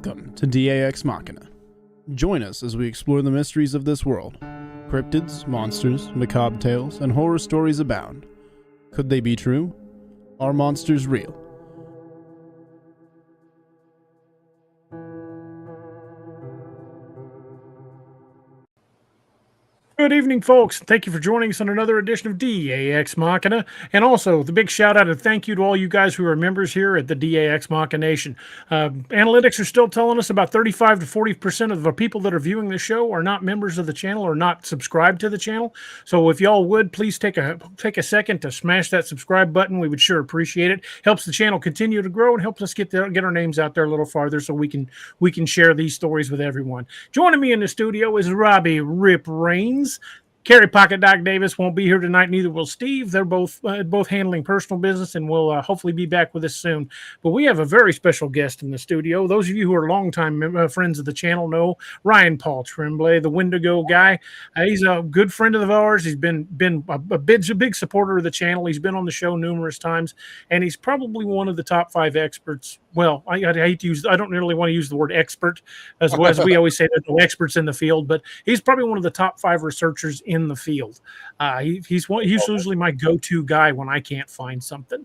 Welcome to Ex Machina. Join us as we explore the mysteries of this world. Cryptids, monsters, macabre tales, and horror stories abound. Could they be true? Are monsters real? Good evening, folks. Thank you for joining us on another edition of Ex Machina. And also, the big shout out and thank you to all you guys who are members here at the Ex MachiNation. Analytics are still telling us about 35 to 40% of the people that are viewing the show are not members of the channel or not subscribed to the channel. So if y'all would, please take a second to smash that subscribe button. We would sure appreciate it. Helps the channel continue to grow and helps us get our names out there a little farther so we can share these stories with everyone. Joining me in the studio is Robbie Rip Rains. Carrie Pocket Doc Davis won't be here tonight. Neither will Steve. They're both handling personal business and will hopefully be back with us soon. But we have a very special guest in the studio. Those of you who are longtime friends of the channel know Ryan Paul Tremblay, the Wendigo guy. He's a good friend of ours. He's been a big supporter of the channel. He's been on the show numerous times, and he's probably one of the top 5 experts. Well, I hate to use. I don't really want to use the word expert, as we always say, there's no experts in the field. But he's probably one of the top 5 researchers in the field. He's usually my go-to guy when I can't find something.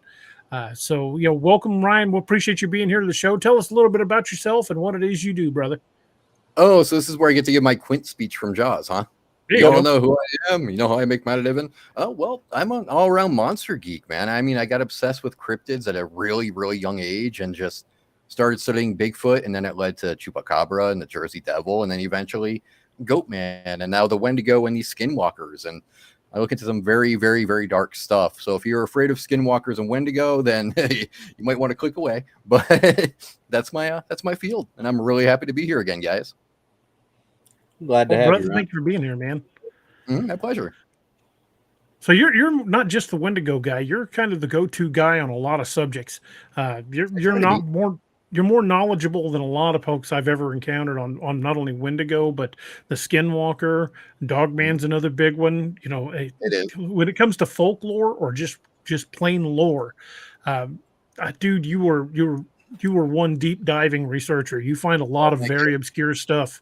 So welcome, Ryan. We appreciate you being here to the show. Tell us a little bit about yourself and what it is you do, brother. Oh, so this is where I get to give my Quint speech from Jaws, huh? You all know who I am. You know how I make my living. Oh, well, I'm an all-around monster geek, man. I mean, I got obsessed with cryptids at a really, really young age and just started studying Bigfoot, and then it led to Chupacabra and the Jersey Devil, and then eventually Goatman, and now the Wendigo and these skinwalkers. And I look into some very, very, very dark stuff. So if you're afraid of skinwalkers and Wendigo, then you might want to click away. But that's my field, and I'm really happy to be here again, guys. Glad to have you. Thank you for being here, man. My pleasure. So you're not just the Wendigo guy. You're kind of the go-to guy on a lot of subjects. You're more knowledgeable than a lot of folks I've ever encountered on not only Wendigo but the Skinwalker. Dogman's another big one. It is. When it comes to folklore or just plain lore, dude, you were one deep diving researcher. You find a lot of very obscure stuff.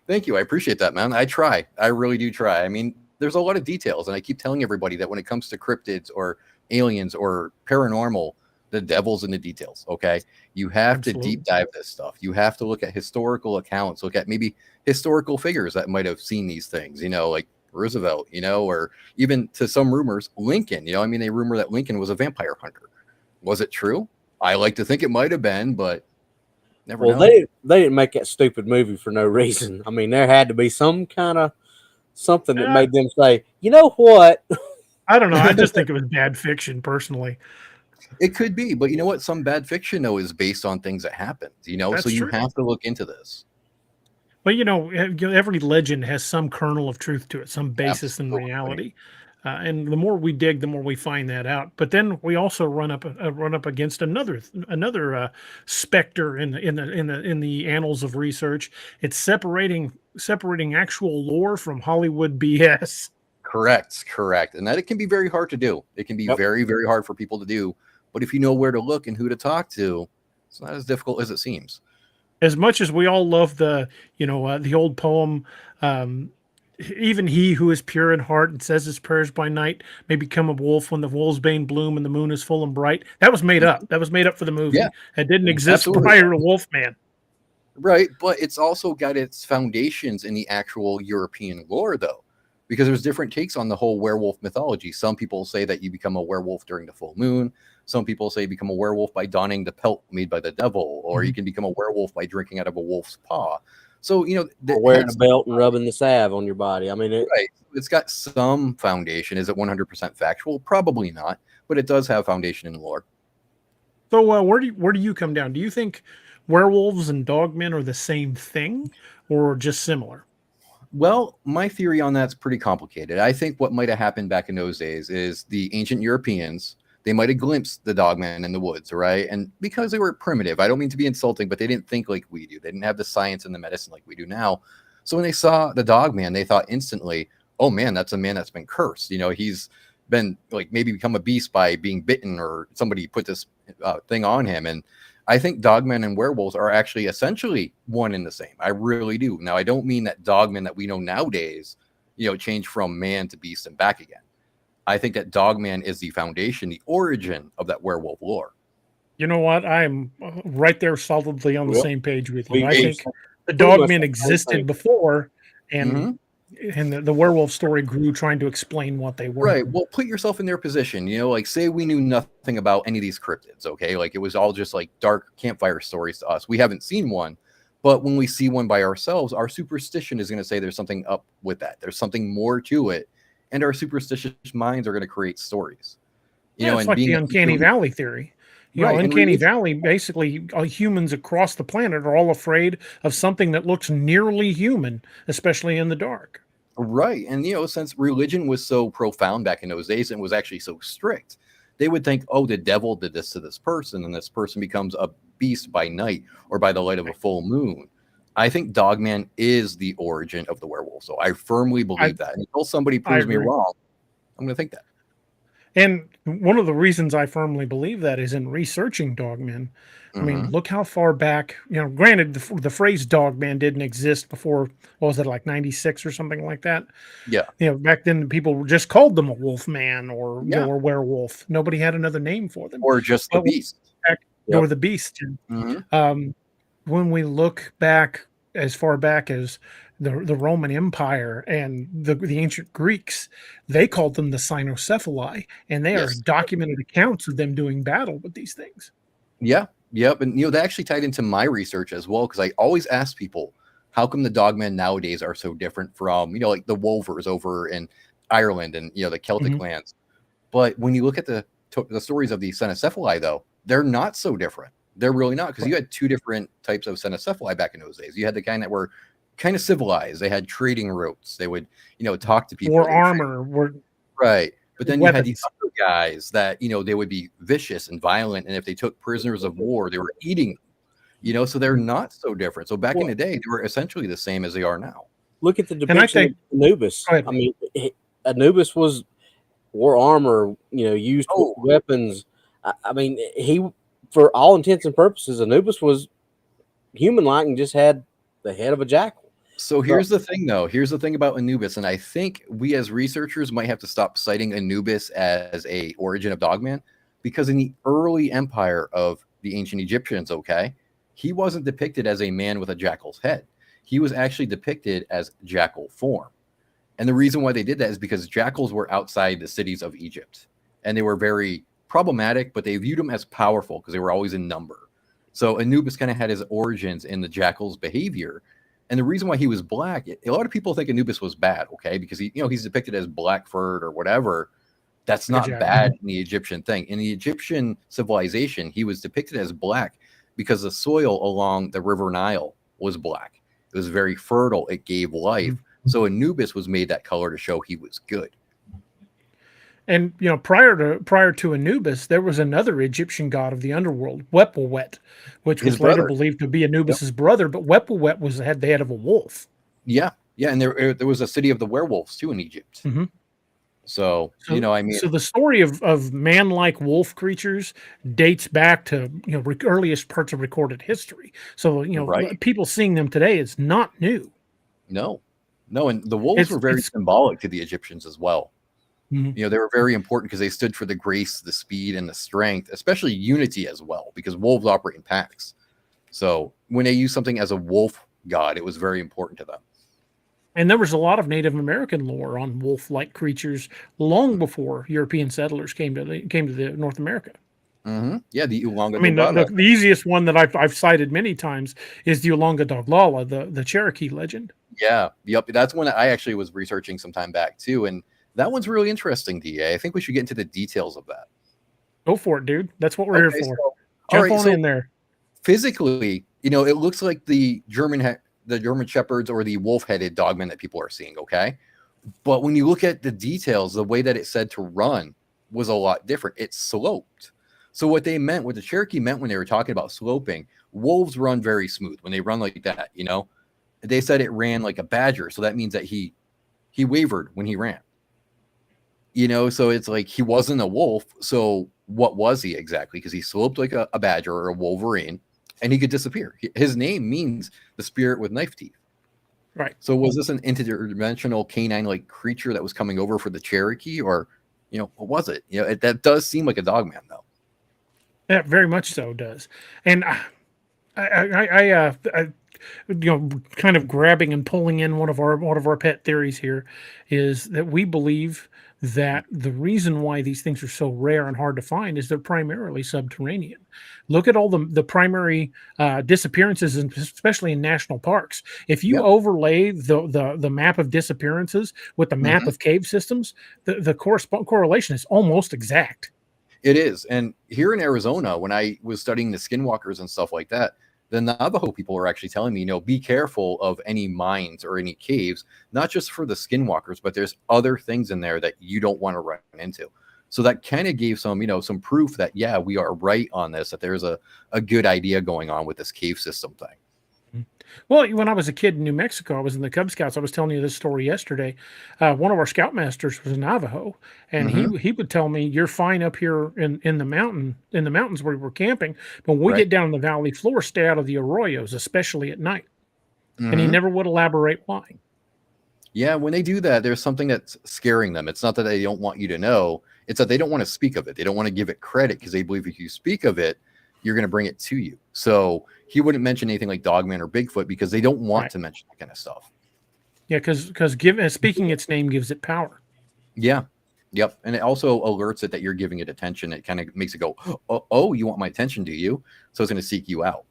Thank you. I appreciate that, man. I try. I really do try. I mean, there's a lot of details, and I keep telling everybody that when it comes to cryptids or aliens or paranormal, the devil's in the details, okay? You have to deep dive this stuff. You have to look at historical accounts, look at maybe historical figures that might have seen these things, like Roosevelt, or even to some rumors, Lincoln. I mean, they rumor that Lincoln was a vampire hunter. Was it true? I like to think it might have been, but never know. They didn't make that stupid movie for no reason. I mean, there had to be some kind of something that made them say, you know what? I don't know. I just think it was bad fiction, personally. It could be, but you know what? Some bad fiction, though, is based on things that happened, That's so you true. have to look into this. But, every legend has some kernel of truth to it, some basis in reality. And the more we dig, the more we find that out. But then we also run up against another specter in the annals of research. It's separating actual lore from Hollywood BS. Correct. And that it can be very hard to do. It can be very, very hard for people to do. But if you know where to look and who to talk to, it's not as difficult as it seems. As much as we all love the old poem, even he who is pure in heart and says his prayers by night may become a wolf when the wolf's bane bloom and the moon is full and bright. That was made up. That was made up for the movie. Yeah. It didn't exist prior to Wolfman. Right, but it's also got its foundations in the actual European lore, though, because there's different takes on the whole werewolf mythology. Some people say that you become a werewolf during the full moon. Some people say you become a werewolf by donning the pelt made by the devil, or you can become a werewolf by drinking out of a wolf's paw. So, wearing a belt and rubbing the salve on your body. I mean, it's got some foundation. Is it 100% factual? Probably not, but it does have foundation in lore. So where do you come down? Do you think werewolves and dogmen are the same thing or just similar? Well, my theory on that's pretty complicated. I think what might have happened back in those days is the ancient Europeans, they might have glimpsed the dogmen in the woods, right? And because they were primitive, I don't mean to be insulting, but they didn't think like we do. They didn't have the science and the medicine like we do now. So when they saw the dogman, they thought instantly, oh man, that's a man that's been cursed. He's been like maybe become a beast by being bitten or somebody put this thing on him. And I think Dogmen and werewolves are actually essentially one and the same. I really do. Now, I don't mean that Dogmen that we know nowadays, change from man to beast and back again. I think that Dogman is the foundation, the origin of that werewolf lore. You know what? I'm right there solidly on the Yep. same page with We you. I age think the pretty much Dogmen the same existed thing. before, and Mhm. and the werewolf story grew trying to explain what they were. Right. Well, put yourself in their position. Like say we knew nothing about any of these cryptids, okay? Like it was all just like dark campfire stories to us. We haven't seen one, but when we see one by ourselves, our superstition is going to say there's something up with that. There's something more to it, and our superstitious minds are going to create stories. Yeah, it's And like being the a Uncanny human- Valley theory. Right, and Uncanny religion- Valley, basically, humans across the planet are all afraid of something that looks nearly human, especially in the dark. Right. And, since religion was so profound back in those days and was actually so strict, they would think, oh, the devil did this to this person, and this person becomes a beast by night or by the light of a full moon. I think Dogman is the origin of the werewolf. So I firmly believe that. And until somebody proves me agree. wrong, I'm going to think that. And one of the reasons I firmly believe that is in researching Dogmen. I mean, Mhm. look how far back, granted, the phrase Dogman didn't exist before, what was it, like 96 or something like that? Yeah. Back then people just called them a wolf man or, Yeah. or werewolf. Nobody had another name for them. Or just the But beast. or the beast. Mhm. When we look back as far back as the Roman Empire and the ancient Greeks, they called them the Cynocephali, and they are Yes. documented accounts of them doing battle with these things. Yeah. Yep. And, that actually tied into my research as well, because I always ask people, how come the Dogmen nowadays are so different from, like the Wolvers over in Ireland and, the Celtic Mhm. lands? But when you look at the stories of the Cynocephali, though, they're not so different. They're really not, because you had two different types of Cynocephali back in those days. You had the kind that were kind of civilized. They had trading routes. They would, talk to people. Or They would trade- armor, were Right. But then you had these weapons. other guys that, they would be vicious and violent. And if they took prisoners of war, they were eating them, so they're not so different. So back in the day, they were essentially the same as they are now. Look at the And I depiction think- of Anubis. Go ahead. I mean, Anubis wore armor, used Oh. weapons. I mean, he, for all intents and purposes, Anubis was human-like and just had the head of a jackal. So here's the thing, though. Here's the thing about Anubis, and I think we as researchers might have to stop citing Anubis as a origin of Dogman, because in the early empire of the ancient Egyptians, he wasn't depicted as a man with a jackal's head. He was actually depicted as jackal form. And the reason why they did that is because jackals were outside the cities of Egypt, and they were very problematic, but they viewed them as powerful because they were always in number. So Anubis kind of had his origins in the jackal's behavior. And the reason why he was black, a lot of people think Anubis was bad, because he's depicted as black furred or whatever. That's not bad in the Egyptian thing. In the Egyptian civilization, he was depicted as black because the soil along the River Nile was black. It was very fertile. It gave life. So Anubis was made that color to show he was good. And prior to Anubis, there was another Egyptian god of the underworld, Wepelwet, which was His later brother. believed to be Anubis's brother. But Wepelwet had the head of a wolf. Yeah. And there was a city of the werewolves too in Egypt. Mhm. So So the story of man-like wolf creatures dates back to earliest parts of recorded history. So Right. people seeing them today is not new. No, and the wolves It's- were very it's- symbolic to the Egyptians as well. Mhm. They were very important because they stood for the grace, the speed, and the strength, especially unity as well, because wolves operate in packs. So when they used something as a wolf god, it was very important to them. And there was a lot of Native American lore on wolf-like creatures long before European settlers came to the North America. Yeah, the Ulanga. I mean, the easiest one that I've cited many times is the Ulanga Doglala, the Cherokee legend. Yeah, yep. That's one that I actually was researching some time back too, and that one's really interesting, DA. I think we should get into the details of that. Go for it, dude. That's what we're here for. All Jump on in there. Physically, it looks like the German shepherds or the wolf-headed dogmen that people are seeing. But when you look at the details, the way that it said to run was a lot different. It sloped. So what the Cherokee meant when they were talking about sloping, wolves run very smooth when they run like that. They said it ran like a badger, so that means that he wavered when he ran. So it's like he wasn't a wolf. So what was he exactly, because he sloped like a badger or a wolverine, and he could disappear. His name means the spirit with knife teeth. Right. So was this an interdimensional canine-like creature that was coming over for the Cherokee, or, what was it? That does seem like a Dogman, though. Yeah, very much so does. And I kind of grabbing and pulling in one of our pet theories here is that we believe that the reason why these things are so rare and hard to find is they're primarily subterranean. Look at all the primary disappearances, and especially in national parks. If you overlay the map of disappearances with the map of cave systems, the correlation is almost exact. It is. And here in Arizona, when I was studying the skinwalkers and stuff like that, the Navajo people were actually telling me, be careful of any mines or any caves, not just for the skinwalkers, but there's other things in there that you don't want to run into. So that kind of gave some, some proof that, yeah, we are right on this, that there's a good idea going on with this cave system thing. Well, when I was a kid in New Mexico, I was in the Cub Scouts. I was telling you this story yesterday. One of our scoutmasters was a Navajo, and he would tell me, "You're fine up here in the mountains where we're camping, but when we get down in the valley floor, stay out of the arroyos, especially at night." And he never would elaborate why. Yeah, when they do that, there's something that's scaring them. It's not that they don't want you to know; it's that they don't want to speak of it. They don't want to give it credit because they believe if you speak of it, you're going to bring it to you. So he wouldn't mention anything like Dogman or Bigfoot because they don't want to mention that kind of stuff. Yeah, because speaking its name gives it power. Yeah. Yep. And it also alerts it that you're giving it attention. It kind of makes it go, oh, you want my attention, do you? So it's going to seek you out.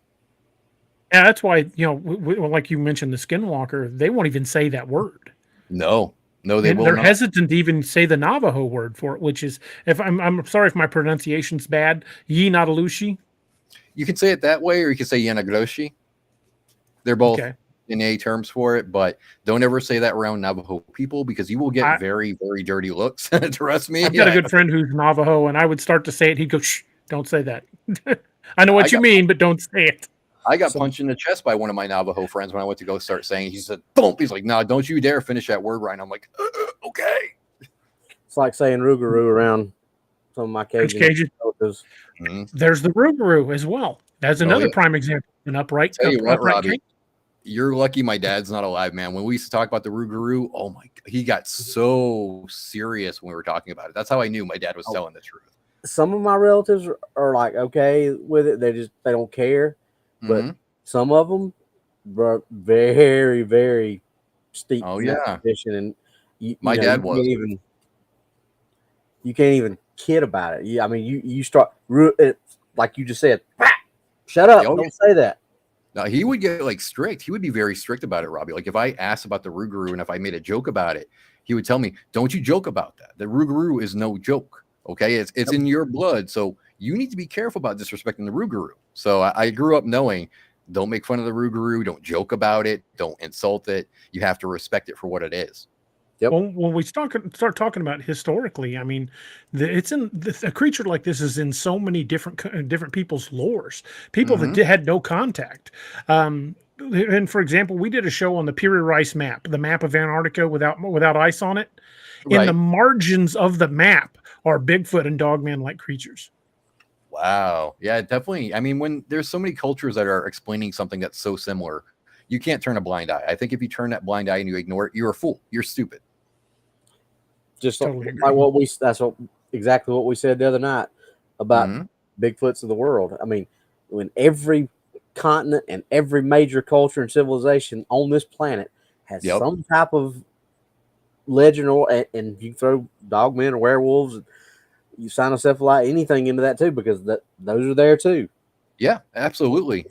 Yeah, that's why, like you mentioned, the skinwalker, they won't even say that word. No, they will They're not. hesitant to even say the Navajo word for it, which is, if I'm sorry if my pronunciation's bad, Yinatalushi. You can say it that way, or you can say Yanagroshi. They're both NA terms for it, but don't ever say that around Navajo people because you will get very, very dirty looks. Trust me. I've got a good friend who's Navajo, and I would start to say it. He'd go, "Shh, don't say that." I know what you mean, but don't say it. I got punched in the chest by one of my Navajo friends when I went to go start saying. He said, "Boom!" He's like, "No, don't you dare finish that word right." And I'm like, "Okay." It's like saying Rougarou around some of my Cajun relatives. There's the Rougarou as well. That's another prime example. An upright. Tell you what, Robbie, you're lucky my dad's not alive, man. When we used to talk about the Rougarou, oh my God, he got so serious when we were talking about it. That's how I knew my dad was telling the truth. Some of my relatives are like okay with it. They don't care. But some of them were very, very steep. Oh yeah, tradition, and my dad was. You can't even kid about it. I mean, you start like you just said. Shut up! Don't say that. No, he would get like strict. He would be very strict about it, Robbie. Like if I asked about the Rougarou and if I made a joke about it, he would tell me, "Don't you joke about that. The Rougarou is no joke. Okay, it's in your blood, so you need to be careful about disrespecting the Rougarou." So I grew up knowing, don't make fun of the Rougarou, don't joke about it, don't insult it. You have to respect it for what it is. Yep. Well, when we start talking about historically, I mean, a creature like this is in so many different people's lores. People that had no contact. And for example, we did a show on the Piri Rice map, the map of Antarctica without ice on it. In the margins of the map are Bigfoot and Dogman-like creatures. Wow. Yeah, definitely. I mean, when there's so many cultures that are explaining something that's so similar, you can't turn a blind eye. I think if you turn that blind eye and you ignore it, you're a fool. You're stupid. Just totally like exactly what we said the other night about Bigfoots of the world. I mean, when every continent and every major culture and civilization on this planet has some type of legend, and you throw Dogmen or werewolves, you Cynocephali, anything into that too, because those are there too. Yeah, absolutely.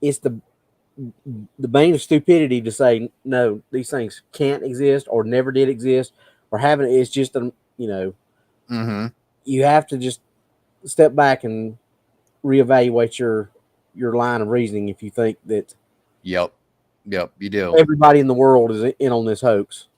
It's the bane of stupidity to say no, these things can't exist or never did exist or haven't. It's just you have to just step back and reevaluate your line of reasoning if you think that. Yep, you do. Everybody in the world is in on this hoax.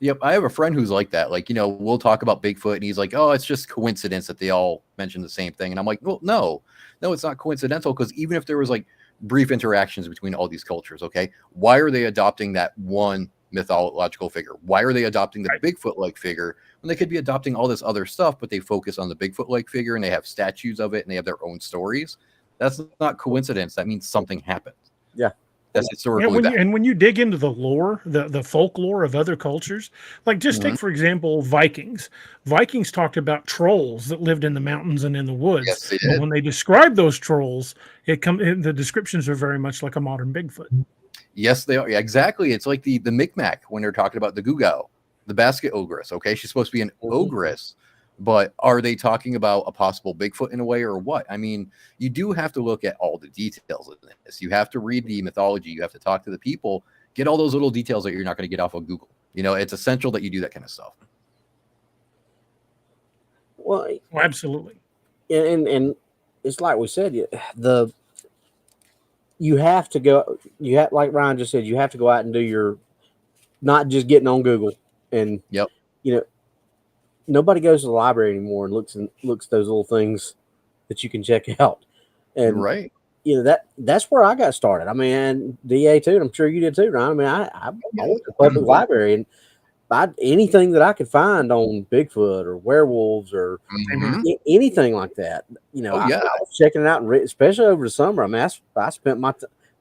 Yep, I have a friend who's like that. Like, we'll talk about Bigfoot, and he's like, "Oh, it's just coincidence that they all mention the same thing." And I'm like, "Well, no, it's not coincidental, because even if there was like brief interactions between all these cultures, okay, why are they adopting that one mythological figure? Why are they adopting the Bigfoot-like figure when they could be adopting all this other stuff, but they focus on the Bigfoot-like figure and they have statues of it and they have their own stories? That's not coincidence. That means something happened. Yeah. That's historically and when you dig into the lore, the folklore of other cultures, like just take, for example, Vikings. Vikings talked about trolls that lived in the mountains and in the woods. Yes, they but did. when they describe those trolls, the descriptions are very much like a modern Bigfoot. Yes, they are. Yeah, exactly. It's like the Micmac when they're talking about the Gugao, the basket ogress. Okay, she's supposed to be an ogress, but are they talking about a possible Bigfoot in a way or what? I mean, you do have to look at all the details of this. You have to read the mythology. You have to talk to the people, get all those little details that you're not going to get off of Google. You know, it's essential that you do that kind of stuff. Well, absolutely. And it's like we said, you have to go. You have, like Ryan just said, you have to go out and do your, not just getting on Google and you know. Nobody goes to the library anymore and looks at those little things that you can check out. And you know, that's where I got started. I mean, DA too, and I'm sure you did too, Ryan. I mean, I went to the public library and anything that I could find on Bigfoot or werewolves or anything like that. You know, I was checking it out, and especially over the summer. I mean, I spent my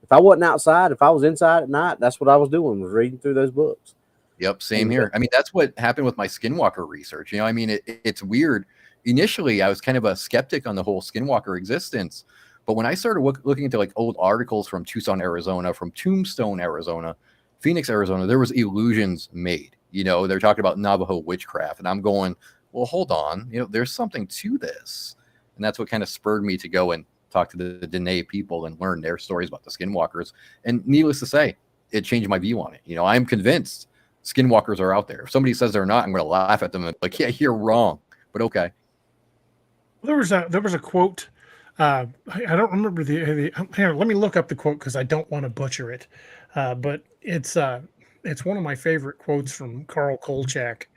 if I wasn't outside, if I was inside at night, that's what I was doing, was reading through those books. Yep, same here. I mean, that's what happened with my skinwalker research. You know, I mean, it's weird. Initially, I was kind of a skeptic on the whole skinwalker existence. But when I started looking into like old articles from Tucson, Arizona, from Tombstone, Arizona, Phoenix, Arizona, there was illusions made. You know, they're talking about Navajo witchcraft. And I'm going, well, hold on. You know, there's something to this. And that's what kind of spurred me to go and talk to the Dene people and learn their stories about the skinwalkers. And needless to say, it changed my view on it. You know, I'm convinced skinwalkers are out there. If somebody says they're not, I'm going to laugh at them and like, yeah, you're wrong, but okay. There was a quote. I don't remember the here, let me look up the quote because I don't want to butcher it. But it's one of my favorite quotes from Carl Kolchak.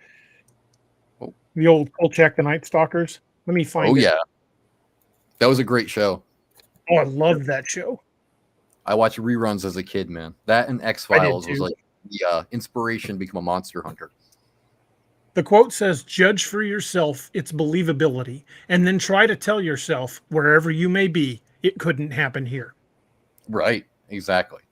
Oh. The old Kolchak, the Night Stalkers. Let me find it. Oh, yeah. That was a great show. Oh, I loved that show. I watched reruns as a kid, man. That and X-Files was like the inspiration to become a monster hunter. The quote says, "Judge for yourself its believability, and then try to tell yourself, wherever you may be, it couldn't happen here." Right. Exactly.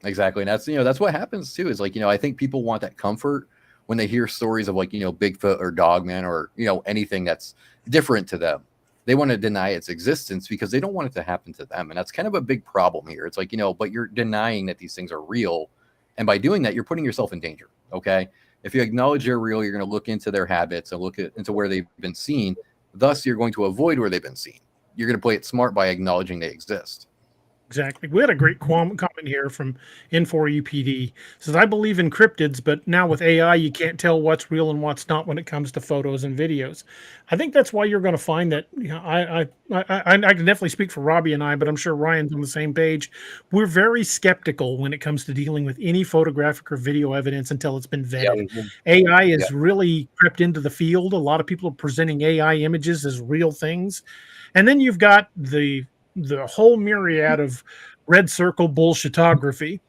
And that's, you know, that's what happens too, is like, you know, I think people want that comfort when they hear stories of like, you know, Bigfoot or Dogman or, you know, anything that's different to them. They want to deny its existence because they don't want it to happen to them. And that's kind of a big problem here. It's like, you know, but you're denying that these things are real. And by doing that, you're putting yourself in danger. Okay. If you acknowledge they're real, you're going to look into their habits and look into where they've been seen. Thus, you're going to avoid where they've been seen. You're going to play it smart by acknowledging they exist. Exactly. We had a great comment here from N4UPD. It says, "I believe in cryptids, but now with AI, you can't tell what's real and what's not when it comes to photos and videos." I think that's why you're going to find that, you know, I can definitely speak for Robbie and I, but I'm sure Ryan's on the same page. We're very skeptical when it comes to dealing with any photographic or video evidence until it's been vetted. Yep. AI has really crept into the field. A lot of people are presenting AI images as real things. And then you've got the whole myriad of red circle bullshitography.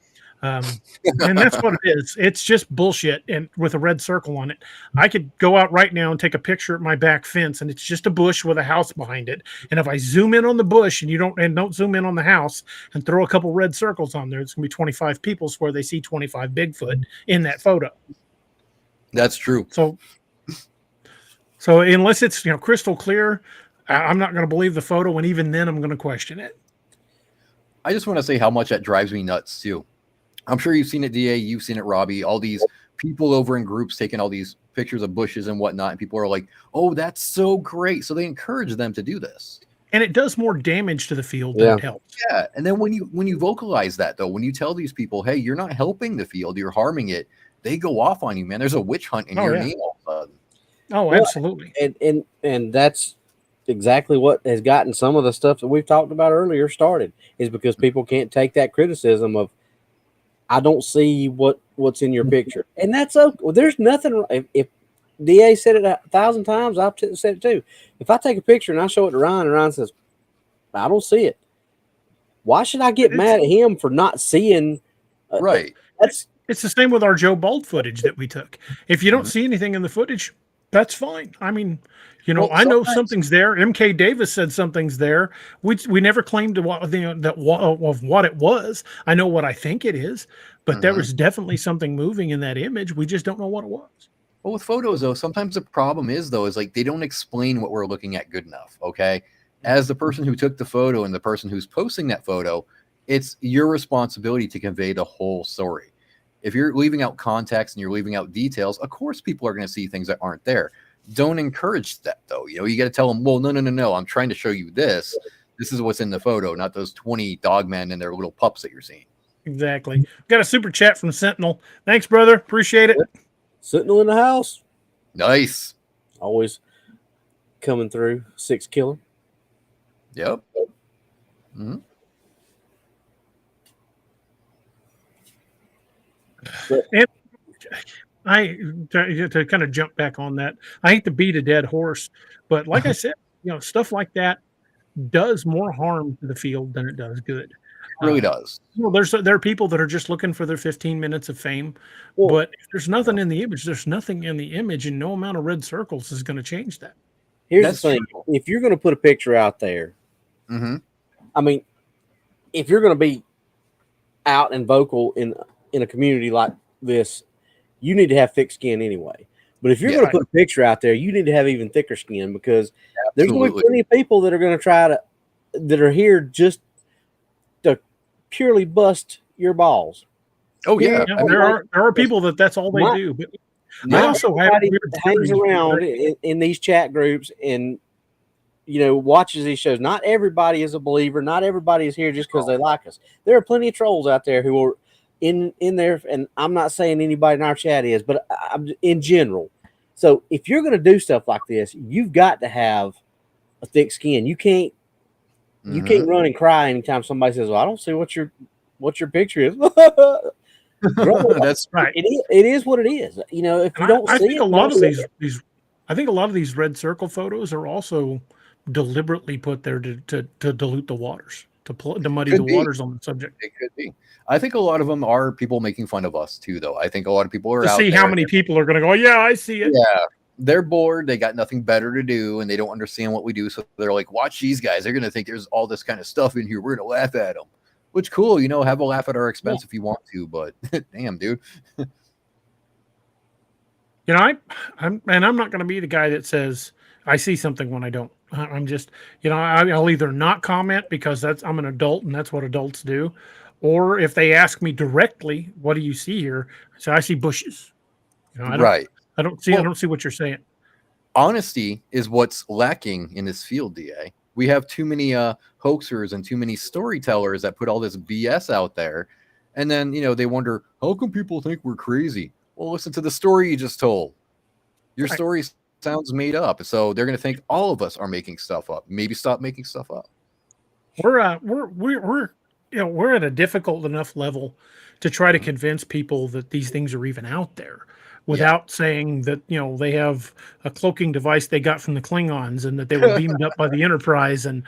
And that's what it is. It's just bullshit and with a red circle on it. I could go out right now and take a picture at my back fence and it's just a bush with a house behind it. And if I zoom in on the bush and don't zoom in on the house and throw a couple red circles on there, it's gonna be 25 people swear they see 25 Bigfoot in that photo. That's true. So unless it's, you know, crystal clear, I'm not going to believe the photo, and even then I'm going to question it. I just want to say how much that drives me nuts too. I'm sure you've seen it, DA, you've seen it, Robbie, all these people over in groups taking all these pictures of bushes and whatnot, and people are like, oh, that's so great. So they encourage them to do this. And it does more damage to the field than it helps. Yeah. And then when you vocalize that, though, when you tell these people, hey, you're not helping the field, you're harming it, they go off on you, man. There's a witch hunt in your name all of a sudden. Oh, absolutely. And that's exactly what has gotten some of the stuff that we've talked about earlier started, is because people can't take that criticism of, I don't see what's in your picture. And that's okay. Well, there's nothing. If DA said it 1,000 times, I've said it too. If I take a picture and I show it to Ryan and Ryan says, I don't see it, why should I get mad at him for not seeing? Right. It's the same with our Joe Bolt footage that we took. If you don't see anything in the footage, that's fine. I mean, Well, I know sometimes- something's there. MK Davis said something's there. We never claimed of what it was. I know what I think it is, but there was definitely something moving in that image. We just don't know what it was. Well, with photos though, sometimes the problem is like they don't explain what we're looking at good enough. Okay, as the person who took the photo and the person who's posting that photo, it's your responsibility to convey the whole story. If you're leaving out context and you're leaving out details, of course people are going to see things that aren't there. Don't encourage that though. You got to tell them, well, no. I'm trying to show you this. This is what's in the photo, not those 20 dogmen and their little pups that you're seeing. Exactly. Got a super chat from Sentinel. Thanks, brother. Appreciate it. Sentinel in the house. Nice. Always coming through. 6 killer. Yep. Mm-hmm. And to kind of jump back on that, I hate to beat a dead horse, but like I said, stuff like that does more harm to the field than it does good. It really does. There are people that are just looking for their 15 minutes of fame, but if there's nothing in the image, there's nothing in the image, and no amount of red circles is going to change that. Here's the thing: if you're going to put a picture out there, I mean, if you're going to be out and vocal in a community like this, you need to have thick skin anyway. But if you're going to put a picture out there, you need to have even thicker skin, because there's going to be plenty of people that are going to that are here just to purely bust your balls. Oh yeah, there are people that's all they do. But I also have hangs around in these chat groups and watches these shows. Not everybody is a believer. Not everybody is here just because they like us. There are plenty of trolls out there who are in there, and I'm not saying anybody in our chat is, but I'm in general. So if you're going to do stuff like this, you've got to have a thick skin. You can't run and cry anytime somebody says, "Well, I don't see what your picture is." That's right. It is what it is. If you don't see think a lot of these I think a lot of these red circle photos are also deliberately put there to dilute the waters, to muddy the waters on the subject. It could be. I think a lot of them are people making fun of us too, though. I think a lot of people are to out see there. How many people are going to go, yeah, I see it. Yeah, they're bored. They got nothing better to do, and they don't understand what we do. So they're like, watch these guys. They're going to think there's all this kind of stuff in here. We're going to laugh at them. Which cool, have a laugh at our expense if you want to. But damn, dude. I'm not going to be the guy that says I see something when I don't. I'm just, I'll either not comment because I'm an adult and that's what adults do. Or if they ask me directly, what do you see here? So I see bushes. I don't see what you're saying. Honesty is what's lacking in this field, DA. We have too many hoaxers and too many storytellers that put all this BS out there. And then, they wonder, how come people think we're crazy? Well, listen to the story you just told. Your story sounds made up. So they're going to think all of us are making stuff up. Maybe stop making stuff up. We're at a difficult enough level to try to convince people that these things are even out there without saying that, they have a cloaking device they got from the Klingons and that they were beamed up by the Enterprise, and,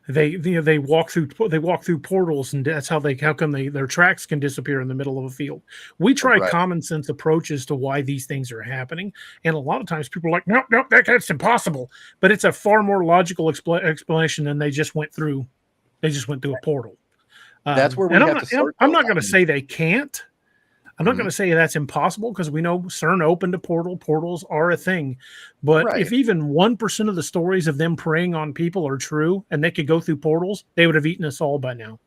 they walk through portals, and that's how come their tracks can disappear in the middle of a field. We try common sense approaches to why these things are happening. And a lot of times people are like, nope, that's impossible. But it's a far more logical explanation than they just went through. They just went through a portal. That's where we have to start. I'm not going to say they can't. I'm not going to say that's impossible, because we know CERN opened a portal. Portals are a thing. But if even 1% of the stories of them preying on people are true and they could go through portals, they would have eaten us all by now.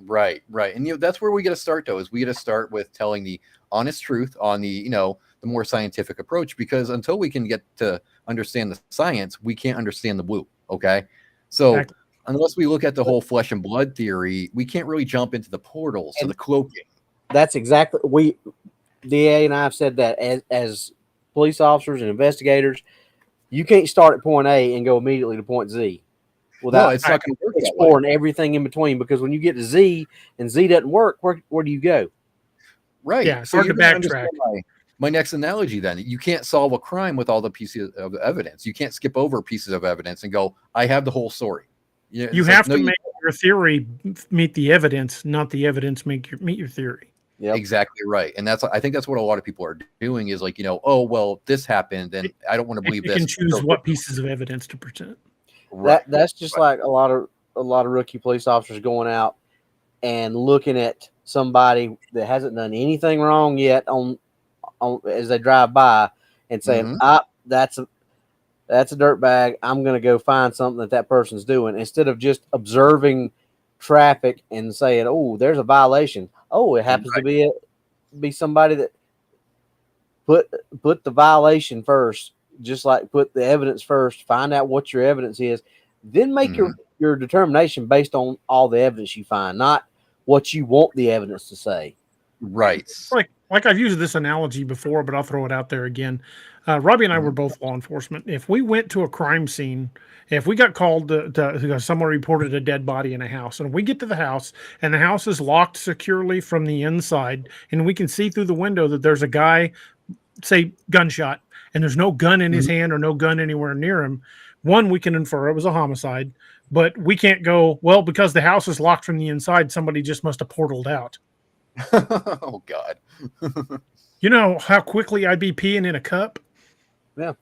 Right. And that's where we got to start, though, is we got to start with telling the honest truth on the, the more scientific approach, because until we can get to understand the science, we can't understand the blue. Okay. So unless we look at the whole flesh and blood theory, we can't really jump into the portals and the cloaking. That's exactly DA and I have said that as police officers and investigators, you can't start at point A and go immediately to point Z without it's not going to work exploring everything in between. Because when you get to Z and Z doesn't work, where do you go? Right. Yeah, it's hard to backtrack. My next analogy, then, you can't solve a crime with all the pieces of evidence. You can't skip over pieces of evidence and go, I have the whole story. You have to make your theory meet the evidence, not the evidence meet your theory. Yep. Exactly right. And I think that's what a lot of people are doing is like, oh, well, this happened and I don't want to believe You this. can choose what pieces of evidence to present. Right. That's just like a lot of rookie police officers going out and looking at somebody that hasn't done anything wrong yet on as they drive by and saying, that's a dirtbag. I'm going to go find something that person's doing, instead of just observing traffic and saying, oh, there's a violation. Oh, it happens to be somebody that put the violation first, just like put the evidence first, find out what your evidence is, then make your determination based on all the evidence you find, not what you want the evidence to say. Right. Like I've used this analogy before, but I'll throw it out there again. Robbie and I were both law enforcement. If we went to a crime scene, if we got called to someone reported a dead body in a house, and we get to the house and the house is locked securely from the inside, and we can see through the window that there's a guy, say gunshot, and there's no gun in his hand or no gun anywhere near him, one, we can infer it was a homicide, but we can't go, well, because the house is locked from the inside, somebody just must have portaled out. Oh God. You know how quickly I'd be peeing in a cup? Yeah.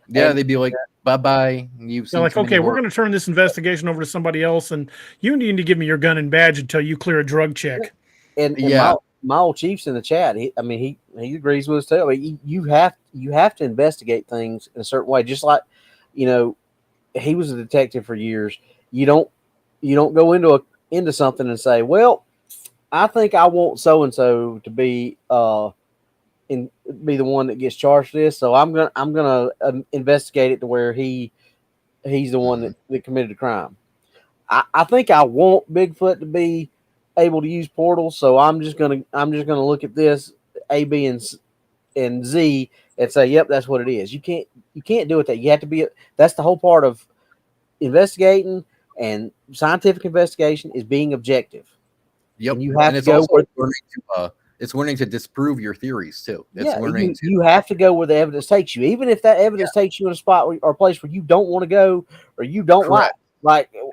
Yeah, they'd be like, bye-bye. They're like, okay, we're going to turn this investigation over to somebody else, and you need to give me your gun and badge until you clear a drug check. And my old chief's in the chat. He agrees with us too. I mean, you have to investigate things in a certain way. Just like, he was a detective for years. You don't go into something and say, well, I think I want so and so to be be the one that gets charged for this. So I'm gonna investigate it to where he's the one that committed the crime. I think I want Bigfoot to be able to use portals, so I'm just gonna look at this A, B, and Z and say, yep, that's what it is. You can't do it that. You have to be. That's the whole part of investigating, and scientific investigation is being objective. Yep. And you have and to go it's learning to disprove your theories too. You have to go where the evidence takes you, even if that evidence takes you in a spot or a place where you don't want to go or you don't like.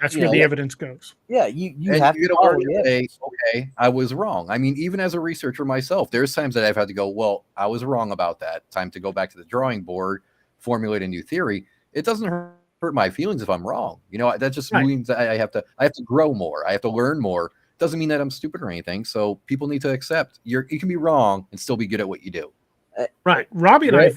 That's where the evidence goes. Yeah, you have to learn to say, okay, I was wrong. I mean, even as a researcher myself, there's times that I've had to go, well, I was wrong about that. Time to go back to the drawing board, formulate a new theory. It doesn't hurt my feelings if I'm wrong. That just means that I have to grow more. I have to learn more. Doesn't mean that I'm stupid or anything. So people need to accept you can be wrong and still be good at what you do. Right. Robbie and I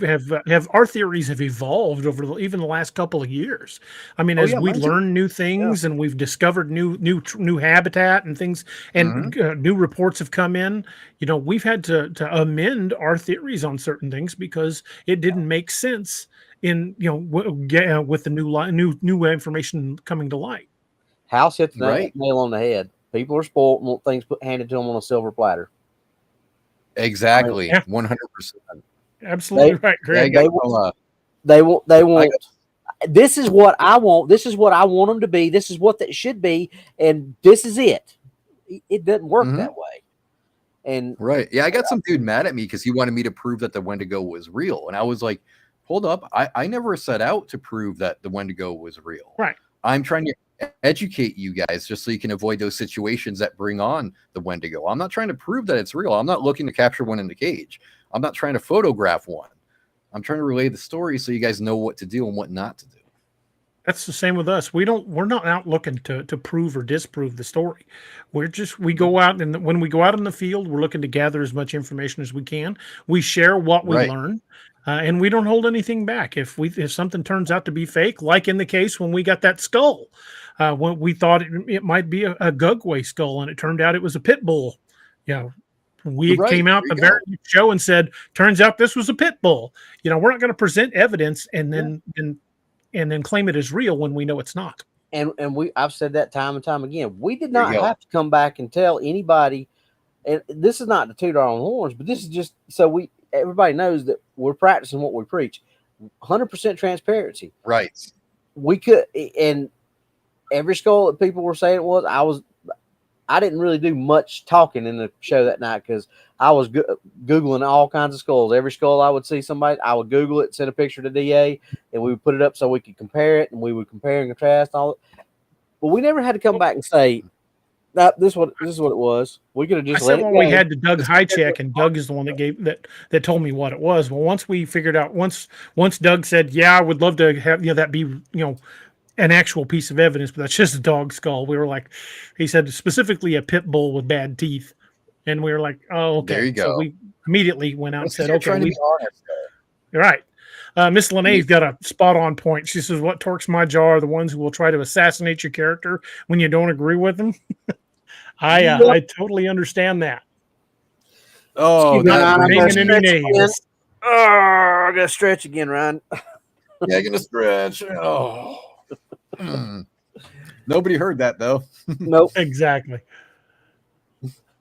have our theories have evolved over even the last couple of years. I mean, as we learn new things and we've discovered new habitat and things, and new reports have come in, we've had to amend our theories on certain things because it didn't make sense in, with the new information coming to light. House hit the nail on the head. People are spoiled and want things handed to them on a silver platter. Exactly. 100%. Absolutely right, Greg. They want. This is what I want. This is what I want them to be. This is what that should be, and this is it. It doesn't work that way. And I got some dude mad at me because he wanted me to prove that the Wendigo was real, and I was like, "Hold up! I never set out to prove that the Wendigo was real. Right? I'm trying to educate you guys just so you can avoid those situations that bring on the Wendigo. I'm not trying to prove that it's real. I'm not looking to capture one in the cage. I'm not trying to photograph one. I'm trying to relay the story so you guys know what to do and what not to do." That's the same with us. We're not out looking to prove or disprove the story. We go out, and when we go out in the field, we're looking to gather as much information as we can. We share what we learn. And we don't hold anything back. If something turns out to be fake, like in the case when we got that skull, when we thought it might be a Gugway skull, and it turned out it was a pit bull. We came out the very show and said, turns out this was a pit bull. We're not going to present evidence and then claim it as real when we know it's not. And I've said that time and time again. We did not have to come back and tell anybody. And this is not to toot our own horns, but this is just so everybody knows that we're practicing what we preach. 100% transparency. Right. We could, and every skull that people were saying it was, I didn't really do much talking in the show that night because I was Googling all kinds of skulls. Every skull I would see somebody, I would Google it, send a picture to DA, and we would put it up so we could compare it, and we would compare and contrast all it. But we never had to come back and say, this is what it was. We could have just I said, we had to Doug Highcheck, and Doug is the one that told me what it was. Well, once we figured out, once Doug said, "Yeah, I would love to have that be an actual piece of evidence, but that's just a dog skull." We were like, he said specifically a pit bull with bad teeth, and we were like, "Oh, okay." There you go. So we immediately went out and said, "Okay, trying to be honest." You're right." Miss Lene's got a spot on point. She says, "What torques my jaw are the ones who will try to assassinate your character when you don't agree with them." I totally understand that. Oh, I'm gonna stretch again, Ryan. Yeah, gonna stretch. Oh, nobody heard that though. Nope. Exactly.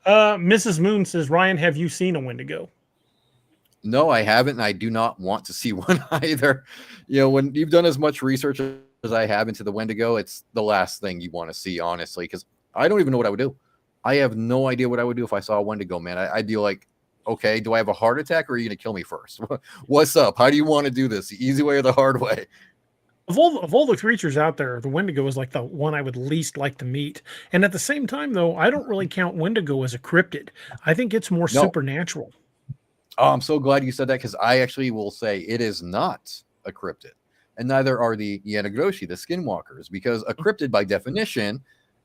Mrs. Moon says, "Ryan, have you seen a Wendigo?" No, I haven't, and I do not want to see one either. When you've done as much research as I have into the Wendigo, it's the last thing you want to see, honestly, because I don't even know what I would do. I have no idea what I would do if I saw a Wendigo, man. I'd be like, okay, do I have a heart attack, or are you going to kill me first? What's up? How do you want to do this? The easy way or the hard way? Of all the creatures out there, the Wendigo is like the one I would least like to meet. And at the same time, though, I don't really count Wendigo as a cryptid. I think it's more supernatural. Oh, I'm so glad you said that, because I actually will say it is not a cryptid. And neither are the Yanagroshi, the skinwalkers, because a cryptid, by definition,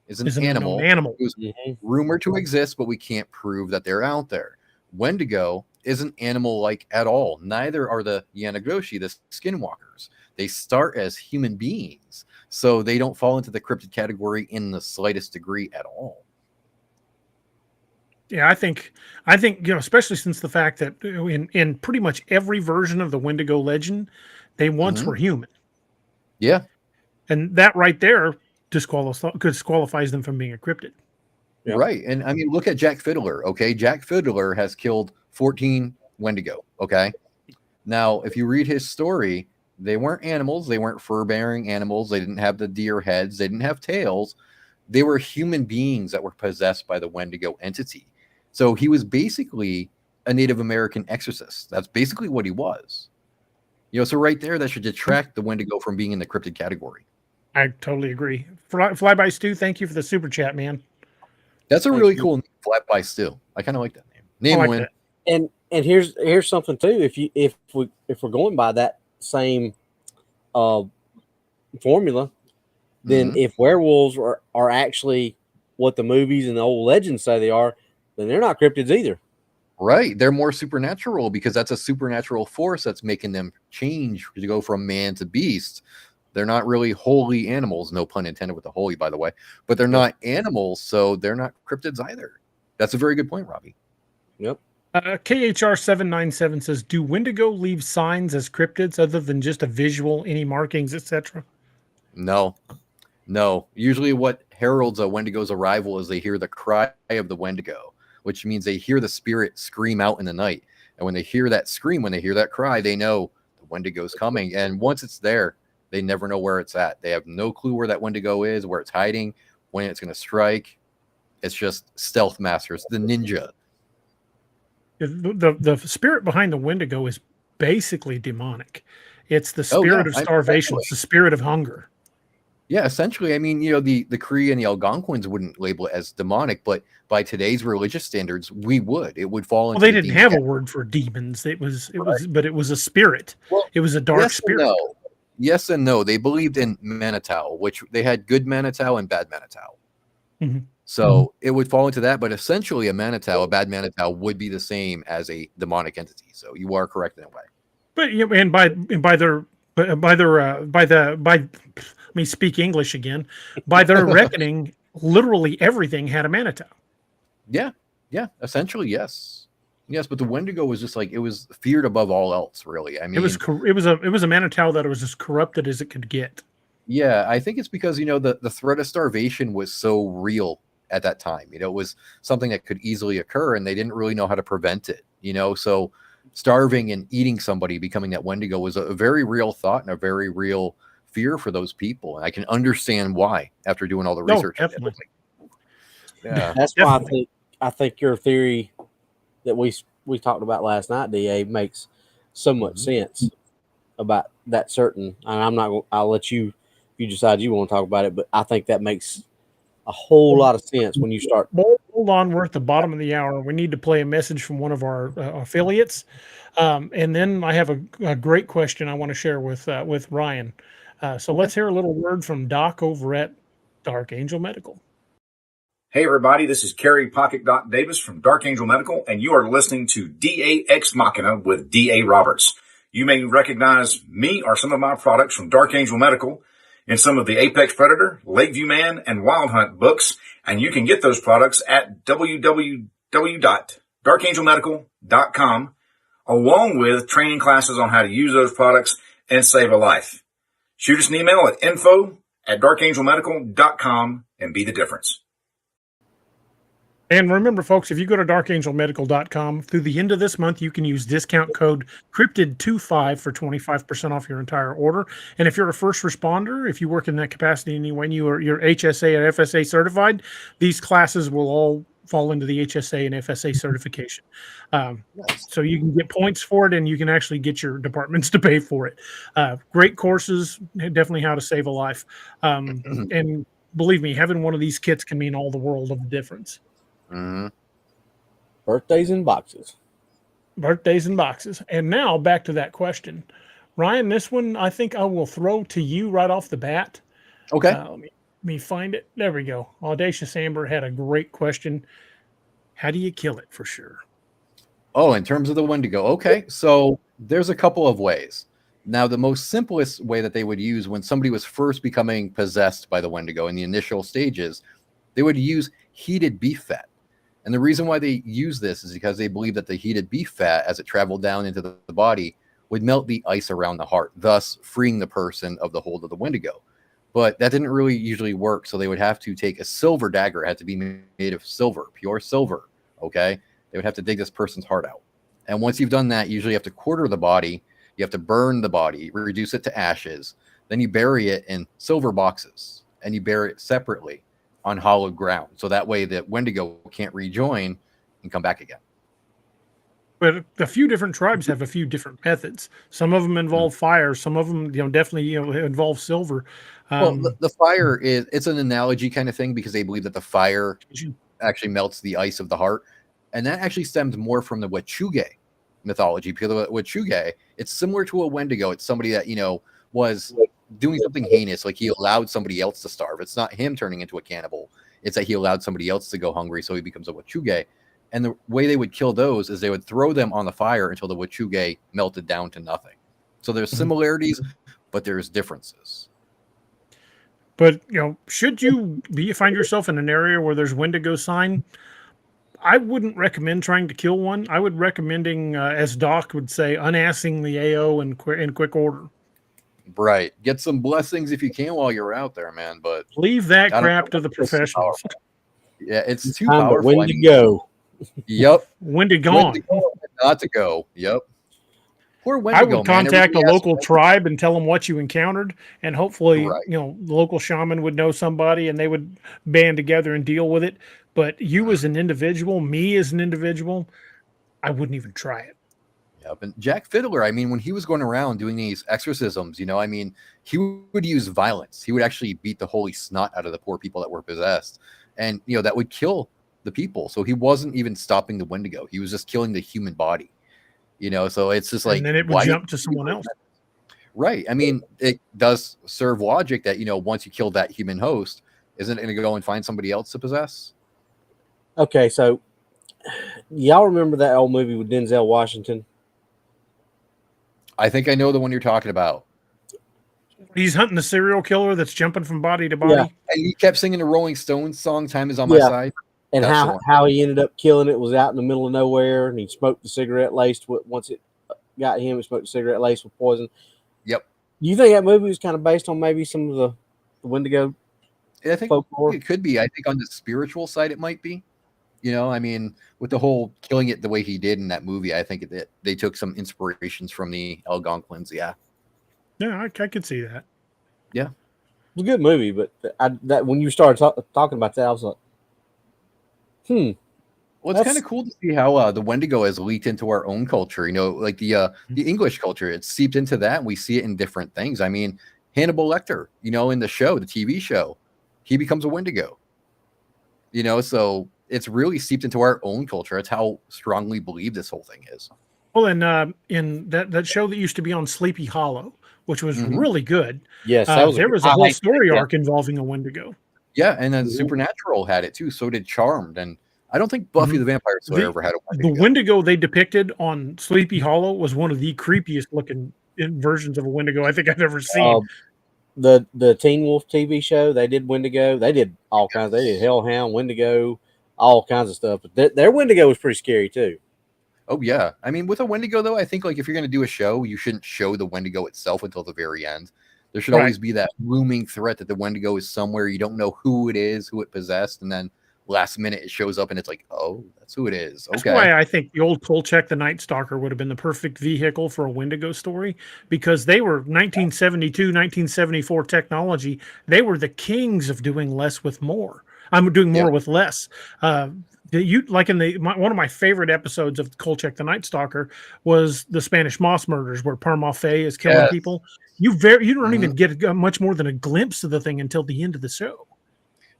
is an animal who's rumored to exist, but we can't prove that they're out there. Wendigo isn't animal-like at all. Neither are the Yanagroshi, the skinwalkers. They start as human beings, so they don't fall into the cryptid category in the slightest degree at all. Yeah, I think especially since the fact that in pretty much every version of the Wendigo legend, they once were human. Yeah, and that right there disqualifies them from being a cryptid. Yep. Right, and I mean, look at Jack Fiddler. Okay, Jack Fiddler has killed 14 Wendigo. Okay, now if you read his story, they weren't animals. They weren't fur-bearing animals. They didn't have the deer heads. They didn't have tails. They were human beings that were possessed by the Wendigo entity. So he was basically a Native American exorcist. That's basically what he was. So right there, that should detract the Wendigo from being in the cryptid category. I totally agree. Flyby Stu, thank you for the super chat, man. That's a really cool name, Flyby Stu. I kind of like that name. Name win. And here's something too. If we're going by that same formula, then if werewolves are actually what the movies and the old legends say they are, then they're not cryptids either. Right. They're more supernatural, because that's a supernatural force that's making them change to go from man to beast. They're not really holy animals, no pun intended with the holy, by the way, but they're not animals, so they're not cryptids either. That's a very good point, Robbie. Yep. KHR797 says, "Do Wendigo leave signs as cryptids other than just a visual, any markings, etc.?" No. Usually what heralds a Wendigo's arrival is they hear the cry of the Wendigo, which means they hear the spirit scream out in the night. And when they hear that scream, when they hear that cry, they know the Wendigo's coming. And once it's there, they never know where it's at. They have no clue where that Wendigo is, where it's hiding, when it's going to strike. It's just stealth masters, the ninja. The spirit behind the Wendigo is basically demonic. It's the spirit of starvation. It's the spirit of hunger. Yeah, essentially. I mean, the Cree and the Algonquins wouldn't label it as demonic, but by today's religious standards, we would. It would fall into. Well, they didn't have a word for demons. It was, but it was a spirit. Well, it was a dark spirit. Yes and no. They believed in Manitow, which they had good Manitow and bad Manitow. So it would fall into that, but essentially a bad Manitow would be the same as a demonic entity. So you are correct in a way. But let me speak English again. By their reckoning, literally everything had a Manitow. Yeah, essentially, yes, but the Wendigo was just like, it was feared above all else, really. I mean, it was a Manitow that was as corrupted as it could get. Yeah, I think it's because the threat of starvation was so real at that time. It was something that could easily occur, and they didn't really know how to prevent it. So starving and eating somebody, becoming that Wendigo, was a very real thought and a very real fear for those people. And I can understand why after doing all the research. Definitely. Yeah, that's why I think your theory that we talked about last night, DA, makes so much sense about that certain. And I'll let you decide you want to talk about it, but I think that makes a whole lot of sense when you start. Hold on, we're at the bottom of the hour. We need to play a message from one of our affiliates, and then I have a great question I want to share with Ryan. So let's hear a little word from Doc over at Dark Angel Medical. Hey everybody, this is Kerry Pocket Doc Davis from Dark Angel Medical, and you are listening to DA Ex Machina with DA Roberts. You may recognize me or some of my products from Dark Angel Medical in some of the Apex Predator, Lakeview Man, and Wild Hunt books, and you can get those products at www.darkangelmedical.com, along with training classes on how to use those products and save a life. Shoot us an email at info@darkangelmedical.com and be the difference. And remember, folks, if you go to darkangelmedical.com, through the end of this month, you can use discount code Cryptid25 for 25% off your entire order. And if you're a first responder, if you work in that capacity anyway, you're HSA or FSA certified, these classes will all fall into the HSA and FSA certification. So you can get points for it, and you can actually get your departments to pay for it. Great courses, definitely how to save a life. And believe me, having one of these kits can mean all the world of the difference. Mm-hmm. Birthdays in boxes. And now back to that question. Ryan, this one I think I will throw to you right off the bat. Okay. Let me find it. There we go. Audacious Amber had a great question. How do you kill it for sure? Oh, in terms of the Wendigo. Okay. So there's a couple of ways. Now, the most simplest way that they would use when somebody was first becoming possessed by the Wendigo in the initial stages, they would use heated beef fat. And the reason why they use this is because they believe that the heated beef fat, as it traveled down into the body, would melt the ice around the heart, thus freeing the person of the hold of the Wendigo. But that didn't really usually work, so they would have to take a silver dagger. It had to be made of silver, pure silver, okay? They would have to dig this person's heart out. And once you've done that, usually you have to quarter the body, you have to burn the body, reduce it to ashes, then you bury it in silver boxes, and you bury it separately on hollowed ground, so that way the Wendigo can't rejoin and come back again. But a few different tribes have a few different methods. Some of them involve fire. Some of them, definitely, involve silver. Well, the fire it's an analogy kind of thing, because they believe that the fire actually melts the ice of the heart, and that actually stems more from the Wachuge mythology. Because the Wachuge, it's similar to a Wendigo. It's somebody that was doing something heinous, like he allowed somebody else to starve. It's not him turning into a cannibal. It's that he allowed somebody else to go hungry, so he becomes a Wachuge. And the way they would kill those is they would throw them on the fire until the Wachuge melted down to nothing. So there's similarities, but there's differences. But, should you find yourself in an area where there's Wendigo sign, I wouldn't recommend trying to kill one. I would recommending, as Doc would say, unassing the AO in quick order. Right. Get some blessings if you can while you're out there, man. But leave that crap to the professionals. Yeah, it's too powerful. Wendigo. Yep. Wendigo. Not to go. Yep. Poor Wendigo, I would contact a local tribe and tell them what you encountered, and hopefully, the local shaman would know somebody, and they would band together and deal with it. But you as an individual, me as an individual, I wouldn't even try it. Yep. And Jack Fiddler, when he was going around doing these exorcisms, he would use violence. He would actually beat the holy snot out of the poor people that were possessed. And, that would kill the people. So he wasn't even stopping the Wendigo. He was just killing the human body, so it's just like. And then it would jump to someone else. Right. It does serve logic that, once you kill that human host, isn't it going to go and find somebody else to possess? Okay. So y'all remember that old movie with Denzel Washington? I think I know the one you're talking about. He's hunting the serial killer that's jumping from body to body. Yeah. And he kept singing the Rolling Stones song, Time Is On My Side. And how he ended up killing it was out in the middle of nowhere, and he smoked the cigarette laced. Once it got him, he smoked the cigarette laced with poison. Yep. You think that movie was kind of based on maybe some of the Wendigo I think folklore? It could be. I think on the spiritual side it might be. With the whole killing it the way he did in that movie, I think that they took some inspirations from the Algonquins. Yeah. Yeah, I could see that. Yeah. It was a good movie, but that when you started talking about that, I was like, Well, it's kind of cool to see how the Wendigo has leaked into our own culture. Like the English culture, it's seeped into that, and we see it in different things. Hannibal Lecter, in the show, the TV show, he becomes a Wendigo. You know, so it's really seeped into our own culture. That's how strongly believed this whole thing is. Well, and in that show that used to be on Sleepy Hollow, which was really good. Yes, that was there was a whole story arc involving a Wendigo. Yeah, and then Supernatural had it too. So did Charmed, and I don't think Buffy the Vampire Slayer ever had a Wendigo. The Wendigo they depicted on Sleepy Hollow was one of the creepiest looking versions of a Wendigo I think I've ever seen. The Teen Wolf TV show, they did Wendigo. They did all kinds. They did Hellhound, Wendigo, all kinds of stuff. But their Wendigo was pretty scary too. Oh yeah, I mean, with a Wendigo though, I think like if you're going to do a show, you shouldn't show the Wendigo itself until the very end. There should always be that looming threat that the Wendigo is somewhere. You don't know who it is, who it possessed, and then last minute it shows up and it's like, oh, that's who it is. Okay. That's why I think the old Kolchak the Night Stalker would have been the perfect vehicle for a Wendigo story, because they were 1972, 1974 technology. They were the kings of doing less with more. I'm doing more with less. You like in one of my favorite episodes of Kolchak the Night Stalker was the Spanish Moss murders, where Parmafe is killing people. You don't even get much more than a glimpse of the thing until the end of the show.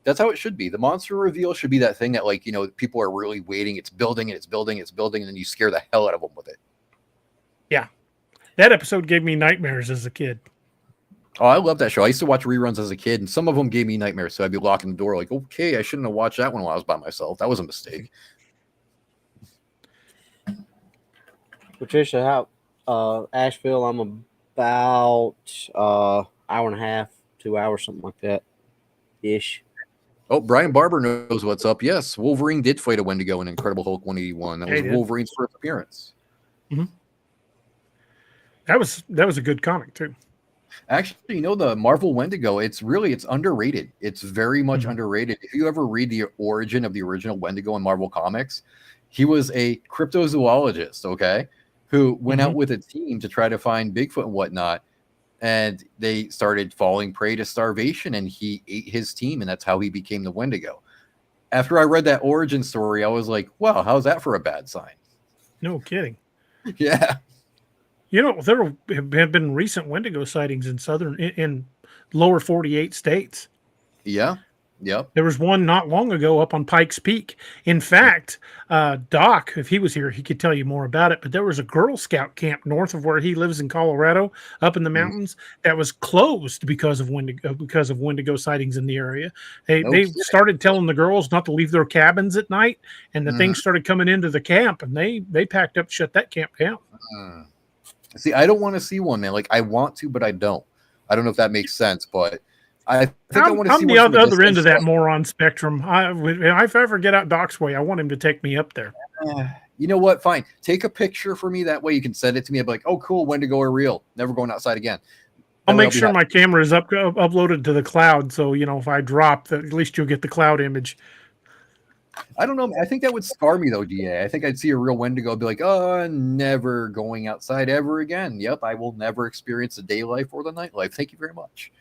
That's how it should be. The monster reveal should be that thing that, like, you know, people are really waiting. It's building and it's building, it's building, and then you scare the hell out of them with it. Yeah, that episode gave me nightmares as a kid. Oh, I love that show. I used to watch reruns as a kid, and some of them gave me nightmares. So I'd be locking the door, like, okay, I shouldn't have watched that one while I was by myself. That was a mistake. Patricia, how Asheville? I'm about hour and a half, 2 hours, something like that, ish. Oh, Brian Barber knows what's up. Yes, Wolverine did fight a Wendigo in Incredible Hulk 181. That was Wolverine's first appearance. That was a good comic too. Actually, you know, the Marvel Wendigo, it's underrated. It's very much underrated. If you ever read the origin of the original Wendigo in Marvel Comics, he was a cryptozoologist, okay, who went out with a team to try to find Bigfoot and whatnot, and they started falling prey to starvation, and he ate his team, and that's how he became the Wendigo. After I read that origin story, I was like, wow, how's that for a bad sign? No kidding. Yeah. You know, there have been recent Wendigo sightings in lower 48 states. Yeah. Yep. There was one not long ago up on Pikes Peak. In fact, Doc, if he was here, he could tell you more about it. But there was a Girl Scout camp north of where he lives in Colorado, up in the mountains, that was closed because of Wendigo sightings in the area. They started telling the girls not to leave their cabins at night, and the things started coming into the camp, and they packed up, shut that camp down. See, I don't want to see one, man. Like, I want to, but I don't. I don't know if that makes sense, but I think I want to see one. I'm the other end of that moron spectrum. If I ever get out Doc's way, I want him to take me up there. You know what? Fine. Take a picture for me. That way you can send it to me. I'll be like, oh, cool. Wendigo are real. Never going outside again. I'll make sure my camera is uploaded to the cloud. So, you know, if I drop, at least you'll get the cloud image. I don't know. I think that would scar me, though, DA. I think I'd see a real Wendigo and be like, oh, never going outside ever again. Yep, I will never experience the day life or the night life. Thank you very much.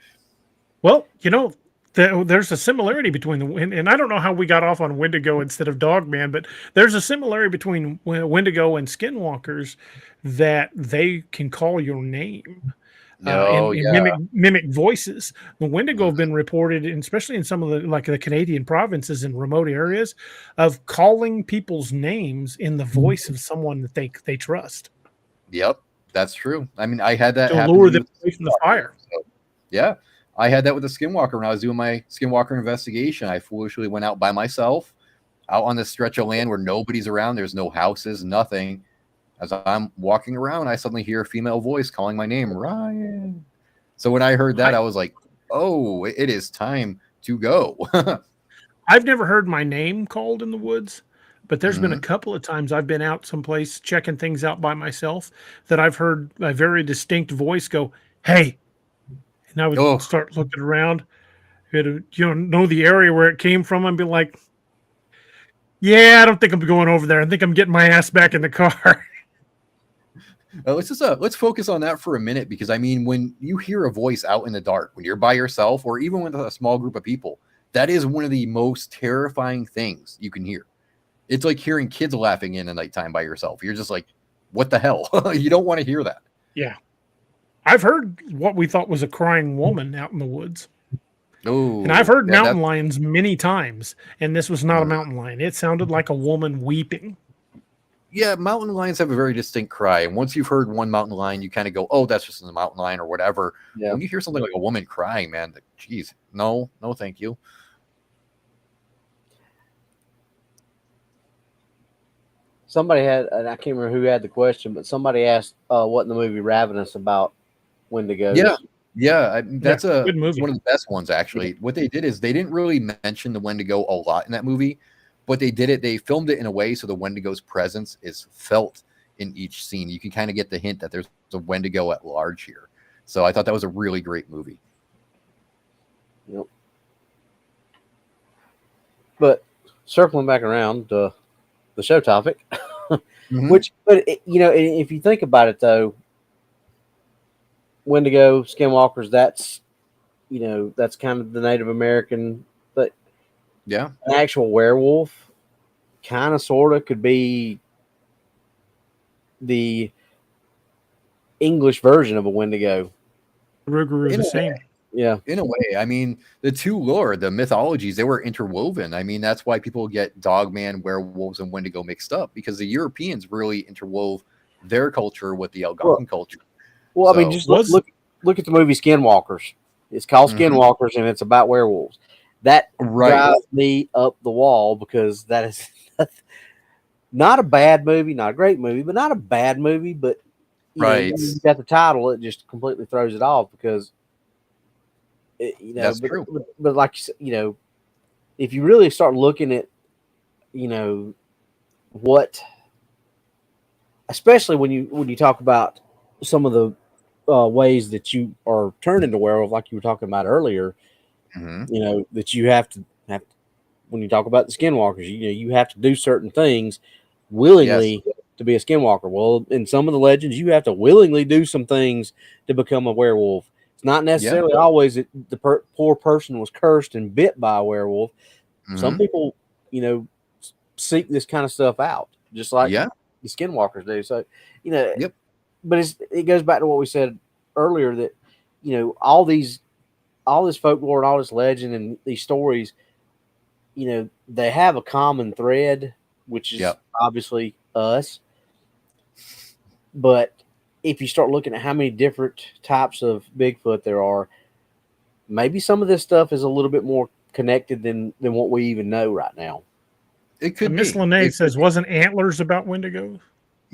Well, you know, there's a similarity between and I don't know how we got off on Wendigo instead of Dogman, but there's a similarity between Wendigo and Skinwalkers, that they can call your name. Mimic voices. The Wendigo have been reported, especially in some of the Canadian provinces and remote areas, of calling people's names in the voice of someone that they trust. Yep, that's true. I mean, I had that to lure them away from the fire. So, yeah, I had that with the Skinwalker when I was doing my Skinwalker investigation. I foolishly went out by myself, out on this stretch of land where nobody's around. There's no houses, nothing. As I'm walking around, I suddenly hear a female voice calling my name, Ryan. So when I heard that, I was like, oh, it is time to go. I've never heard my name called in the woods, but there's been a couple of times I've been out someplace checking things out by myself that I've heard a very distinct voice go, hey. And I would start looking around, know the area where it came from, and be like, yeah, I don't think I'm going over there. I think I'm getting my ass back in the car. Let's focus on that for a minute, because I mean, when you hear a voice out in the dark, when you're by yourself, or even with a small group of people, that is one of the most terrifying things you can hear. It's like hearing kids laughing in the nighttime by yourself. You're just like, what the hell? You don't want to hear that. Yeah. I've heard what we thought was a crying woman out in the woods. Oh, and I've heard yeah, mountain lions many times, and this was not a mountain lion. It sounded like a woman weeping. yeah, mountain lions have a very distinct cry, and once you've heard one mountain lion, you kind of go, "Oh, that's just a mountain lion or whatever." Yeah. When you hear something like a woman crying, man, geez, no, thank you. Somebody had, and I can't remember who had the question, but somebody asked what in the movie Ravenous about Wendigo. Yeah, that's a good movie. one of the best ones, actually. What they did is they didn't really mention the Wendigo a lot in that movie, but they filmed it in a way so the Wendigo's presence is felt in each scene. You can kind of get the hint that there's a Wendigo at large here. So I thought that was a really great movie. Yep. But circling back around to the show topic, if you think about it, though, Wendigo, skinwalkers, that's kind of the Native American, but yeah, an actual werewolf kind of sort of could be the English version of a Wendigo. Rougarou the same. Yeah. In a way. I mean, the two lore, the mythologies, they were interwoven. I mean, that's why people get Dogman, werewolves, and Wendigo mixed up, because the Europeans really interwove their culture with the Algonquin culture. Well, I mean, just look at the movie Skinwalkers. It's called Skinwalkers, and it's about werewolves. That drives me up the wall, because that is not a bad movie, not a great movie, but not a bad movie. But when you got the title, it just completely throws it off, because that's true. But like if you really start looking at what, especially when you talk about some of the ways that you are turned into werewolf, like you were talking about earlier, that you have to when you talk about the skinwalkers, you have to do certain things willingly to be a skinwalker. Well, in some of the legends, you have to willingly do some things to become a werewolf. It's not necessarily always that the poor person was cursed and bit by a werewolf. Some people, seek this kind of stuff out, just like the skinwalkers do. So, but it goes back to what we said earlier, that all this folklore and all this legend and these stories, they have a common thread, which is obviously us. But if you start looking at how many different types of Bigfoot there are, maybe some of this stuff is a little bit more connected than what we even know right now. It could be. Miss Lene says, wasn't Antlers about Wendigo?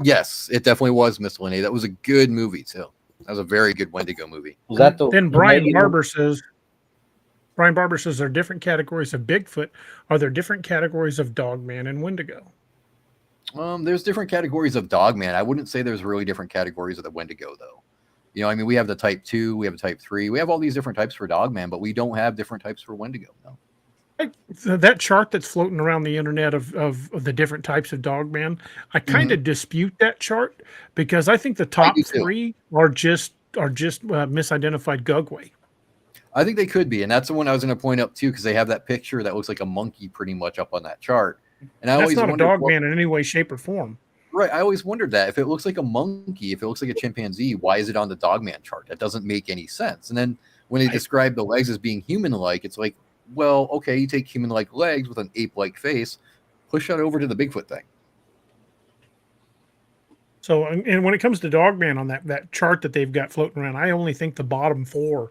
Yes, it definitely was, Miss Lene. That was a good movie, too. That was a very good Wendigo movie. Was that then Brian Barber says, there are different categories of Bigfoot. Are there different categories of Dogman and Wendigo? There's different categories of Dogman. I wouldn't say there's really different categories of the Wendigo, though. I mean, we have the type 2, we have the type 3. We have all these different types for Dogman, but we don't have different types for Wendigo, no. That chart that's floating around the internet of the different types of Dogman, I kind of dispute that chart, because I think the top 3 are just misidentified Gugway. I think they could be, and that's the one I was going to point up too, because they have that picture that looks like a monkey pretty much up on that chart. And that's not a Dogman in any way, shape, or form. Right. I always wondered that. If it looks like a monkey, if it looks like a chimpanzee, why is it on the Dogman chart? That doesn't make any sense. And then when they describe the legs as being human-like, it's like, well, okay, you take human-like legs with an ape-like face, push that over to the Bigfoot thing. So, and when it comes to Dogman on that chart that they've got floating around, I only think the bottom 4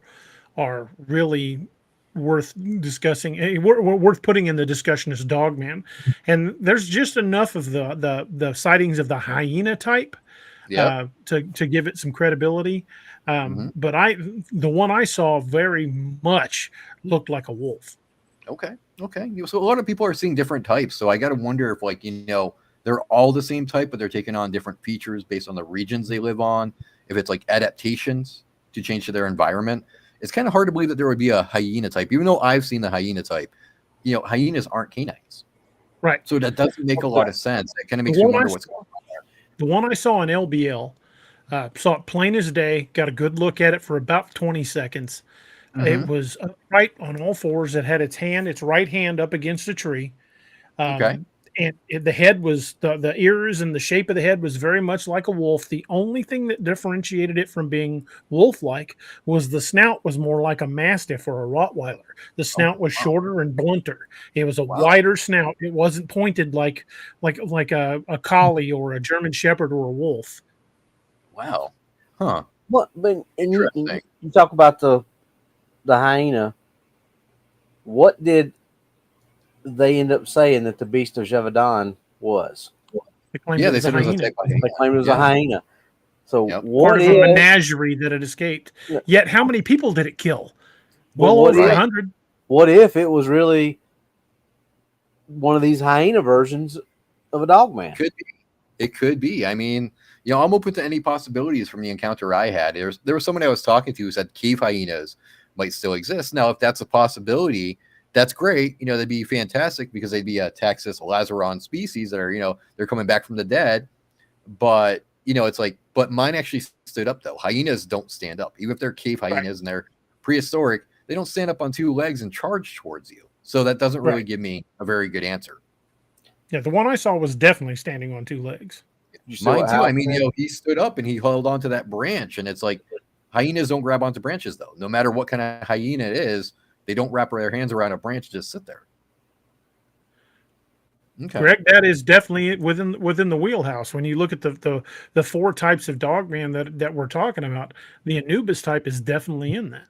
are really worth discussing, worth putting in the discussion as Dogman. And there's just enough of the sightings of the hyena type to give it some credibility. But the one I saw very much looked like a wolf. Okay. So a lot of people are seeing different types. So I got to wonder if they're all the same type, but they're taking on different features based on the regions they live on. If it's like adaptations to change to their environment. It's kind of hard to believe that there would be a hyena type, even though I've seen the hyena type. Hyenas aren't canines. Right. So that doesn't make a lot of sense. It kind of makes you wonder what's going on there. The one I saw in LBL, saw it plain as day, got a good look at it for about 20 seconds. It was upright on all fours. It had its right hand up against a tree. And the head was the ears and the shape of the head was very much like a wolf. The only thing that differentiated it from being wolf-like was the snout was more like a mastiff or a Rottweiler. The snout was shorter and blunter. It was a wider snout. It wasn't pointed like a collie or a German Shepherd or a wolf. Wow. Huh. What? But and you talk about the hyena. What did they end up saying that the beast of Gévaudan was? They claimed it was a hyena. They claimed it was a hyena. So what part of a menagerie that had escaped. Yet how many people did it kill? Well over 100. What if it was really one of these hyena versions of a dogman? It could be. I mean, I'm open to any possibilities from the encounter I had. There was someone I was talking to who said cave hyenas might still exist. Now, if that's a possibility, that's great. That'd be fantastic because they'd be a Texas Lazaron species that are, they're coming back from the dead. But, it's like, but mine actually stood up though. Hyenas don't stand up. Even if they're cave hyenas and they're prehistoric, they don't stand up on two legs and charge towards you. So that doesn't really give me a very good answer. Yeah, the one I saw was definitely standing on two legs. Mine too. I mean, he stood up and he held onto that branch, and it's like hyenas don't grab onto branches though. No matter what kind of hyena it is, they don't wrap their hands around a branch and just sit there. Okay. Greg, that is definitely within the wheelhouse. When you look at the four types of dogman that we're talking about, the Anubis type is definitely in that.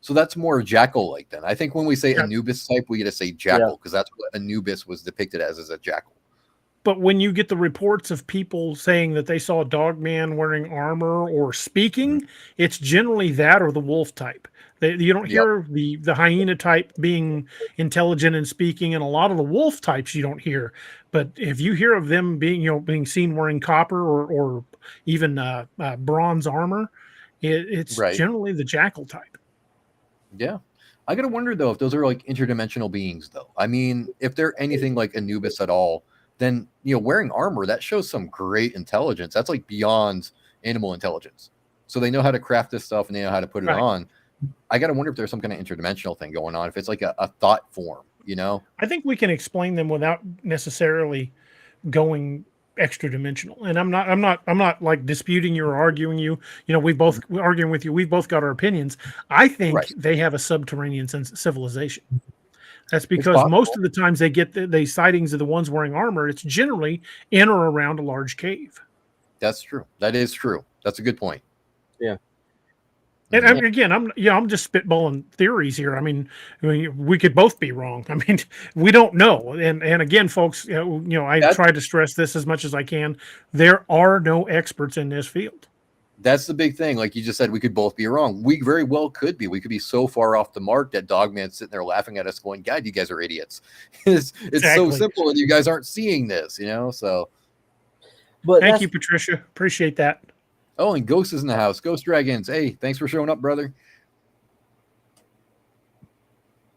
So that's more jackal-like then. I think when we say Anubis type, we get to say jackal because that's what Anubis was depicted as a jackal. But when you get the reports of people saying that they saw a dogman wearing armor or speaking, it's generally that or the wolf type. You don't hear the hyena type being intelligent and speaking, and a lot of the wolf types you don't hear. But if you hear of them being seen wearing copper or even bronze armor, it's generally the jackal type. Yeah. I gotta wonder though if those are like interdimensional beings though. I mean, if they're anything like Anubis at all, then wearing armor, that shows some great intelligence. That's like beyond animal intelligence. So they know how to craft this stuff and they know how to put it on. I gotta wonder if there's some kind of interdimensional thing going on, if it's like a thought form, I think we can explain them without necessarily going extra dimensional. And I'm not like disputing you or arguing you. We're arguing with you. We've both got our opinions. I think they have a subterranean civilization. That's because most of the times they get the sightings of the ones wearing armor, it's generally in or around a large cave. That's true. That is true. That's a good point. Yeah. And I mean, again, I'm just spitballing theories here. I mean, we could both be wrong. I mean, we don't know. And again, folks, I try to stress this as much as I can. There are no experts in this field. That's the big thing. Like you just said, we could both be wrong. We very well could be. We could be so far off the mark that Dogman's sitting there laughing at us going, God, you guys are idiots. It's so simple and you guys aren't seeing this, so. But thank you, Patricia. Appreciate that. Oh, and Ghost is in the house. Ghost Dragons. Hey, thanks for showing up, brother.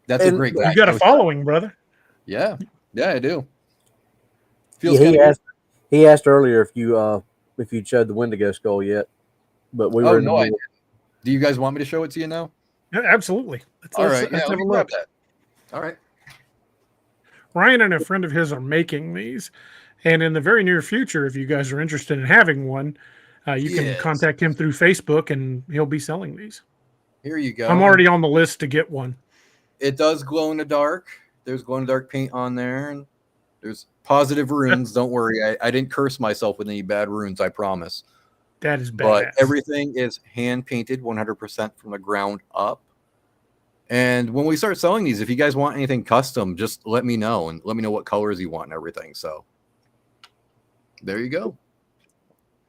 That's a great guy. You got a following, brother. Yeah. Yeah, I do. He asked earlier if you'd showed the Wendigo skull yet. But we were I didn't. Do you guys want me to show it to you now? Yeah, absolutely. Let's have a look. That. All right. Ryan and a friend of his are making these. And in the very near future, if you guys are interested in having one, you can contact him through Facebook and he'll be selling these. Here you go. I'm already on the list to get one. It does glow in the dark. There's glow in the dark paint on there. And there's positive runes. Don't worry. I didn't curse myself with any bad runes, I promise. That is bad. But everything is hand painted 100% from the ground up. And when we start selling these, if you guys want anything custom, just let me know and let me know what colors you want and everything. So there you go.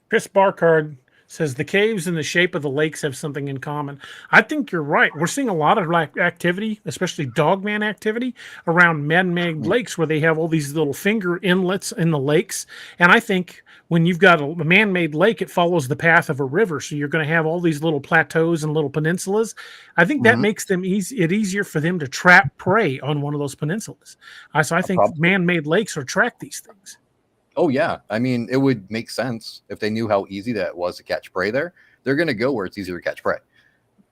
Chris Barcard says the caves and the shape of the lakes have something in common. I think you're right. We're seeing a lot of activity, especially dogman activity, around man-made lakes where they have all these little finger inlets in the lakes. And I think when you've got a man-made lake, it follows the path of a river. So you're going to have all these little plateaus and little peninsulas. I think that makes them easier for them to trap prey on one of those peninsulas. So I think man-made lakes attract these things. Oh, yeah. I mean, it would make sense if they knew how easy that was to catch prey there. They're going to go where it's easier to catch prey.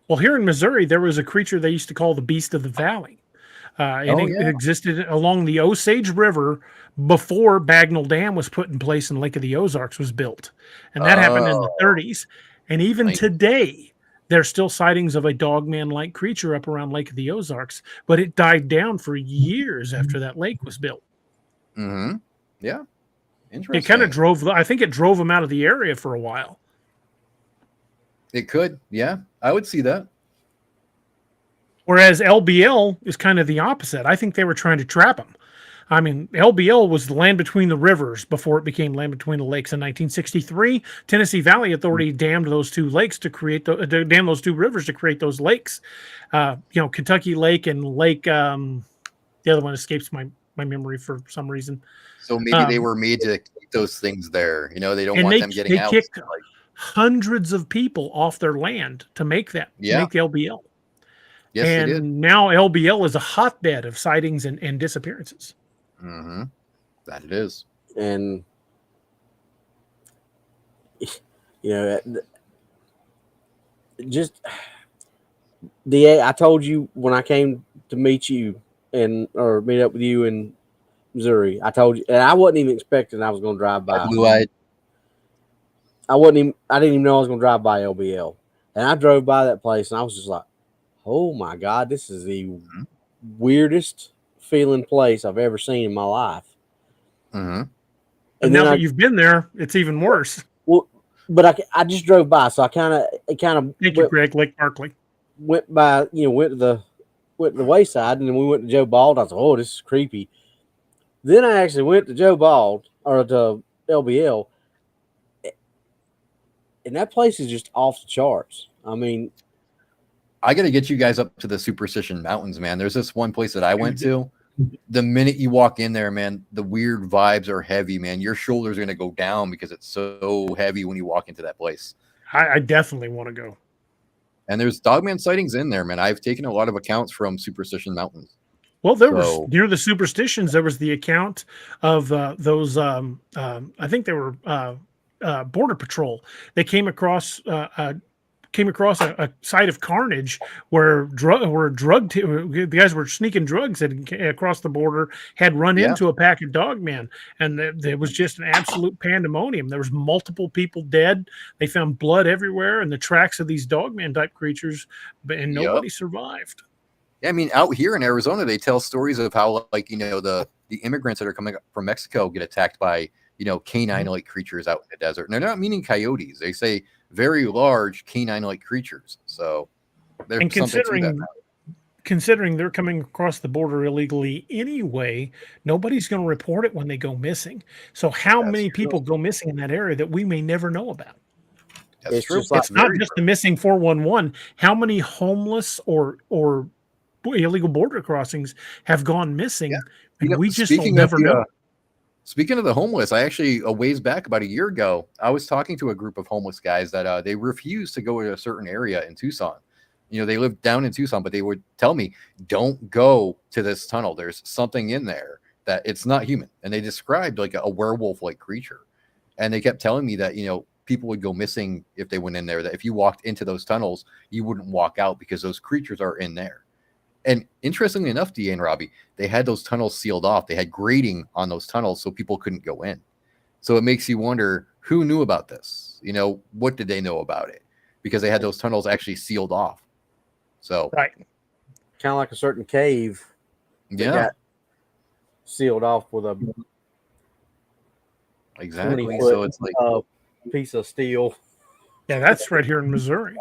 Well, here in Missouri, there was a creature they used to call the Beast of the Valley. It existed along the Osage River before Bagnell Dam was put in place and Lake of the Ozarks was built. And that happened in the 30s. And even today, there's still sightings of a dogman-like creature up around Lake of the Ozarks, but it died down for years after that lake was built. Mm-hmm. Yeah. Interesting. It kind of I think it drove them out of the area for a while. It could. Yeah. I would see that. Whereas LBL is kind of the opposite. I think they were trying to trap them. I mean, LBL was the land between the rivers before it became land between the lakes in 1963. Tennessee Valley Authority dammed those two lakes to create dammed those two rivers to create those lakes. Kentucky Lake and Lake. The other one escapes my memory for some reason. So maybe they were made to keep those things there. They don't want them getting out. They kicked hundreds of people off their land to make that. To make the LBL. Yes, and they did. Now LBL is a hotbed of sightings and disappearances. Mm-hmm. That it is. And just I told you when I came to meet you or meet up with you in Missouri, I told you, and I wasn't even expecting I was going to drive by. Blue-eyed. I didn't even know I was going to drive by LBL, and I drove by that place, and I was just like, "Oh my God, this is the weirdest feeling place I've ever seen in my life." Mm-hmm. And now that you've been there, it's even worse. Well, but I just drove by, so I kind of thank you, Greg. Lake Barkley went by, went to the wayside, and then we went to Joe Bald. I was like, "Oh, this is creepy." Then I actually went to Joe Bald or to LBL, and that place is just off the charts. I mean, I got to get you guys up to the Superstition Mountains, man. There's this one place that I went to. The minute you walk in there, man, the weird vibes are heavy, man. Your shoulders are going to go down because it's so heavy when you walk into that place. I definitely want to go. And there's dogman sightings in there, man. I've taken a lot of accounts from Superstition Mountains. Well, there was near the Superstitions. There was the account of those. I think they were Border Patrol. They came across a site of carnage where the guys were sneaking drugs across the border, had run into a pack of dogmen, and there was just an absolute pandemonium. There was multiple people dead. They found blood everywhere and the tracks of these dogman type creatures, and nobody survived. Yeah, I mean, out here in Arizona, they tell stories of how, the immigrants that are coming up from Mexico get attacked by, canine-like creatures out in the desert. And they're not meaning coyotes. They say very large canine-like creatures. So there's something to that. Considering they're coming across the border illegally anyway, nobody's going to report it when they go missing. So how many people go missing in that area that we may never know about? That's true. It's not just the missing 411. How many homeless or illegal border crossings have gone missing? Yeah. And we just will never know. Speaking of the homeless, I actually, a ways back, about a year ago, I was talking to a group of homeless guys that they refused to go to a certain area in Tucson. They lived down in Tucson, but they would tell me, don't go to this tunnel. There's something in there that it's not human. And they described like a werewolf-like creature. And they kept telling me that, people would go missing if they went in there, that if you walked into those tunnels, you wouldn't walk out because those creatures are in there. And interestingly enough, DA and Robbie, they had those tunnels sealed off. They had grating on those tunnels so people couldn't go in. So it makes you wonder, who knew about this? What did they know about it? Because they had those tunnels actually sealed off. So right, kind of like a certain cave. Got sealed off with a exactly. So it's like a piece of steel. Yeah, that's right here in Missouri.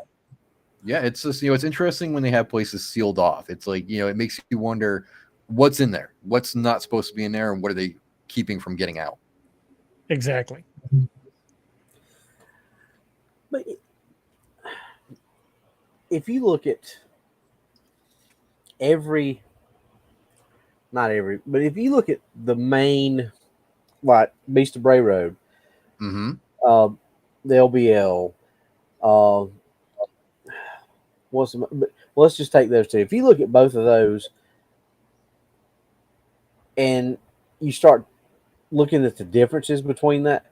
Yeah, it's just, it's interesting when they have places sealed off. It's like, it makes you wonder what's in there, what's not supposed to be in there, and what are they keeping from getting out. Exactly. But if you look at not every, but if you look at the main, Beast of Bray Road, mm-hmm. The LBL, let's just take those two. If you look at both of those and you start looking at the differences between that,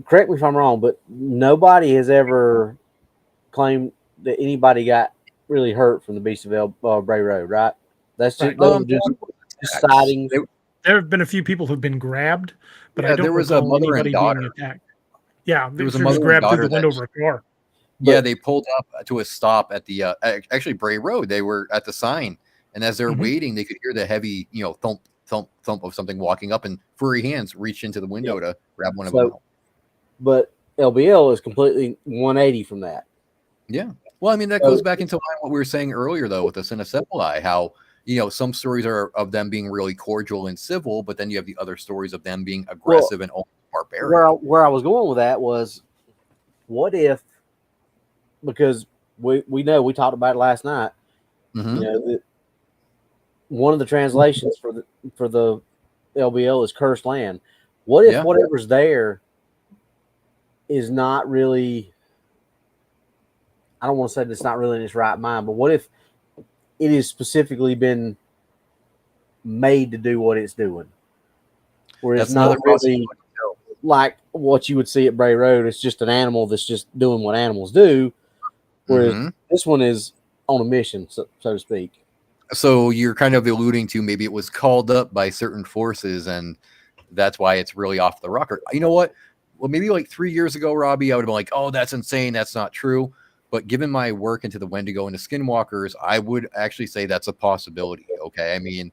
correct me if I'm wrong, but nobody has ever claimed that anybody got really hurt from the Beast of Bray Road, right? That's Right. just sightings. There have been a few people who've been grabbed, but I don't there was a recall mother and anybody daughter. being attacked. Yeah, There was a she mother and grabbed through daughter the window of a car. Yeah, they pulled up to a stop at the actually Bray Road. They were at the sign, and as they're waiting, they could hear the heavy, thump, thump, thump of something walking up, and furry hands reach into the window to grab one of them out. But LBL is completely 180 from that. Yeah. Well, I mean, that goes back into what we were saying earlier, though, with the Cynocephali, how, some stories are of them being really cordial and civil, but then you have the other stories of them being aggressive and barbaric. Where I was going with that was, what if, because we know, we talked about it last night, that one of the translations for the LBL is cursed land. What if whatever's there is not really, I don't want to say it's not really in its right mind, but what if it has specifically been made to do what it's doing? Where it's not really like what you would see at Bray Road. It's just an animal that's just doing what animals do. Whereas this one is on a mission, so to speak. So you're kind of alluding to maybe it was called up by certain forces, and that's why it's really off the rocker. You know what? Well, maybe like 3 years ago, Robbie, I would have been like, oh, that's insane. That's not true. But given my work into the Wendigo and the Skinwalkers, I would actually say that's a possibility. Okay. I mean,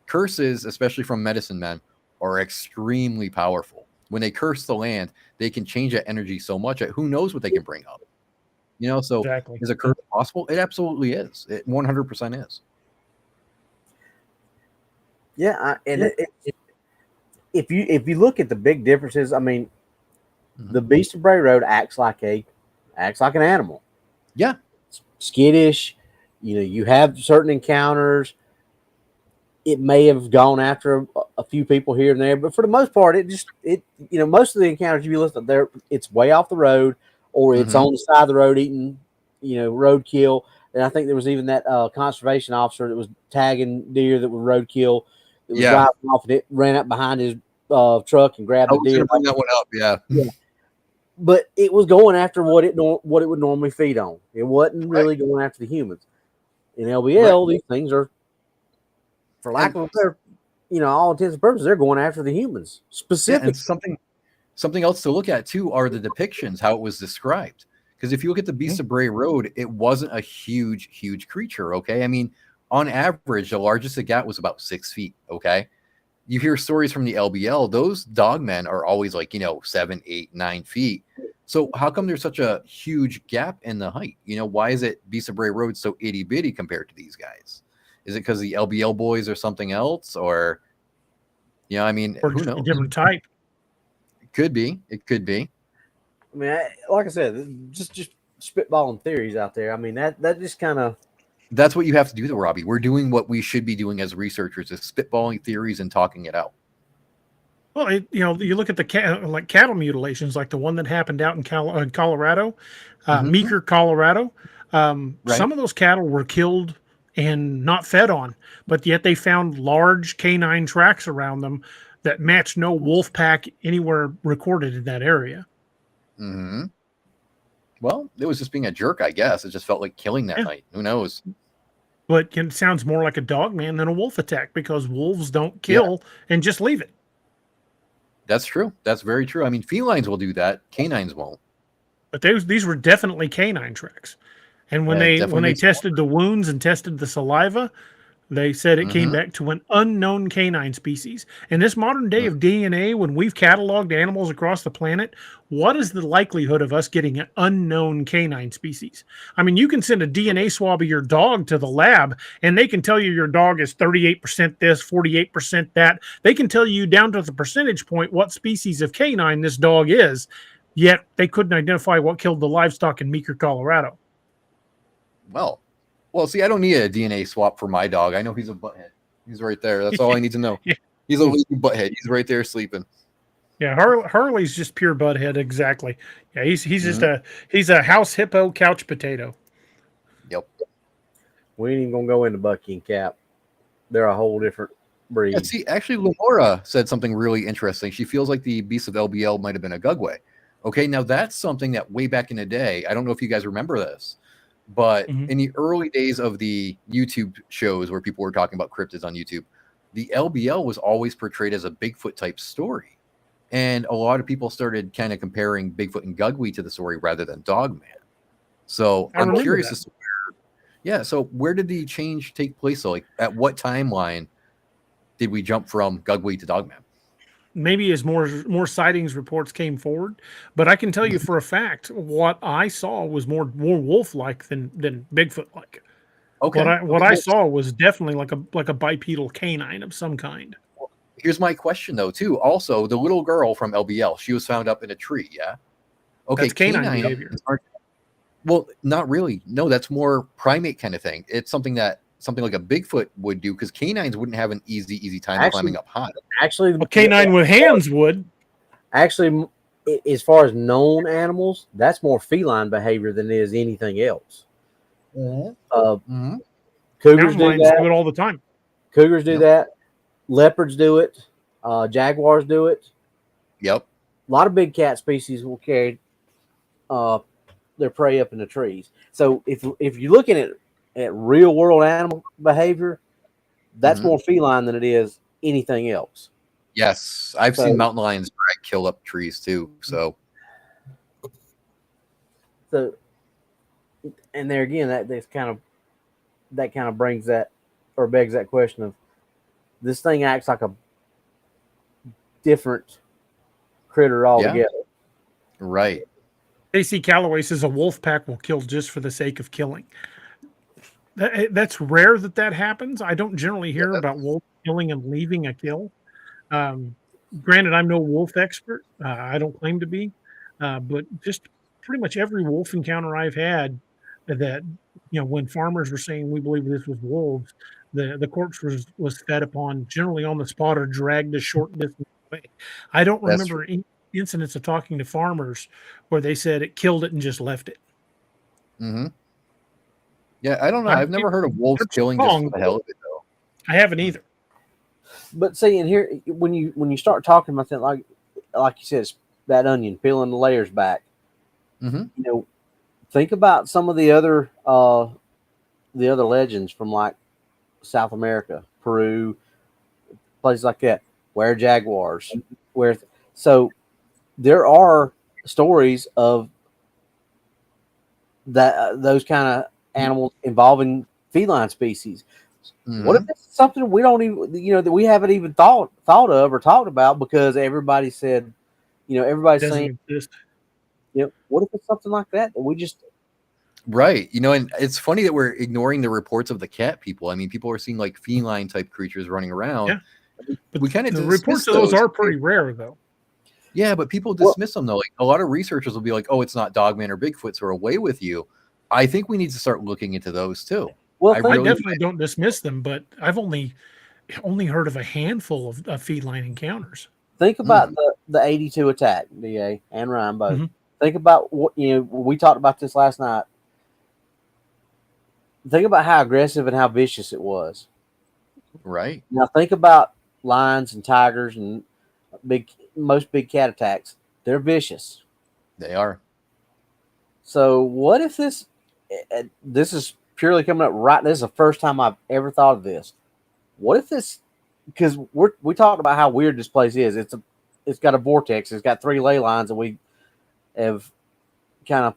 curses, especially from medicine men, are extremely powerful. When they curse the land, they can change that energy so much that who knows what they can bring up. So is a curse possible? It absolutely is. It 100% is. Yeah. If you look at the big differences, I mean, the Beast of Bray Road acts like an animal. Yeah. Skittish. You have certain encounters. It may have gone after a few people here and there, but for the most part, most of the encounters you listen there, it's way off the road, or it's on the side of the road eating, roadkill. And I think there was even that conservation officer that was tagging deer that were roadkill. It was driving off, and it ran up behind his truck and grabbed the deer. Bring that one up, yeah. But it was going after what it would normally feed on. It wasn't really going after the humans. In LBL, these things are, for lack of a better, all intents and purposes, they're going after the humans specifically. And something else to look at too are the depictions, how it was described. Because if you look at the Beast of Bray Road, it wasn't a huge creature. Okay, I mean, on average, the largest it got was about 6 feet. Okay. You hear stories from the LBL, those dogmen are always like, 7, 8, 9 feet. So how come there's such a huge gap in the height? Why is it Beast of Bray Road so itty bitty compared to these guys? Is it because the LBL boys are something else, or, I mean, or who knows? A different type. It could be. I mean, like I said, just spitballing theories out there. I mean, that just kind of. That's what you have to do, though, Robbie. We're doing what we should be doing as researchers, is spitballing theories and talking it out. Well, you look at the cattle mutilations, like the one that happened out in Colorado, Meeker, Colorado. Some of those cattle were killed and not fed on, but yet they found large canine tracks around them that matched no wolf pack anywhere recorded in that area. Mm-hmm. Well, it was just being a jerk, I guess. It just felt like killing that night. Who knows? But it sounds more like a dogman than a wolf attack, because wolves don't kill and just leave it. That's true. That's very true. I mean, felines will do that. Canines won't. But these were definitely canine tracks. And when they tested the wounds and tested the saliva, they said it came back to an unknown canine species. In this modern day of DNA, when we've cataloged animals across the planet, what is the likelihood of us getting an unknown canine species? I mean, you can send a DNA swab of your dog to the lab, and they can tell you your dog is 38% this, 48% that. They can tell you down to the percentage point what species of canine this dog is, yet they couldn't identify what killed the livestock in Meeker, Colorado. Well, see, I don't need a DNA swap for my dog. I know he's a butthead. He's right there. That's all I need to know. He's a lazy butthead. He's right there sleeping. Yeah, Harley's just pure butthead. Exactly. Yeah, he's just a house hippo couch potato. Yep. We ain't even gonna go into Bucky and Cap. They're a whole different breed. Yeah, see, actually, Lenora said something really interesting. She feels like the Beast of LBL might have been a Gugway. Okay, now that's something that way back in the day, I don't know if you guys remember this, But in the early days of the YouTube shows where people were talking about cryptids on YouTube, the LBL was always portrayed as a Bigfoot type story. And a lot of people started kind of comparing Bigfoot and Gugwe to the story rather than Dogman. So I'm curious as to where did the change take place? So, like, at what timeline did we jump from Gugwe to Dogman? Maybe as more sightings reports came forward, but I can tell you for a fact what I saw was more wolf-like than Bigfoot-like. Okay. What I saw was definitely like a bipedal canine of some kind. Here's my question though, too. Also, the little girl from LBL, she was found up in a tree. Yeah. Okay. That's canine behavior. Well, not really. No, that's more primate kind of thing. It's something like a Bigfoot would do, because canines wouldn't have an easy time climbing up high. Actually, a canine with hands would. Actually, as far as known animals, that's more feline behavior than it is anything else. Cougars do that. Do it all the time. Cougars do that. Leopards do it. Jaguars do it. Yep. A lot of big cat species will carry their prey up in the trees. So if you're looking at real world animal behavior, that's more feline than it is anything else. Yes, I've seen mountain lions kill up trees too. So, and there again, that kind of brings that, or begs that question of, this thing acts like a different critter altogether. Right. AC Calloway says a wolf pack will kill just for the sake of killing. That's rare that happens. I don't generally hear about wolves killing and leaving a kill. Granted, I'm no wolf expert. I don't claim to be, but just pretty much every wolf encounter I've had, that when farmers were saying we believe this was wolves, the corpse was fed upon generally on the spot or dragged a short distance away. I don't remember any incidents of talking to farmers where they said it killed it and just left it. Yeah, I don't know. I've never heard of wolves killing just for the hell of it, though. I haven't either. But see, and here, when you start talking about that, like you said, it's that onion, peeling the layers back. Think about some of the other legends from like South America, Peru, places like that, where jaguars, so there are stories of those kind of animals involving feline species. What if it's something we don't even, that we haven't even thought of or talked about, because everybody said, everybody's saying, what if it's something like that we just. Right. And it's funny that we're ignoring the reports of the cat people. I mean, people are seeing like feline type creatures running around. Yeah. But we kind of the reports of those are pretty rare, though. Yeah, but people dismiss them, though. Like, a lot of researchers will be like, oh, it's not Dogman or Bigfoot, so we're away with you. I think we need to start looking into those too. Well, I definitely don't dismiss them, but I've only heard of a handful of feline encounters. Think about the 82 attack, DA and Ryan both. Think about what we talked about this last night. Think about how aggressive and how vicious it was. Right. Now think about lions and tigers and most big cat attacks. They're vicious. They are. So what if this is purely coming up right? This is the first time I've ever thought of this. What if this? Because we talked about how weird this place is. It's got a vortex. It's got 3 ley lines, and we have kind of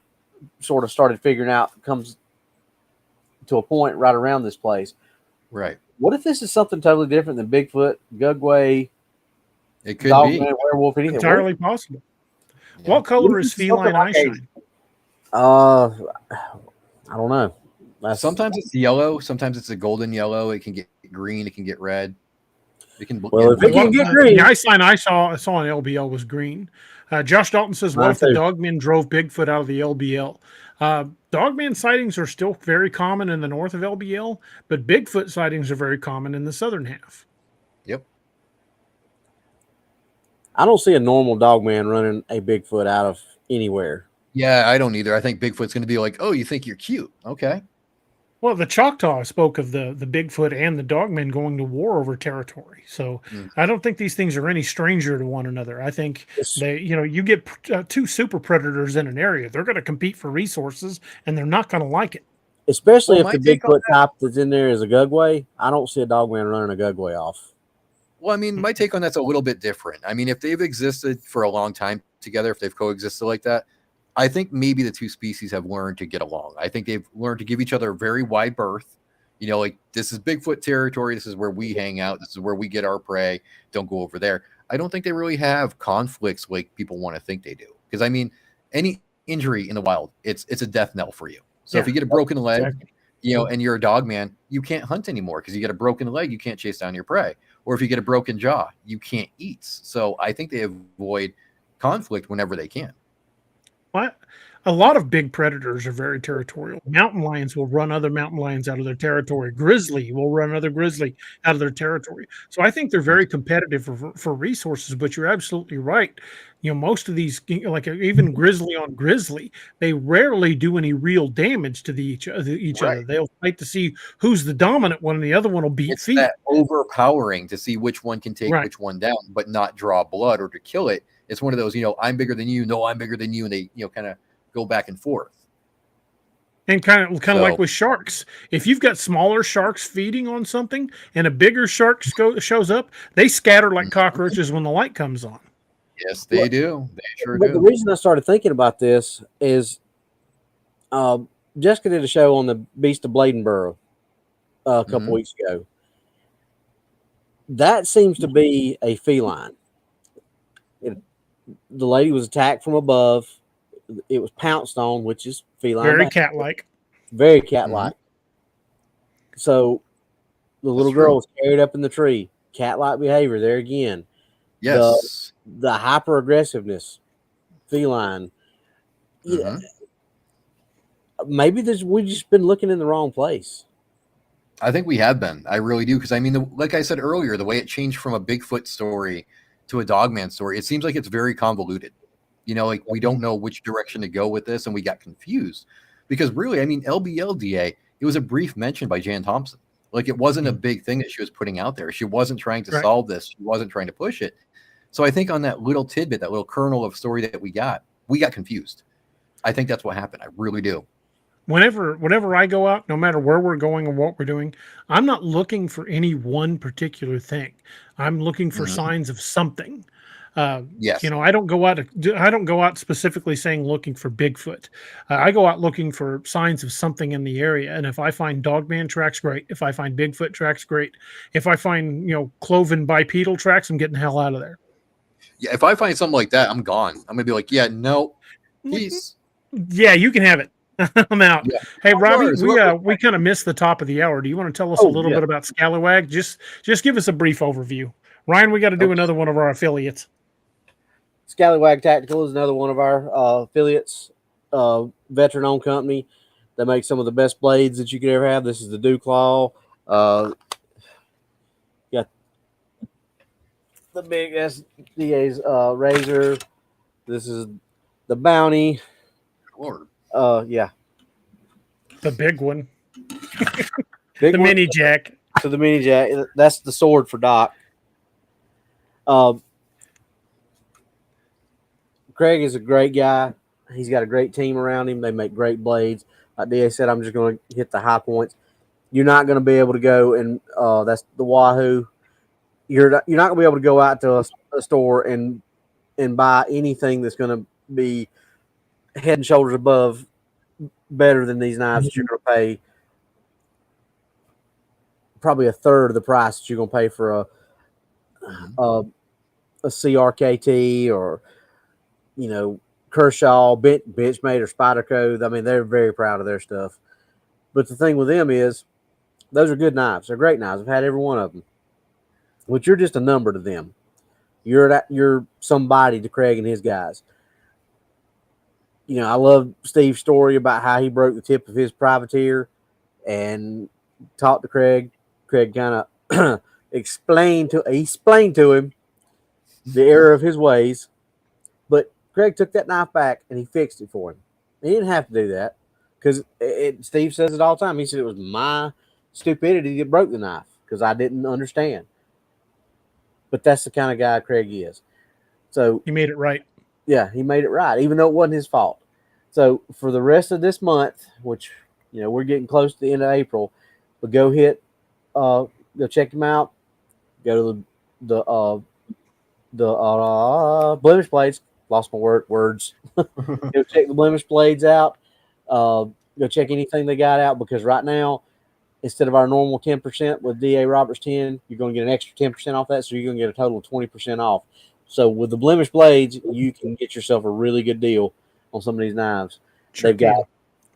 sort of started figuring out comes to a point right around this place. Right. What if this is something totally different than Bigfoot, Gugwe? It could Dogman, be werewolf, anything. Entirely possible. Yeah. What color is feline eyeshine? I don't know. Sometimes it's yellow. Sometimes it's a golden yellow. It can get green. It can get red. It can. Well, if it can get green, the eyeshine I saw on LBL was green. Josh Dalton says, "What if the Dogmen drove Bigfoot out of the LBL?" Dogman sightings are still very common in the north of LBL, but Bigfoot sightings are very common in the southern half. Yep. I don't see a normal Dogman running a Bigfoot out of anywhere. Yeah, I don't either. I think Bigfoot's going to be like, oh, you think you're cute? Okay. Well, the Choctaw spoke of the Bigfoot and the Dogmen going to war over territory. So I don't think these things are any stranger to one another. I think you get 2 super predators in an area, they're going to compete for resources, and they're not going to like it. Especially if the Bigfoot type that's in there is a Gugway. I don't see a Dogman running a Gugway off. Well, I mean, my take on that's a little bit different. I mean, if they've existed for a long time together, if they've coexisted like that, I think maybe the two species have learned to get along. I think they've learned to give each other a very wide berth. You know, like, this is Bigfoot territory. This is where we hang out. This is where we get our prey. Don't go over there. I don't think they really have conflicts like people want to think they do. Because, I mean, any injury in the wild, it's a death knell for you. So if you get a broken leg, you know, and you're a dog man, you can't hunt anymore because you get a broken leg. You can't chase down your prey. Or if you get a broken jaw, you can't eat. So I think they avoid conflict whenever they can. What? A lot of big predators are very territorial. Mountain lions will run other mountain lions out of their territory. Grizzly will run other grizzly out of their territory. So I think they're very competitive for resources, but you're absolutely right. You know, most of these, like even grizzly on grizzly, they rarely do any real damage to each other. They'll fight to see who's the dominant one, and the other one will beat feet. That overpowering to see which one can take which one down, but not draw blood or to kill it. It's one of those, you know, I'm bigger than you. No, I'm bigger than you. And they, you know, kind of go back and forth. And kind of like with sharks. If you've got smaller sharks feeding on something and a bigger shark shows up, they scatter like cockroaches when the light comes on. Yes, they do. They sure do. But the reason I started thinking about this is Jessica did a show on the Beast of Bladenboro a couple weeks ago. That seems to be a feline. The lady was attacked from above. It was pounced on, which is feline. Very cat-like. Very cat-like. So the little girl was carried up in the tree. Cat-like behavior there again. Yes. The hyper-aggressiveness. Feline. Yeah. Maybe we've just been looking in the wrong place. I think we have been. I really do. Because, I mean, like I said earlier, the way it changed from a Bigfoot story to a Dogman story, it seems like it's very convoluted. You know, like, we don't know which direction to go with this, and we got confused. Because really, I mean, LBLDA, it was a brief mention by Jan Thompson. Like, it wasn't a big thing that she was putting out there. She wasn't trying to solve this. She wasn't trying to push it. So I think on that little tidbit, that little kernel of story that we got confused. I think that's what happened. I really do. Whenever I go out, no matter where we're going or what we're doing, I'm not looking for any one particular thing. I'm looking for signs of something. Yes. You know, I don't go out specifically saying looking for Bigfoot. I go out looking for signs of something in the area. And if I find Dogman tracks, great. If I find Bigfoot tracks, great. If I find, you know, cloven bipedal tracks, I'm getting the hell out of there. Yeah. If I find something like that, I'm gone. I'm gonna be like, yeah, no, peace. Yeah, you can have it. I'm out. Yeah. Hey, Robbie, we kind of missed the top of the hour. Do you want to tell us a little bit about Scallywag? Just give us a brief overview. Ryan, we got to do another one of our affiliates. Scallywag Tactical is another one of our affiliates, veteran-owned company that makes some of the best blades that you could ever have. This is the Dew Claw. Got the big SDA's razor. This is the Bounty. Lord. Yeah. The big one. The mini jack. So the mini jack, that's the sword for Doc. Craig is a great guy. He's got a great team around him. They make great blades. Like DA said, I'm just going to hit the high points. You're not going to be able to go and that's the Wahoo. You're not going to be able to go out to a store and buy anything that's going to be head and shoulders above better than these knives that you're going to pay probably a third of the price that you're going to pay for a CRKT or, you know, Kershaw, Benchmade, or Spyderco. I mean, they're very proud of their stuff. But the thing with them is those are good knives. They're great knives. I've had every one of them. But you're just a number to them. You're somebody to Craig and his guys. You know, I love Steve's story about how he broke the tip of his privateer and talked to Craig. Craig kind of explained to him the error of his ways. But Craig took that knife back and he fixed it for him. He didn't have to do that because Steve says it all the time. He said it was my stupidity that broke the knife because I didn't understand. But that's the kind of guy Craig is. So he made it right. Yeah, he made it right, even though it wasn't his fault. So for the rest of this month, which we're getting close to the end of April, but go check them out. Go to the blemish blades. Lost my words. Go check the blemish blades out. Go check anything they got out, because right now, instead of our normal 10% with DA Roberts 10, you're going to get an extra 10% off that, so you're going to get a total of 20% off. So with the blemish blades, you can get yourself a really good deal on some of these knives. They've got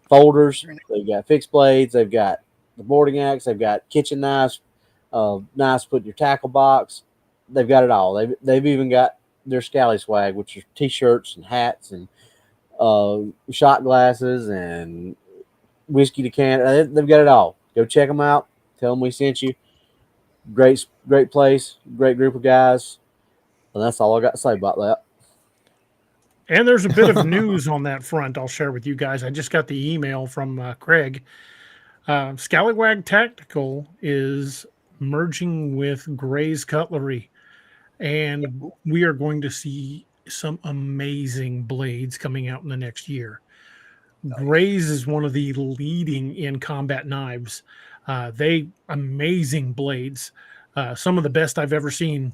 folders, they've got fixed blades, they've got the boarding axe, they've got kitchen knives, knives to put in your tackle box. They've got it all. They've even got their scally swag, which are t-shirts and hats and shot glasses and whiskey decanter. They've got it all. Go check them out. Tell them we sent you. Great place, great group of guys. And that's all I got to say about that. And there's a bit of news on that front I'll share with you guys. I just got the email from Craig. Scallywag Tactical is merging with Gray's Cutlery, and we are going to see some amazing blades coming out in the next year. Gray's is one of the leading in combat knives. They amazing blades, some of the best I've ever seen.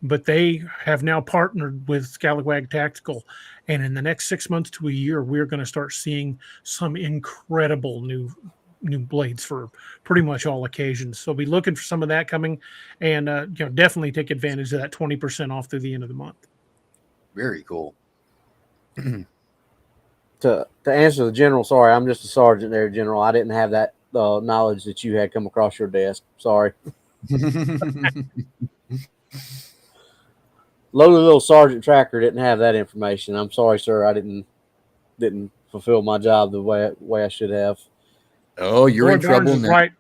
But they have now partnered with Scallywag Tactical, and in the next 6 months to a year, we're going to start seeing some incredible new blades for pretty much all occasions. So be looking for some of that coming, and definitely take advantage of that 20% off through the end of the month. Very cool. To answer the general, sorry, I'm just a sergeant there, General. I didn't have that knowledge that you had come across your desk. Sorry. Lowly little Sergeant Tracker didn't have that information. I'm sorry, sir. I didn't fulfill my job the way I should have. Oh, you're in trouble now. Right.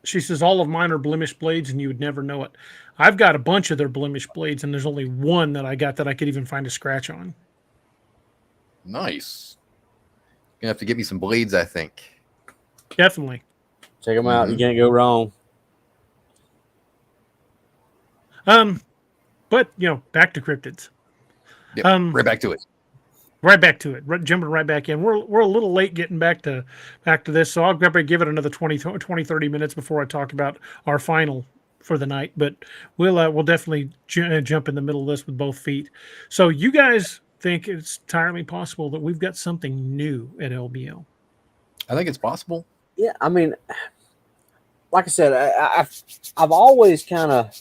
She says all of mine are blemish blades, and you would never know it. I've got a bunch of their blemish blades, and there's only one that I got that I could even find a scratch on. Nice. You're gonna have to get me some blades, I think. Definitely. Check them out. You can't go wrong. But back to cryptids. Yep, right back to it. Right back to it. Jumping right back in. We're a little late getting back to this, so I'll probably give it another 20, 30 minutes before I talk about our final for the night. But we'll definitely jump in the middle of this with both feet. So you guys think it's entirely possible that we've got something new at LBL? I think it's possible. Yeah, I mean, like I said, I've always kind of.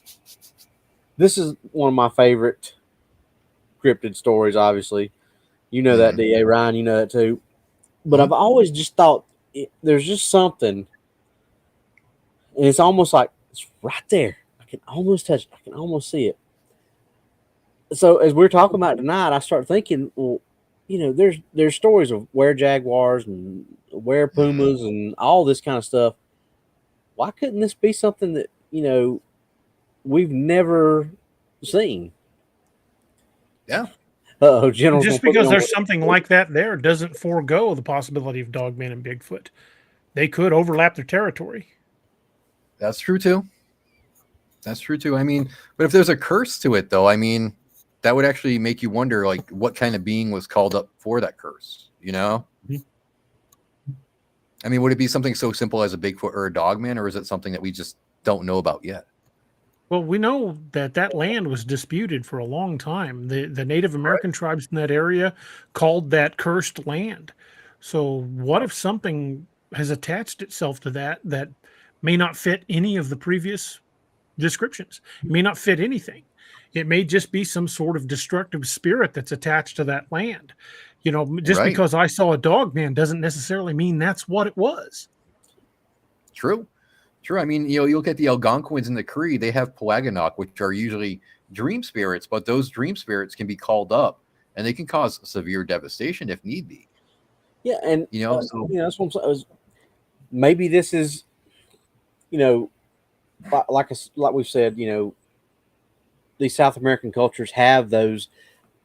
This is one of my favorite cryptid stories, obviously. You know that, D.A. Ryan, you know that too. But I've always just thought there's just something, and it's almost like it's right there. I can almost touch it. I can almost see it. So as we're talking about tonight, I start thinking, well, there's stories of were jaguars and were pumas and all this kind of stuff. Why couldn't this be something that, we've never seen? Yeah. General. Just because there's something like that there doesn't forego the possibility of Dogman and Bigfoot. They could overlap their territory. That's true too. I mean, but if there's a curse to it, though, I mean, that would actually make you wonder, like, what kind of being was called up for that curse, Mm-hmm. I mean, would it be something so simple as a Bigfoot or a Dogman, or is it something that we just don't know about yet? Well, we know that land was disputed for a long time. The Native American tribes in that area called that cursed land. So what if something has attached itself to that may not fit any of the previous descriptions? It may not fit anything. It may just be some sort of destructive spirit that's attached to that land. Just because I saw a Dogman doesn't necessarily mean that's what it was. True. I mean, you look at the Algonquins and the Cree, they have Pelagonok, which are usually dream spirits, but those dream spirits can be called up and they can cause severe devastation if need be. Yeah, and that's what I'm saying. Maybe this is, like we've said, these South American cultures have those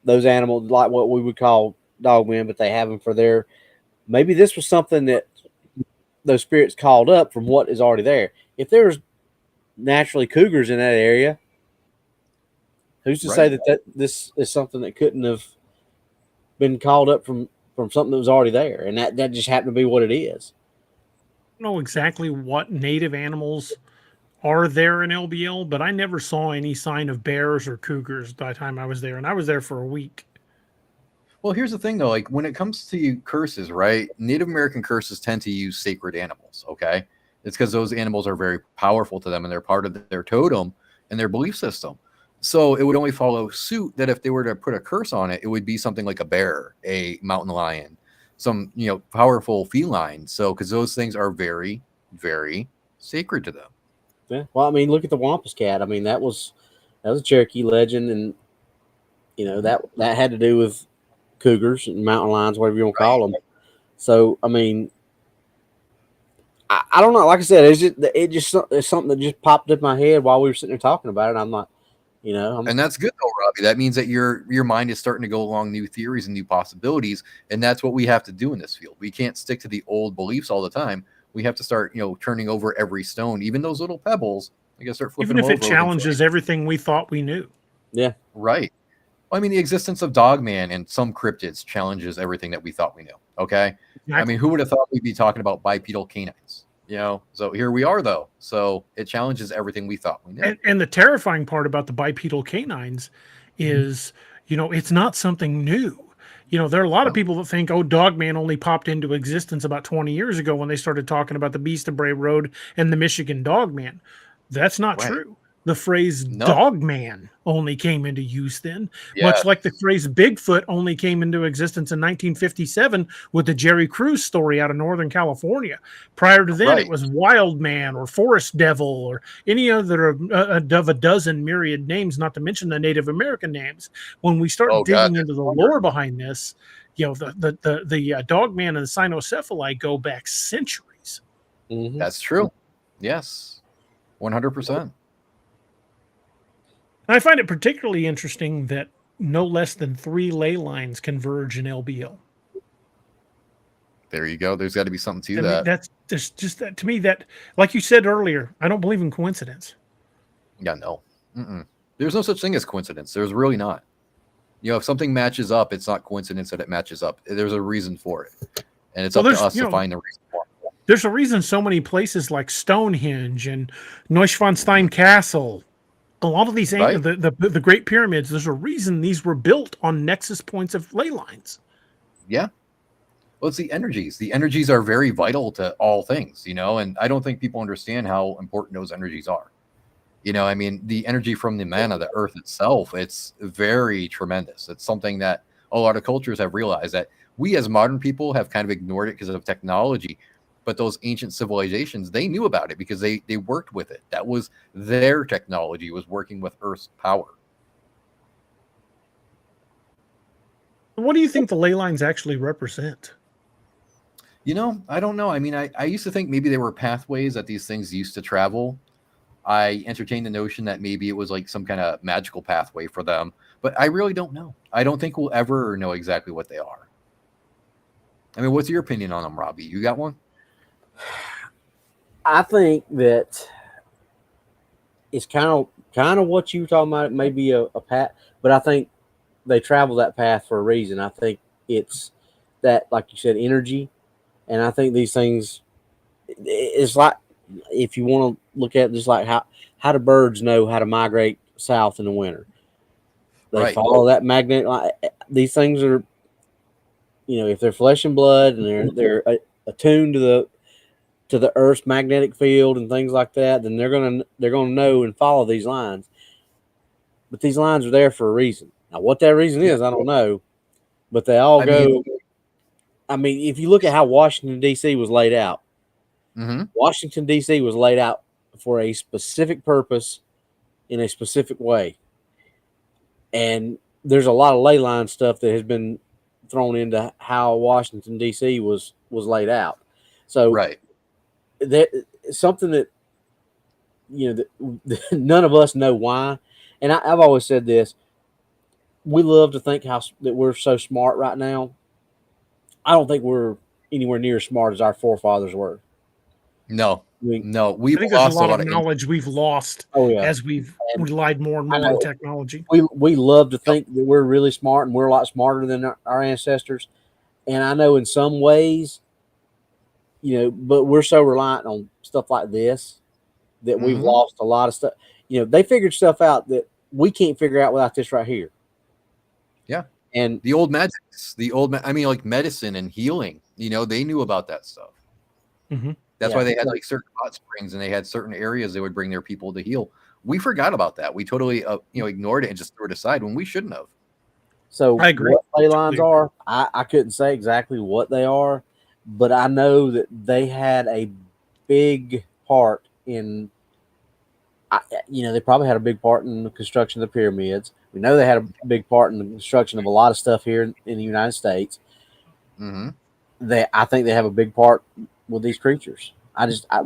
animals, like what we would call dogmen, but they have them for their. Maybe this was something that those spirits called up from what is already there. If there's naturally cougars in that area, who's to say that this is something that couldn't have been called up from something that was already there, and that just happened to be what it is. know exactly what native animals are there in LBL, but I never saw any sign of bears or cougars by the time I was there, and I was there for a week. Well, here's the thing, though. Like, when it comes to curses, right? Native American curses tend to use sacred animals, okay? It's because those animals are very powerful to them, and they're part of their totem and their belief system. So it would only follow suit that if they were to put a curse on it, it would be something like a bear, a mountain lion, some, powerful feline. So, because those things are very, very sacred to them. Yeah. Well, I mean, look at the Wampus cat. I mean, that was a Cherokee legend, and that had to do with cougars and mountain lions, whatever you want to call them. So, I mean, I don't know. Like I said, it's something that just popped in my head while we were sitting there talking about it. I'm like, and that's good though, Robbie. That means that your mind is starting to go along new theories and new possibilities, and that's what we have to do in this field. We can't stick to the old beliefs all the time. We have to start, turning over every stone, even those little pebbles. We got to start flipping even if it challenges everything we thought we knew. Yeah, right. Well, I mean, the existence of Dogman and some cryptids challenges everything that we thought we knew. Okay, exactly. I mean, who would have thought we'd be talking about bipedal canines? So here we are, though. So it challenges everything we thought we knew. And the terrifying part about the bipedal canines is, it's not something new. There are a lot of people that think, Dogman only popped into existence about 20 years ago when they started talking about the Beast of Bray Road and the Michigan Dogman. That's not true. The phrase Dogman only came into use then, much like the phrase Bigfoot only came into existence in 1957 with the Jerry Cruz story out of Northern California. Prior to then, it was Wild Man or Forest Devil or any other of a dozen myriad names, not to mention the Native American names. When we start digging into the lore behind this, the Dogman and the Cynocephali go back centuries. Mm-hmm. That's true. Yes, 100%. And I find it particularly interesting that no less than 3 ley lines converge in LBL. There you go. There's got to be something to that. That's just that to me. That, like you said earlier, I don't believe in coincidence. Yeah, no. There's no such thing as coincidence. There's really not. If something matches up, it's not coincidence that it matches up. There's a reason for it, and it's up to us to find the reason for it. There's a reason so many places like Stonehenge and Neuschwanstein Castle, a lot of these the Great Pyramids, there's a reason these were built on nexus points of ley lines. Yeah. Well, it's the energies. The energies are very vital to all things, and I don't think people understand how important those energies are. I mean, the energy from the mana, the earth itself, it's very tremendous. It's something that a lot of cultures have realized that we as modern people have kind of ignored it because of technology. But those ancient civilizations, they knew about it because they worked with it. That was their technology, was working with Earth's power. What do you think the ley lines actually represent? I don't know. I mean, I used to think maybe they were pathways that these things used to travel. I entertained the notion that maybe it was like some kind of magical pathway for them, but I really don't know. I don't think we'll ever know exactly what they are. I mean, what's your opinion on them, Robbie? You got one? I think that it's kind of what you were talking about. It may be a path, but I think they travel that path for a reason. I think it's that, like you said, energy, and I think these things. It's like, if you want to look at it, just like how do birds know how to migrate south in the winter? They follow that magnet. These things are, if they're flesh and blood and they're attuned to the Earth's magnetic field and things like that, then they're gonna know and follow these lines. But these lines are there for a reason. Now, what that reason is, I don't know. But they all go. I mean, if you look at how Washington D.C. was laid out, Washington D.C. was laid out for a specific purpose in a specific way, and there's a lot of ley line stuff that has been thrown into how Washington D.C. was laid out. So that something that that none of us know why. And I've always said this: we love to think that we're so smart right now. I don't think we're anywhere near as smart as our forefathers were. No, we've lost a lot of knowledge we've lost as we've relied more and more on technology. We love to think that we're really smart and we're a lot smarter than our ancestors. And I know in some ways but we're so reliant on stuff like this that we've lost a lot of stuff. They figured stuff out that we can't figure out without this right here. Yeah. And the old magics, like medicine and healing, they knew about that stuff. That's why they had like certain hot springs and they had certain areas they would bring their people to heal. We forgot about that. We totally, ignored it and just threw it aside when we shouldn't have. So I agree. What ley lines are, I couldn't say exactly what they are, but I know that they had a big part in, they probably had a big part in the construction of the pyramids. We know they had a big part in the construction of a lot of stuff here in the United States. I think they have a big part with these creatures.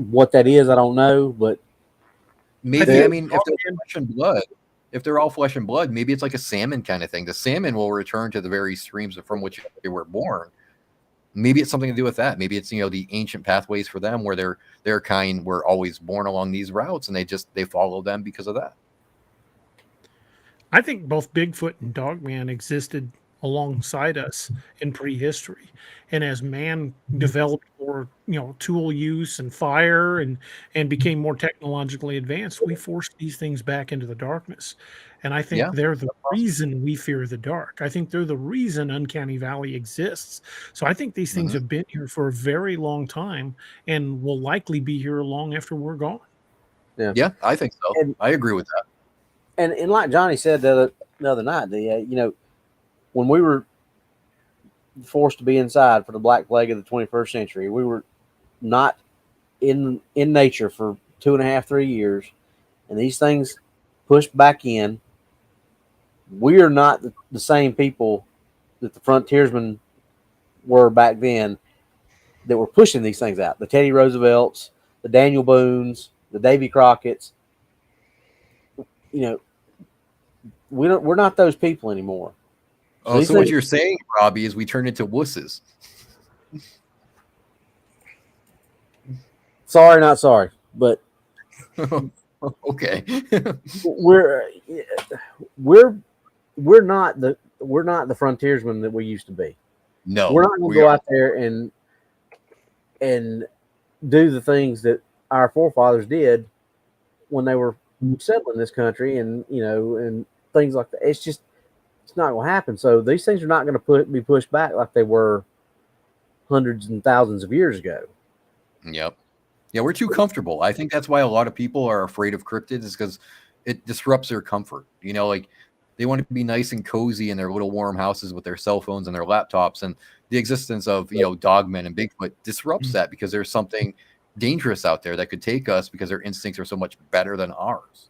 What that is, I don't know, but maybe, if they're flesh and blood, if they're all flesh and blood, maybe it's like a salmon kind of thing. The salmon will return to the very streams from which they were born. Maybe it's something to do with that. Maybe it's, the ancient pathways for them where their kind were always born along these routes and they follow them because of that. I think both Bigfoot and Dogman existed alongside us in prehistory. And as man developed more, tool use and fire and became more technologically advanced, we forced these things back into the darkness. And I think they're the reason we fear the dark. I think they're the reason Uncanny Valley exists. So I think these things have been here for a very long time and will likely be here long after we're gone. Yeah, I think so. And I agree with that. And like Johnny said the other night, when we were forced to be inside for the Black Plague of the 21st century, we were not in nature for 2.5, 3 years, and these things pushed back in. We are not the same people that the frontiersmen were back then that were pushing these things out. The Teddy Roosevelts, the Daniel Boones, the Davy Crockett's. We're not those people anymore. So what you're saying, Robbie, is we turn into wusses. Sorry, not sorry, but okay. we're not the frontiersmen that we used to be. No, we're not going to go out there and do the things that our forefathers did when they were settling this country, and things like that. It's not going to happen. So these things are not going to be pushed back like they were hundreds and thousands of years ago. Yep. Yeah, we're too comfortable. I think that's why a lot of people are afraid of cryptids, is because it disrupts their comfort. Like they want to be nice and cozy in their little warm houses with their cell phones and their laptops, and the existence of Dogmen and Bigfoot disrupts that, because there's something dangerous out there that could take us because their instincts are so much better than ours.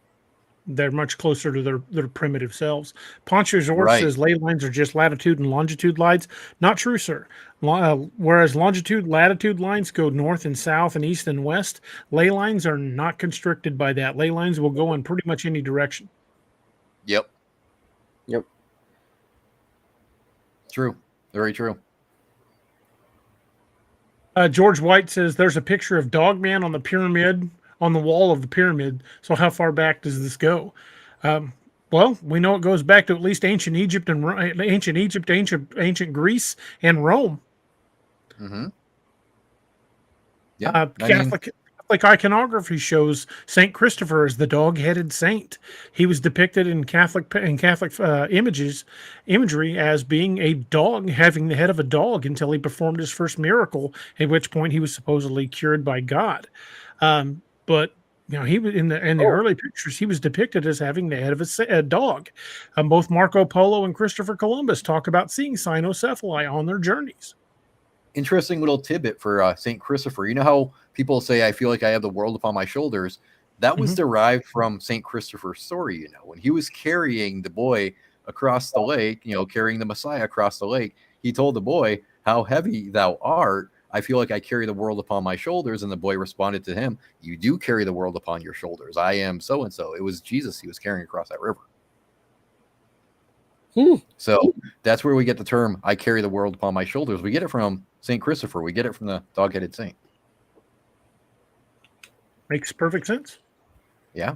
They're much closer to their primitive selves. Poncho Zor says ley lines are just latitude and longitude lines. Not true, sir. Whereas latitude lines go north and south and east and west, ley lines are not constricted by that. Ley lines will go in pretty much any direction. Yep. True. Very true. George White says there's a picture of Dogman on the pyramid, on the wall of the pyramid. So how far back does this go? Well, we know it goes back to at least ancient Egypt, ancient Greece, and Rome. Yeah, Catholic iconography shows Saint Christopher as the dog-headed saint. He was depicted in Catholic imagery as being a dog, having the head of a dog, until he performed his first miracle, at which point he was supposedly cured by God. But he was in the early pictures, he was depicted as having the head of a dog. Both Marco Polo and Christopher Columbus talk about seeing Cynocephali on their journeys. Interesting little tidbit for St. Christopher. You know how people say, I feel like I have the world upon my shoulders? That was derived from St. Christopher's story. When he was carrying the boy across the lake, carrying the Messiah across the lake, he told the boy, how heavy thou art. I feel like I carry the world upon my shoulders. And the boy responded to him, you do carry the world upon your shoulders. I am so-and-so. It was Jesus he was carrying across that river. So that's where we get the term, I carry the world upon my shoulders. We get it from St. Christopher. We get it from the dog-headed saint. Makes perfect sense. Yeah.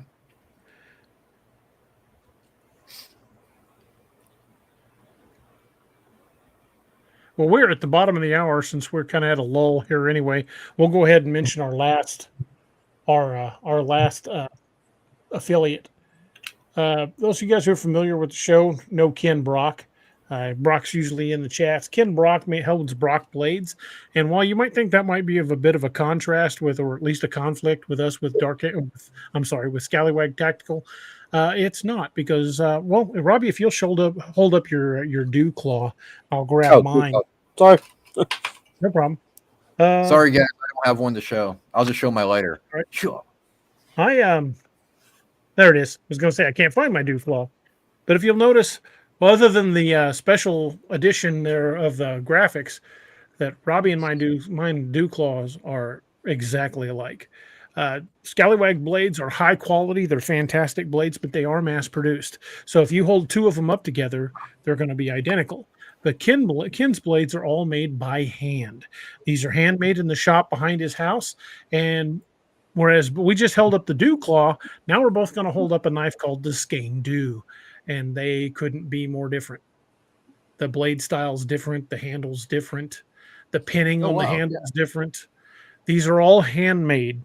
Well, we're at the bottom of the hour since we're kind of at a lull here anyway. We'll go ahead and mention our last affiliate. Those of you guys who are familiar with the show know Ken Brock. Brock's usually in the chats. Ken Brock holds Brock Blades, and while you might think that might be of a bit of a contrast with, or at least a conflict with us with with Scallywag Tactical, it's not because well, Robbie, if you'll hold up your dew claw, I'll grab mine. Sorry, no problem. Sorry, guys, I don't have one to show. I'll just show my lighter. Right. Sure. There it is. I was going to say I can't find my dew claw, but if you'll notice. Well, other than the special edition there of the graphics, that Robbie and mine dew claws are exactly alike. Scallywag blades are high quality; they're fantastic blades, but they are mass produced. So if you hold two of them up together, they're going to be identical. But Ken's blades are all made by hand. These are handmade in the shop behind his house, and whereas we just held up the dew claw, now we're both going to hold up a knife called the Skein Dew. And they couldn't be more different. The blade style's different. The handle's different. The pinning on the handle is different. These are all handmade.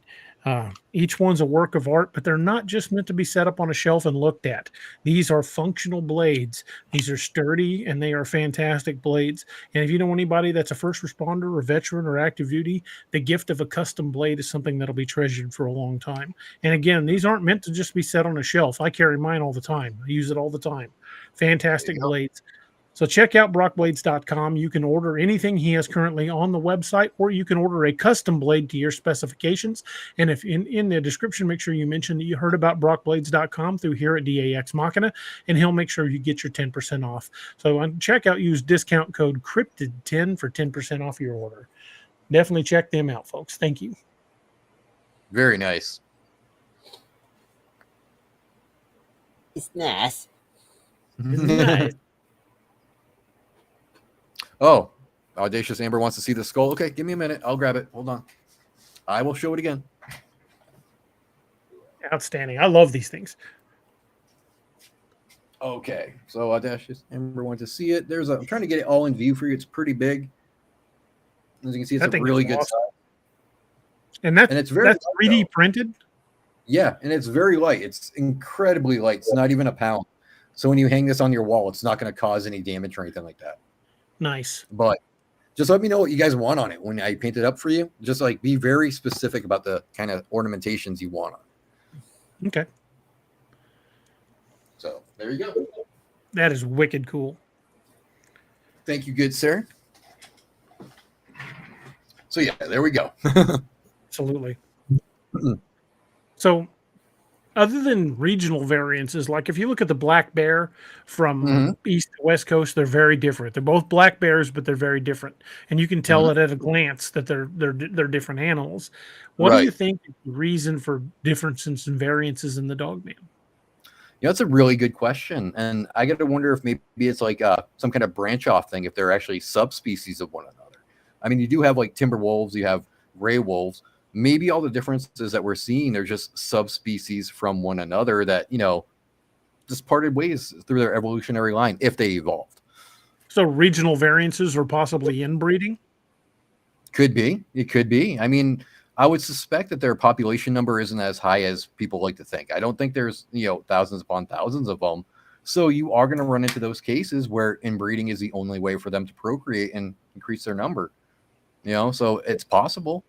Each one's a work of art, but they're not just meant to be set up on a shelf and looked at. These are functional blades. These are sturdy, and they are fantastic blades. And if you know anybody that's a first responder or veteran or active duty, the gift of a custom blade is something that'll be treasured for a long time. And again, these aren't meant to just be set on a shelf. I carry mine all the time. I use it all the time. Fantastic blades. So check out brockblades.com. You can order anything he has currently on the website, or you can order a custom blade to your specifications. And if in the description, make sure you mention that you heard about brockblades.com through here at DAX Machina, and he'll make sure you get your 10% off. So on checkout, use discount code Cryptid10 for 10% off your order. Definitely check them out, folks. Thank you. Very nice. It's nice. It's nice. Oh, Audacious Amber wants to see the skull. Okay, give me a minute. I'll grab it. Hold on. I will show it again. Outstanding. I love these things. Okay, so Audacious Amber wants to see it. I'm trying to get it all in view for you. It's pretty big. As you can see, it's a really good size. And it's 3D printed? Yeah, and it's very light. It's incredibly light. It's not even a pound. So when you hang this on your wall, it's not going to cause any damage or anything like that. Nice. But just let me know what you guys want on it when I paint it up for you. Just like be very specific about the kind of ornamentations you want on it. Okay. So there you go. That is wicked cool. Thank you, good sir. So yeah, there we go. Absolutely. So other than regional variances, like if you look at the black bear from east to west coast, they're very different. They're both black bears, but they're very different, and you can tell it at a glance that they're different animals. What do you think is the reason for differences and variances in the Dogman? That's a really good question, and I got to wonder if maybe it's like some kind of branch off thing. If they're actually subspecies of one another. I mean, you do have like timber wolves, you have gray wolves. Maybe all the differences that we're seeing are just subspecies from one another that, just parted ways through their evolutionary line if they evolved. So regional variances or possibly inbreeding? Could be. It could be. I mean, I would suspect that their population number isn't as high as people like to think. I don't think there's, thousands upon thousands of them. So you are going to run into those cases where inbreeding is the only way for them to procreate and increase their number. So it's possible.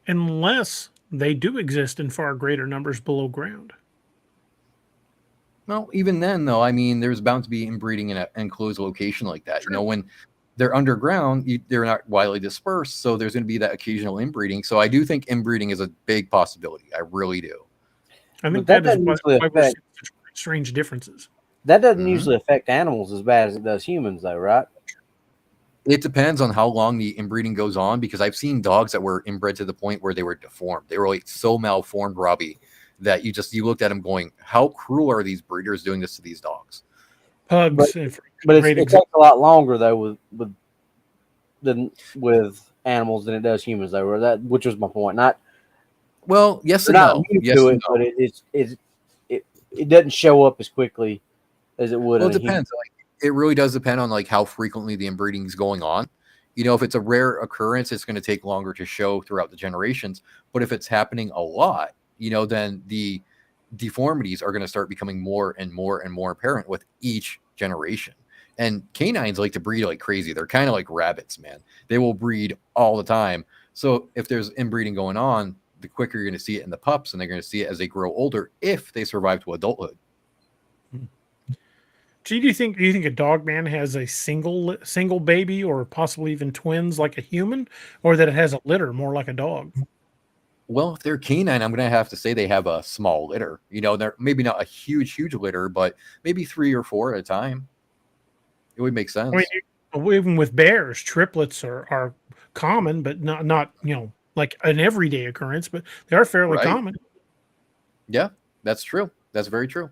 Unless they do exist in far greater numbers below ground. Well, even then, though, I mean, there's bound to be inbreeding in an enclosed location like that. True. When they're underground, they're not widely dispersed, so there's going to be that occasional inbreeding. So I do think inbreeding is a big possibility. I really do. I think that is why we're seeing such strange differences. That doesn't usually affect animals as bad as it does humans, though, right? It depends on how long the inbreeding goes on, because I've seen dogs that were inbred to the point where they were deformed. They were like so malformed, Robbie, that you looked at them going, how cruel are these breeders doing this to these dogs? Pugs. But it takes a lot longer, though, with animals than it does humans, though, which was my point. Yes and no. Yes and no. But it doesn't show up as quickly as it would. Well, it depends. it really does depend on like how frequently the inbreeding is going on. You know, if it's a rare occurrence, it's going to take longer to show throughout the generations. But if it's happening a lot, you know, then the deformities are going to start becoming more and more and more apparent with each generation. And canines like to breed like crazy. They're kind of like rabbits, man. They will breed all the time. So if there's inbreeding going on, the quicker you're going to see it in the pups, and they're going to see it as they grow older if they survive to adulthood. Do you think a dogman has a single baby, or possibly even twins like a human, or that it has a litter more like a dog? Well, if they're canine, I'm going to have to say they have a small litter. You know, they're maybe not a huge litter, but maybe 3 or 4 at a time. It would make sense. I mean, even with bears, triplets are common, but not you know, like an everyday occurrence, but they are fairly common. Yeah, that's true. That's very true.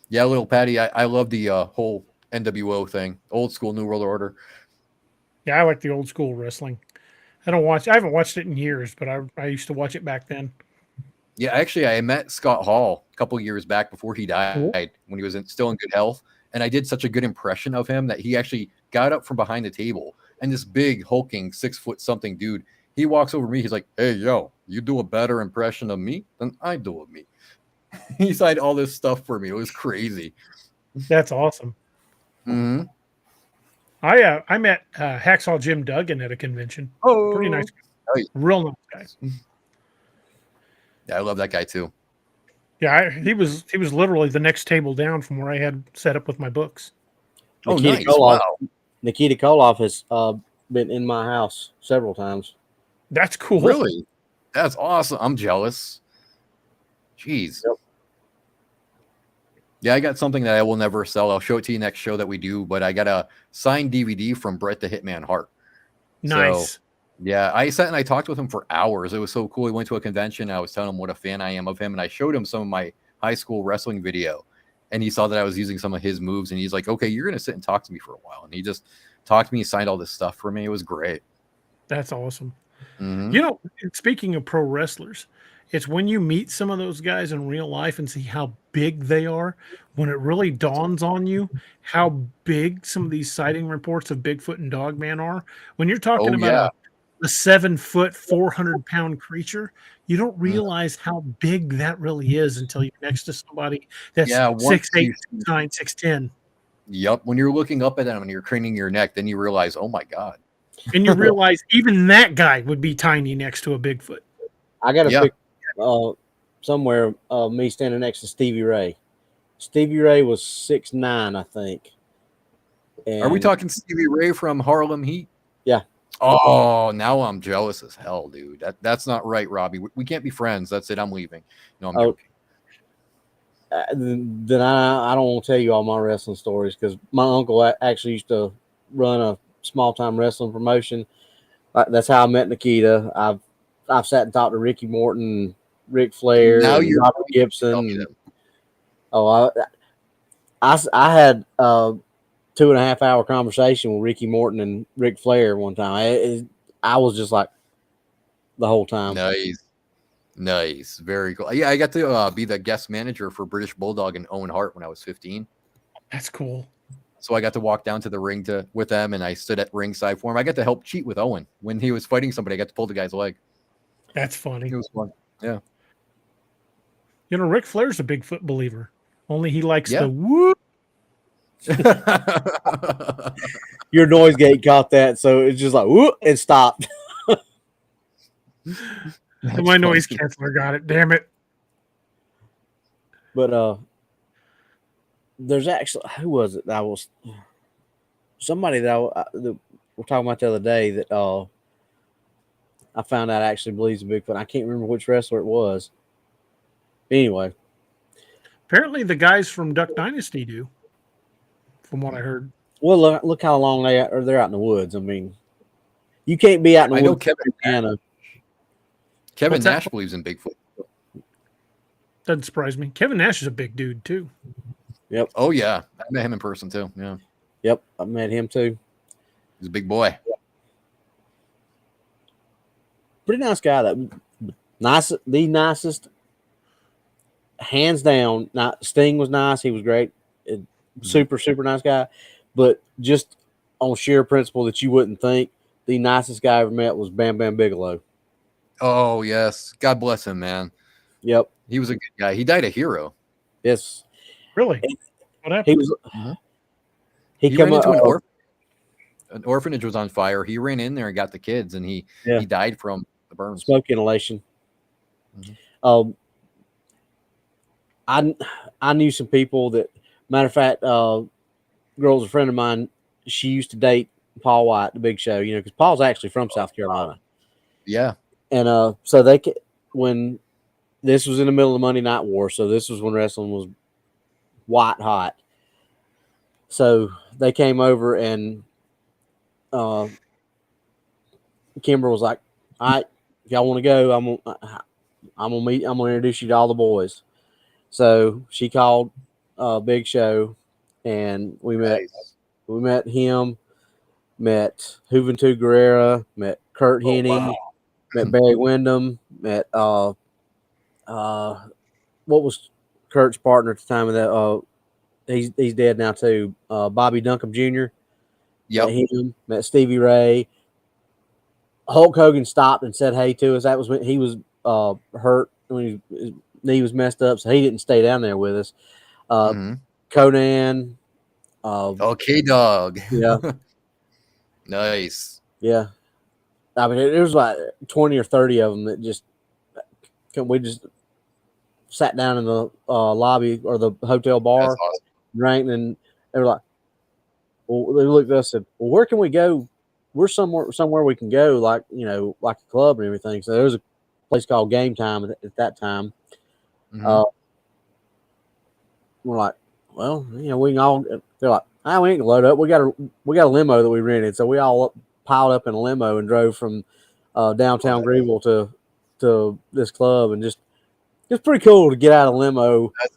Yeah, little Patty, I love the whole NWO thing, old school New World Order. Yeah, I like the old school wrestling. I haven't watched it in years, but I used to watch it back then. Yeah, actually, I met Scott Hall a couple years back before he died, when he was still in good health. And I did such a good impression of him that he actually got up from behind the table. And this big, hulking, 6-foot-something dude, he walks over to me. He's like, "Hey, yo, you do a better impression of me than I do of me." He signed all this stuff for me. It was crazy. That's awesome. Mm-hmm. I met Hacksaw Jim Duggan at a convention. Oh, pretty nice, real nice guy. Yeah, I love that guy too. Yeah, he was literally the next table down from where I had set up with my books. Nikita Koloff, wow. Nikita Koloff has been in my house several times. That's cool. Really? That's awesome. I'm jealous. Jeez. Yep. Yeah, I got something that I will never sell. I'll show it to you next show that we do, but I got a signed DVD from Bret the Hitman Hart. Nice. So, yeah, I sat and I talked with him for hours. It was so cool. He went to a convention. I was telling him what a fan I am of him, and I showed him some of my high school wrestling video, and he saw that I was using some of his moves, and he's like, "Okay, you're going to sit and talk to me for a while." And he just talked to me, signed all this stuff for me. It was great. That's awesome. Mm-hmm. You know, speaking of pro wrestlers, it's when you meet some of those guys in real life and see how big they are, when it really dawns on you how big some of these sighting reports of Bigfoot and Dogman are. When you're talking about a 7-foot, 400-pound creature, you don't realize how big that really is until you're next to somebody that's 6'8", 6'9", 6'10". Yep. When you're looking up at them and you're craning your neck, then you realize, oh my God. And you realize even that guy would be tiny next to a Bigfoot. I got a picture somewhere of me standing next to Stevie Ray. Stevie Ray was 6'9", I think. And are we talking Stevie Ray from Harlem Heat? Yeah. Oh, now I'm jealous as hell, dude. That's not right, Robbie. We can't be friends. That's it. I'm leaving. No, I'm joking. Then I don't want to tell you all my wrestling stories, because my uncle actually used to run a small-time wrestling promotion. That's how I met Nikita. I've sat and talked to Ricky Morton, Ric Flair, and Robert Gibson. I had a 2.5-hour conversation with Ricky Morton and Ric Flair one time. I was just like the whole time. Nice. Very cool. Yeah, I got to be the guest manager for British Bulldog and Owen Hart when I was 15. That's cool. So I got to walk down to the ring with them, and I stood at ringside for him. I got to help cheat with Owen when he was fighting somebody. I got to pull the guy's leg. That's funny. It was fun. Yeah. You know, Ric Flair's a Bigfoot believer. Only he likes the whoop. Your noise gate caught that, so it's just like whoop and stopped. My noise canceller got it. Damn it. But there's actually, who was it? That was somebody that we're talking about the other day that I found out actually believes in Bigfoot. I can't remember which wrestler it was. Anyway, apparently the guys from Duck Dynasty do, from what I heard. Well, look how long they're out in the woods. I mean, you can't be out in the woods. Kevin Nash believes in Bigfoot. Doesn't surprise me. Kevin Nash is a big dude too. Yep. Oh yeah, I met him in person too. Yeah. Yep, I met him too. He's a big boy. Yep. Pretty nice guy. The nicest, hands down. Sting was nice. He was great. Super, super nice guy. But just on sheer principle that you wouldn't think, the nicest guy I ever met was Bam Bam Bigelow. Oh, yes. God bless him, man. Yep. He was a good guy. He died a hero. Yes. Really? What happened? He was. He ran into an orphanage was on fire. He ran in there and got the kids, and he died from the burns. Smoke inhalation. I knew some people that, matter of fact, girl's a friend of mine. She used to date Paul White, the Big Show, because Paul's actually from South Carolina. Yeah. And so when this was in the middle of the Monday Night War, so this was when wrestling was white hot. So they came over, and Kimber was like, "All right, if y'all want to go, I'm gonna introduce you to all the boys." So she called Big Show, and we met. Nice. We met him, met Juventud Guerrera, met Kurt Hennig, met Barry Windham, met what was Kurt's partner at the time of that? He's dead now too. Bobby Duncombe Jr. Yep. Met him, met Stevie Ray. Hulk Hogan stopped and said hey to us. That was when he was hurt, when his knee was messed up, so he didn't stay down there with us. Conan. Okay, dog. Yeah. Nice. Yeah. I mean, it was like 20 or 30 of them that we just sat down in the lobby or the hotel bar, awesome. drank, and they were like, well, they looked at us and said, well, where can we go? We're somewhere we can go, like, like a club and everything. So there was a place called Game Time at that time. We're like, well, we can all. They're like, we ain't gonna load up. We got a limo that we rented, so we all piled up in a limo and drove from downtown Greenville to this club, and it's pretty cool to get out of a limo. That's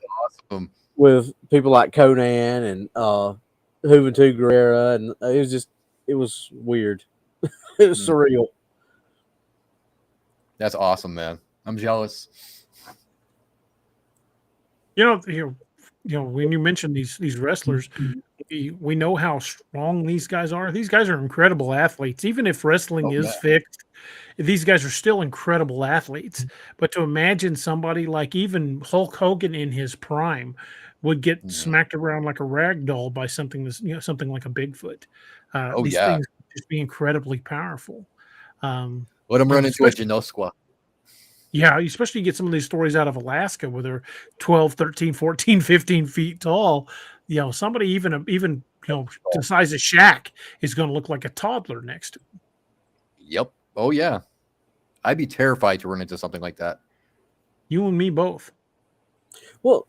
awesome. With people like Conan and Juventud Guerrera, and it was weird. It was surreal. That's awesome, man. I'm jealous. When you mention these wrestlers, we know how strong these guys are. These guys are incredible athletes. Even if wrestling is fixed, these guys are still incredible athletes. But to imagine somebody like even Hulk Hogan in his prime would get smacked around like a rag doll by something something like a Bigfoot. These things just be incredibly powerful. Let them run into a Genosqua. Yeah, especially you get some of these stories out of Alaska where they're 12, 13, 14, 15 feet tall. Somebody even the size of Shaq is going to look like a toddler next to him. Yep. Oh, yeah. I'd be terrified to run into something like that. You and me both. Well,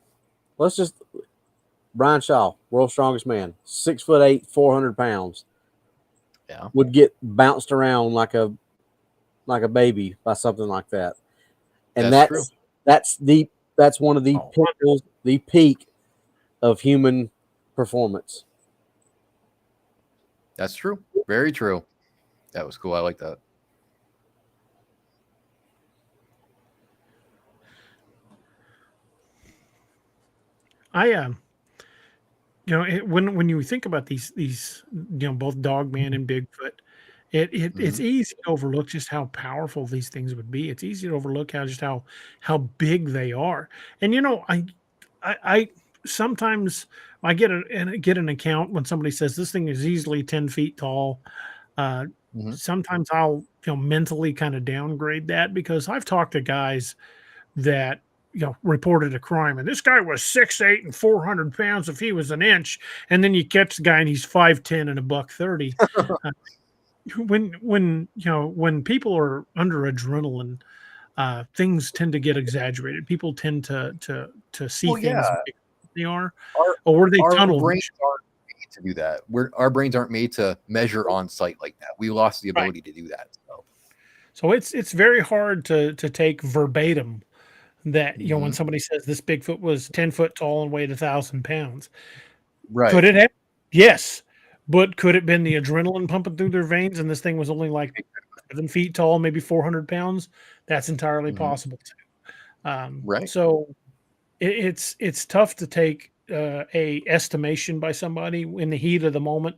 Brian Shaw, world's strongest man, 6'8", 400 pounds. Yeah. Would get bounced around like a baby by something like that. And that's one of the pinnacles, the peak of human performance. That's true. Very true. That was cool. I like that. When you think about these both Dogman and Bigfoot, it's easy to overlook just how powerful these things would be. It's easy to overlook how big they are. And I sometimes I get an account when somebody says this thing is easily 10 feet tall. Sometimes I'll mentally kind of downgrade that, because I've talked to guys that reported a crime, and this guy was 6'8" and 400 pounds if he was an inch, and then you catch the guy and he's 5'10" and $130. When people are under adrenaline, things tend to get exaggerated. People tend to see things they are, or they tunnel. Our brains aren't made to do that. Our brains aren't made to measure on sight like that. We lost the ability to do that. So it's very hard to take verbatim that when somebody says this Bigfoot was 10 foot tall and weighed 1,000 pounds. Right. Could it have? Yes. But could it have been the adrenaline pumping through their veins and this thing was only like 7 feet tall, maybe 400 pounds? That's entirely possible too. Right. So it's tough to take a estimation by somebody in the heat of the moment.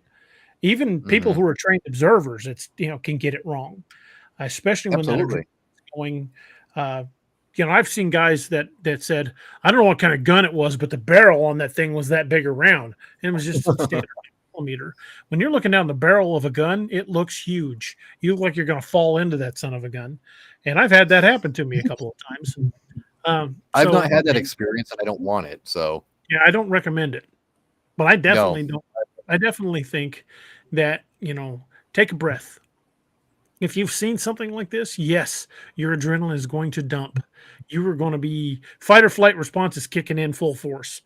Even people who are trained observers, can get it wrong, especially when that going. I've seen guys that said, I don't know what kind of gun it was, but the barrel on that thing was that big around. And it was just a standard millimeter. When you're looking down the barrel of a gun, it looks huge. You look like you're going to fall into that son of a gun. And I've had that happen to me a couple of times. I've not had that experience, and I don't want it. So yeah, I don't recommend it. But I definitely don't. I definitely think that, take a breath. If you've seen something like this, yes, your adrenaline is going to dump. You are going to be fight or flight response is kicking in full force.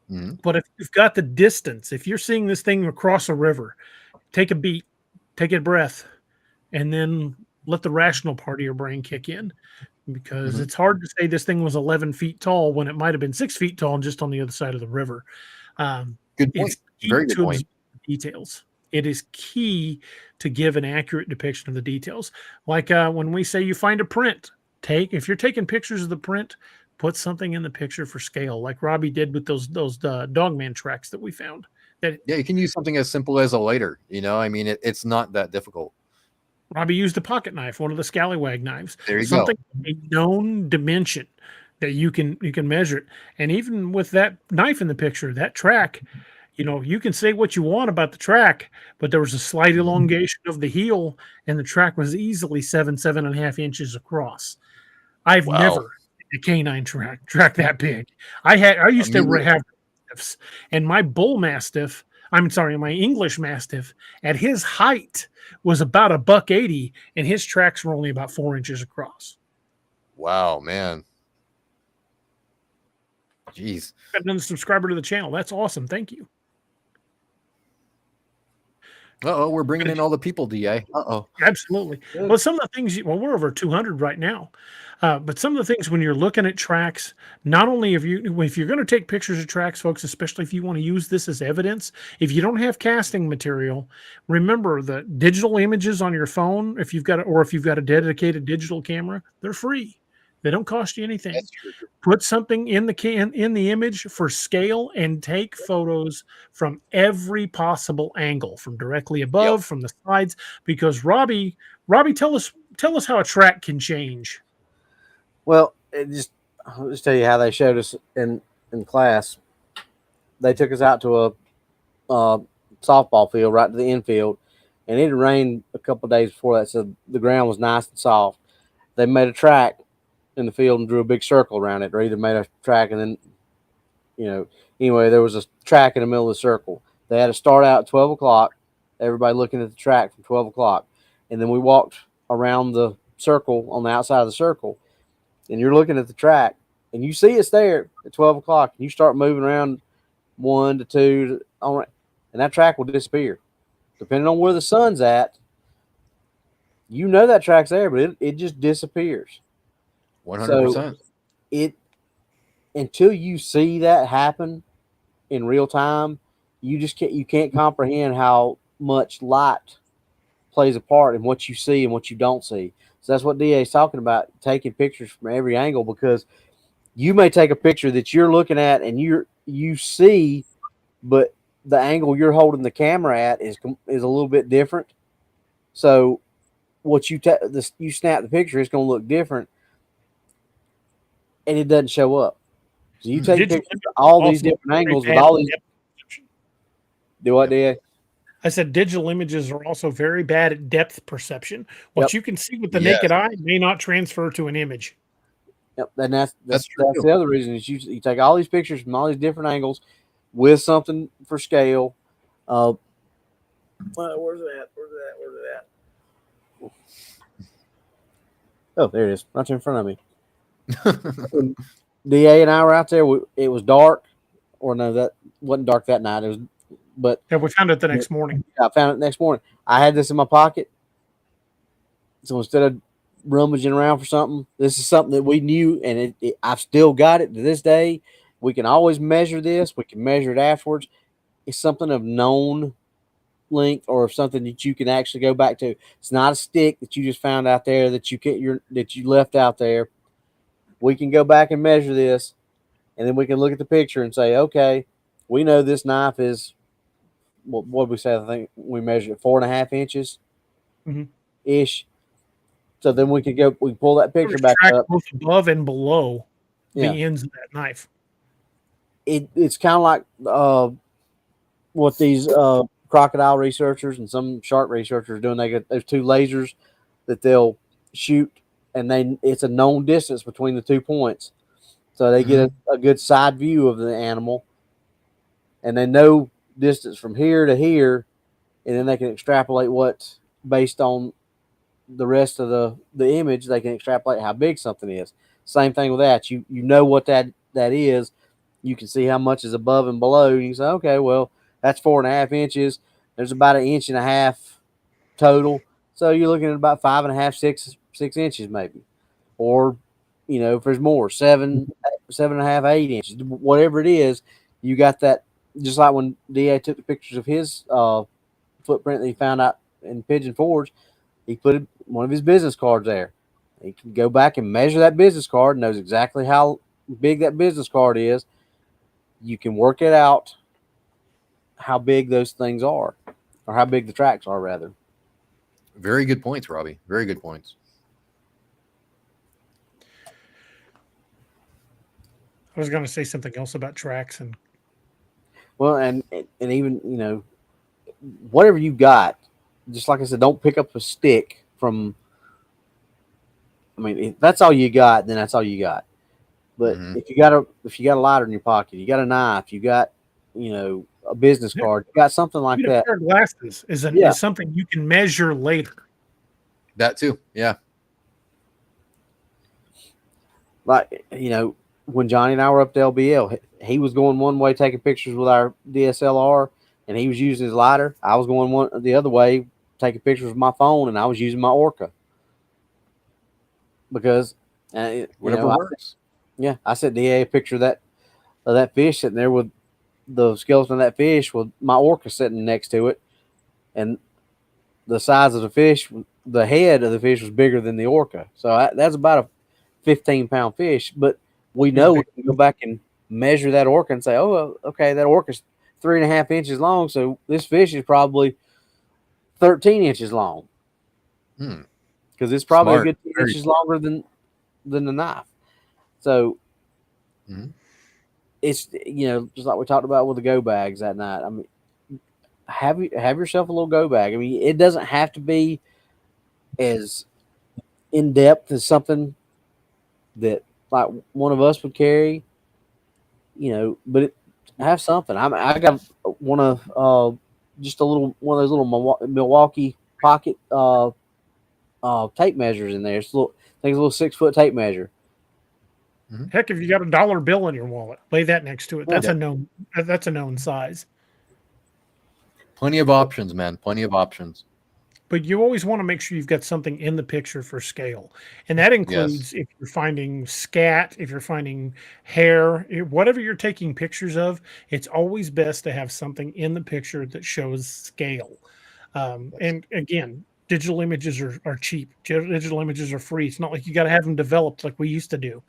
But if you've got the distance, if you're seeing this thing across a river, take a beat, take a breath, and then let the rational part of your brain kick in, because it's hard to say this thing was 11 feet tall when it might have been 6 feet tall and just on the other side of the river. Good point. Very good point. Details. It is key to give an accurate depiction of the details. Like when we say you find a print, if you're taking pictures of the print, put something in the picture for scale, like Robbie did with those Dogman tracks that we found. You can use something as simple as a lighter. It's not that difficult. Robbie used a pocket knife, one of the scallywag knives. There you go. A known dimension that you can measure it. And even with that knife in the picture, that track, you can say what you want about the track, but there was a slight elongation of the heel, and the track was easily 7.5 inches across. I've never seen a canine track that big. I used to have mastiffs, and my my English Mastiff, at his height was about $180, and his tracks were only about 4 inches across. Wow, man. Jeez. I've been a subscriber to the channel. That's awesome. Thank you. We're bringing in all the people, DA. Absolutely. Well, some of the things, we're over 200 right now. But some of the things when you're looking at tracks, not only if you're going to take pictures of tracks, folks, especially if you want to use this as evidence, if you don't have casting material, remember the digital images on your phone, if you've got a dedicated digital camera, they're free. They don't cost you anything. Put something in the image for scale and take photos from every possible angle, from directly above, from the sides, because Robbie, tell us how a track can change. Well, I'll just tell you how they showed us in class. They took us out to a softball field, right to the infield, and it had rained a couple of days before that, so the ground was nice and soft. They made a track in the field and drew a big circle around it, or either made a track and then, anyway, there was a track in the middle of the circle. They had to start out at 12 o'clock, everybody looking at the track from 12 o'clock. And then we walked around the circle on the outside of the circle, and you're looking at the track and you see it's there at 12 o'clock, and you start moving around 1 to 2, and that track will disappear. Depending on where the sun's at, that track's there, but it just disappears. 100%. So until you see that happen in real time, you can't comprehend how much light plays a part in what you see and what you don't see. So that's what DA is talking about, taking pictures from every angle, because you may take a picture that you're looking at and you see, but the angle you're holding the camera at is a little bit different. So what you snap the picture, it's going to look different, and it doesn't show up. So you take pictures of all these different angles with all these. Do what, DA? I said digital images are also very bad at depth perception. What you can see with the naked eye may not transfer to an image. Yep, and that's the other reason is you take all these pictures from all these different angles with something for scale. Where's that? Oh, there it is, right in front of me. DA and I were out there. It was dark, or no, that wasn't dark that night. It was, but we found it the next morning. I found it the next morning. I had this in my pocket, so instead of rummaging around for something, this is something that we knew, and I've still got it to this day. We can always measure this. We can measure it afterwards. It's something of known length, or something that you can actually go back to. It's not a stick that you just found out there that you left out there. We can go back and measure this, and then we can look at the picture and say, okay, we know this knife is what did we say? I think we measured it 4.5 inches ish. So then we can pull that picture back up. Both above and below Yeah. the ends of that knife. It's kind of like what these crocodile researchers and some shark researchers are doing. They get those two lasers that they'll shoot, and it's a known distance between the 2 points. So they get a good side view of the animal, and they know distance from here to here, and then they can extrapolate what, based on the rest of the image, they can extrapolate how big something is. Same thing with that. You know what that is. You can see how much is above and below. You can say, okay, well, that's 4.5 inches. There's about 1.5 inches total. So you're looking at about 5.5, 6 inches maybe. Or, if there's more, 7.5, 8 inches, whatever it is, you got that. Just like when DA took the pictures of his footprint that he found out in Pigeon Forge, he put one of his business cards there. He can go back and measure that business card, knows exactly how big that business card is. You can work it out how big those things are, or how big the tracks are, rather. Very good points, Robbie. Very good points. I was going to say something else about tracks and even whatever you got, just like I said, don't pick up a stick from. I mean, if that's all you got, then that's all you got. But if you got a lighter in your pocket, you got a knife, you got a business card, you got something like that. A pair of glasses is something you can measure later. That too, yeah. Like when Johnny and I were up to LBL, he was going one way taking pictures with our DSLR, and he was using his lighter. I was going the other way taking pictures with my phone, and I was using my Orca. Because whatever works. I sent DA a picture of that fish sitting there with the skeleton of that fish with my Orca sitting next to it, and the size of the fish, the head of the fish was bigger than the Orca. So that's about a 15-pound fish, but we know we can go back and measure that Orca and say, oh, okay, that Orca's 3.5 inches long, so this fish is probably 13 inches long. Because it's probably a good 2 inches longer than the knife. So it's just like we talked about with the go bags that night. I mean, have yourself a little go bag. I mean, it doesn't have to be as in depth as something that like one of us would carry, but have something. I got one of just one of those little Milwaukee pocket tape measures in there. It's a little 6-foot tape measure. Heck, if you got a dollar bill in your wallet, lay that next to it. That's a known size. Plenty of options, man. Plenty of options. But you always want to make sure you've got something in the picture for scale. And that includes if you're finding scat, if you're finding hair, whatever you're taking pictures of, it's always best to have something in the picture that shows scale. And again, digital images are cheap. Digital images are free. It's not like you got to have them developed like we used to do.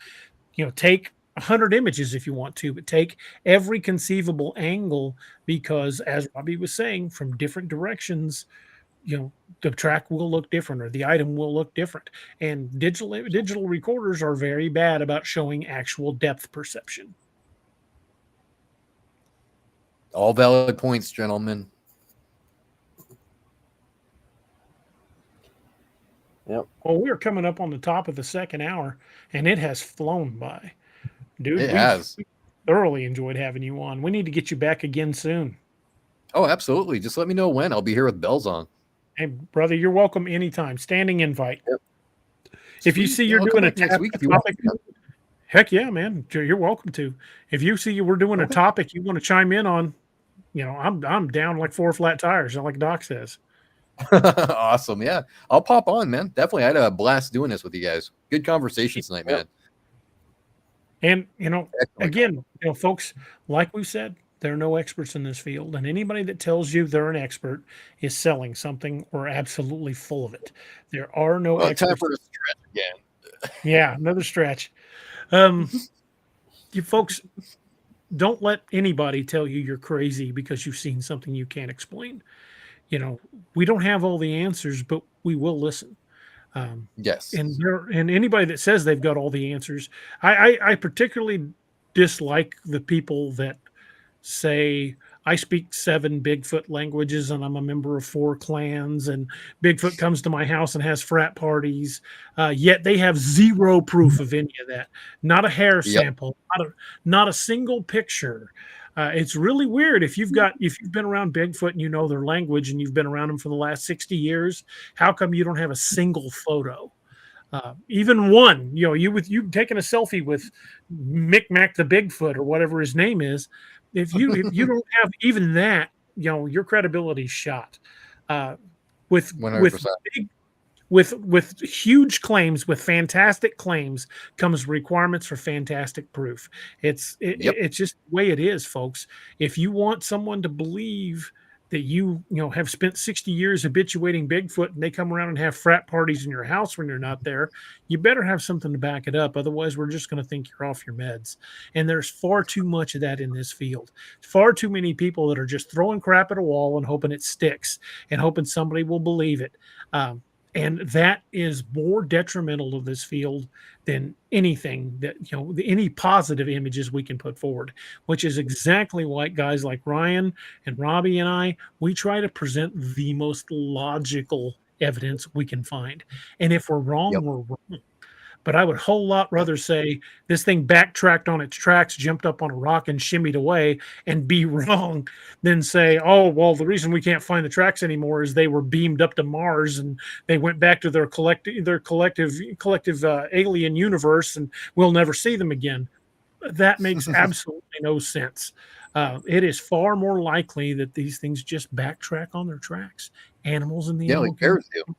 Take 100 images if you want to, but take every conceivable angle, because as Robbie was saying, from different directions, the track will look different or the item will look different. And digital recorders are very bad about showing actual depth perception. All valid points, gentlemen. Yep. Well, we're coming up on the top of the second hour, and it has flown by. Dude, we thoroughly enjoyed having you on. We need to get you back again soon. Oh, absolutely. Just let me know when. I'll be here with bells on. Hey, brother, you're welcome anytime. Standing invite. Yep. If you see you're doing a next week, if you topic, heck yeah, man. You're welcome to. If you see we're doing a topic you want to chime in on, I'm down like 4 flat tires, like Doc says. Awesome. Yeah. I'll pop on, man. Definitely. I had a blast doing this with you guys. Good conversation tonight, man. And, again, folks, like we said, there are no experts in this field, and anybody that tells you they're an expert is selling something or absolutely full of it. There are no experts. Time for a stretch again. Yeah, another stretch. you folks, don't let anybody tell you you're crazy because you've seen something you can't explain. You know, we don't have all the answers, but we will listen. Yes. And anybody that says they've got all the answers, I particularly dislike the people that say, I speak 7 Bigfoot languages and I'm a member of 4 clans, and Bigfoot comes to my house and has frat parties. Yet they have zero proof of any of that. Not a hair sample, not a single picture. It's really weird if you've been around Bigfoot and you know their language and you've been around them for the last 60 years. How come you don't have a single photo? Even one, you taking a selfie with Micmac the Bigfoot or whatever his name is. If you don't have even that, your credibility's shot. With 100%. with huge claims, with fantastic claims, comes requirements for fantastic proof. It's just the way it is, folks. If you want someone to believe that you have spent 60 years habituating Bigfoot and they come around and have frat parties in your house when you're not there, you better have something to back it up. Otherwise, we're just going to think you're off your meds. And there's far too much of that in this field. Far too many people that are just throwing crap at a wall and hoping it sticks and hoping somebody will believe it. And that is more detrimental to this field than anything that, any positive images we can put forward, which is exactly why guys like Ryan and Robbie and I, we try to present the most logical evidence we can find. And if we're wrong, we're wrong. But I would a whole lot rather say this thing backtracked on its tracks, jumped up on a rock and shimmied away and be wrong than say, oh, well, the reason we can't find the tracks anymore is they were beamed up to Mars and they went back to their collective alien universe and we'll never see them again. That makes absolutely no sense. It is far more likely that these things just backtrack on their tracks. Animals in the animal like bears do.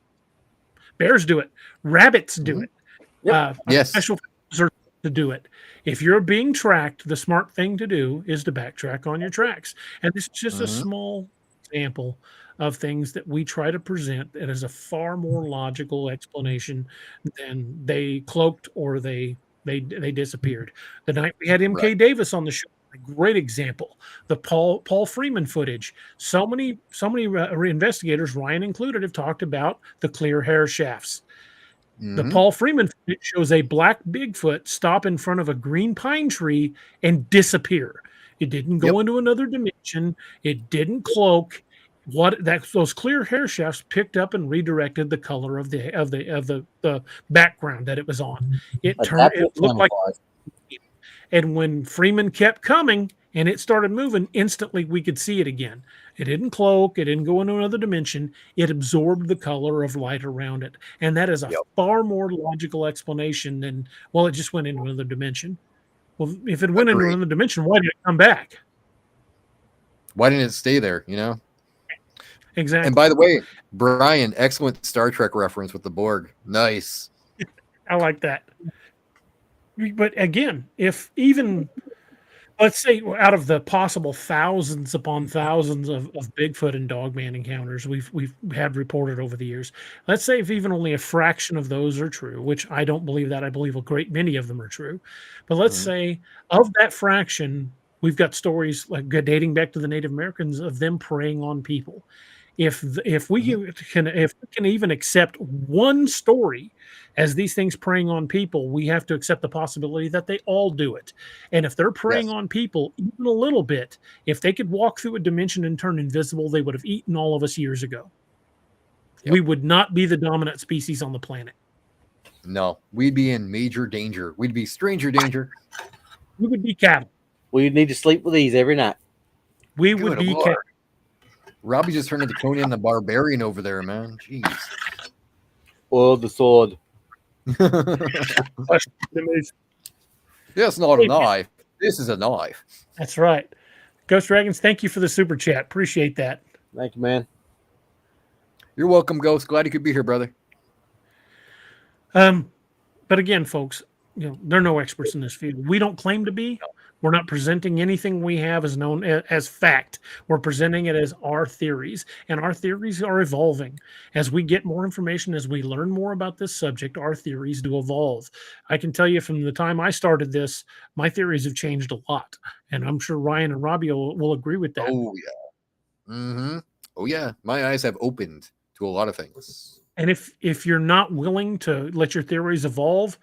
Bears do it. Rabbits do it. Yes. Special to do it. If you're being tracked, the smart thing to do is to backtrack on your tracks. And this is just a small example of things that we try to present that is a far more logical explanation than they cloaked or they disappeared. The night we had MK Davis on the show, a great example. The Paul Freeman footage. So many investigators, Ryan included, have talked about the clear hair shafts. The Paul Freeman footage shows a black Bigfoot stop in front of a green pine tree and disappear. It didn't go into another dimension. It didn't cloak. Those clear hair shafts picked up and redirected the color of the background that it was on. It looked like. And when Freeman kept coming and it started moving, instantly we could see it again. It didn't cloak. It didn't go into another dimension. It absorbed the color of light around it. And that is a far more logical explanation than, well, it just went into another dimension. Well, if it went into another dimension, why did it come back? Why didn't it stay there, Exactly. And by the way, Brian, excellent Star Trek reference with the Borg. Nice. I like that. But again, if even, let's say out of the possible thousands upon thousands of Bigfoot and Dogman encounters we've had reported over the years, let's say if even only a fraction of those are true, which I don't believe that. I believe a great many of them are true. But let's say of that fraction, we've got stories like dating back to the Native Americans of them preying on people. If we can even accept one story as these things preying on people, we have to accept the possibility that they all do it. And if they're preying on people even a little bit, if they could walk through a dimension and turn invisible, they would have eaten all of us years ago. We would not be the dominant species on the planet. No, we'd be in major danger. We'd be stranger danger. We would be cattle. We'd need to sleep with these every night. We would be cattle. Robbie just turned into Conan the Barbarian over there, man. Jeez. Or the sword. That's not a knife. This is a knife. That's right. Ghost Dragons, thank you for the super chat. Appreciate that. Thank you, man. You're welcome, Ghost. Glad you could be here, brother. But again, folks, they're no experts in this field. We don't claim to be, We're not presenting anything we have as known as fact. We're presenting it as our theories, and our theories are evolving. As we get more information, as we learn more about this subject, our theories do evolve. I can tell you from the time I started this, my theories have changed a lot, and I'm sure Ryan and Robbie will agree with that. Oh, yeah. Mm-hmm. Oh, yeah. My eyes have opened to a lot of things. And if you're not willing to let your theories evolve,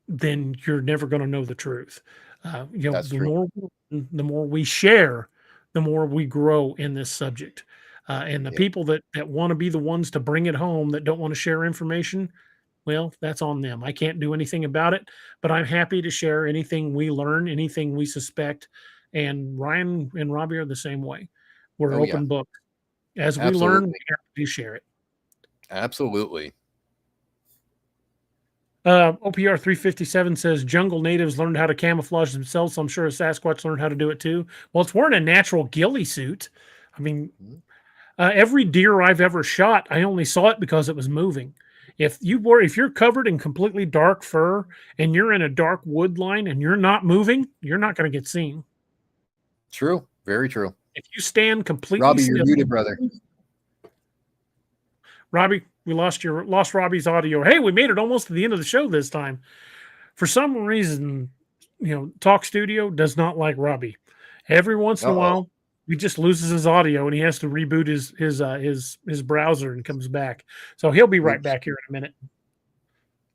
then you're never going to know the truth. That's true. The more we share, the more we grow in this subject. And the Yeah. people that want to be the ones to bring it home, that don't want to share information, well, that's on them. I can't do anything about it, but I'm happy to share anything we learn, anything we suspect. And Ryan and Robbie are the same way. We're Oh, yeah. open book. As we learn, Absolutely. we have to share it. Absolutely. OPR 357 says jungle natives learned how to camouflage themselves. So I'm sure a Sasquatch learned how to do it too. Well, it's wearing a natural ghillie suit. I mean, every deer I've ever shot, I only saw it because it was moving. If you're covered in completely dark fur and you're in a dark wood line and you're not moving, you're not going to get seen. True. Very true. If you stand completely Robbie, still, you're muted, brother. Robbie, we lost Robbie's audio. Hey, we made it almost to the end of the show this time. For some reason, Talk Studio does not like Robbie. Every once in a while, he just loses his audio and he has to reboot his browser and comes back. So he'll be right back here in a minute.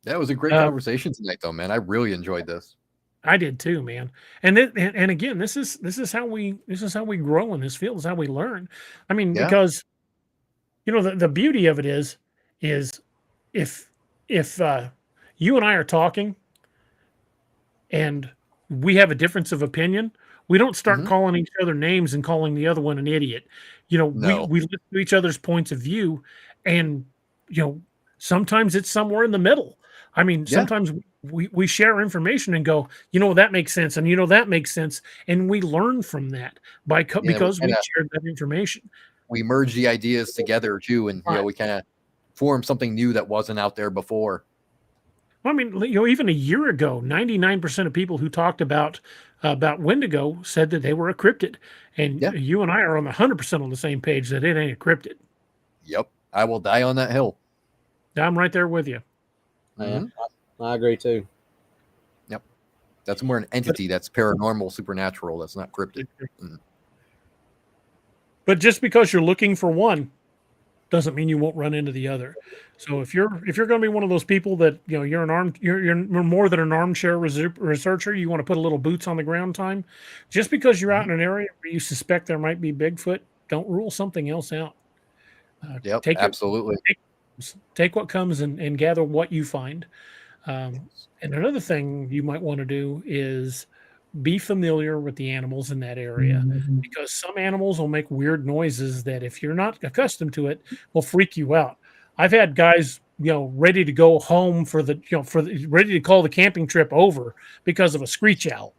That was a great conversation tonight, though, man. I really enjoyed this. I did too, man. And again, this is how we grow in this field. This is how we learn. I mean, because the beauty of it is if you and I are talking and we have a difference of opinion, we don't start calling each other names and calling the other one an idiot. We listen to each other's points of view, and sometimes it's somewhere in the middle. I mean, sometimes we share information and go, that makes sense, and that makes sense, and we learn from that because we shared that information. We merge the ideas together too, and we kind of form something new that wasn't out there before. Well, I mean, even a year ago, 99% of people who talked about Wendigo said that they were a cryptid, and you and I are on 100% on the same page that it ain't a cryptid. Yep, I will die on that hill. I'm right there with you. Yeah, I agree too. Yep, that's more an entity that's paranormal, supernatural. That's not cryptid. But just because you're looking for one doesn't mean you won't run into the other. So if you're going to be one of those people that you're more than an armchair researcher, you want to put a little boots on the ground time. Just because you're out in an area where you suspect there might be Bigfoot, don't rule something else out. Absolutely. Take what comes and gather what you find. And another thing you might want to do is be familiar with the animals in that area, because some animals will make weird noises that if you're not accustomed to it will freak you out. I've had guys, ready to go home ready to call the camping trip over because of a screech owl.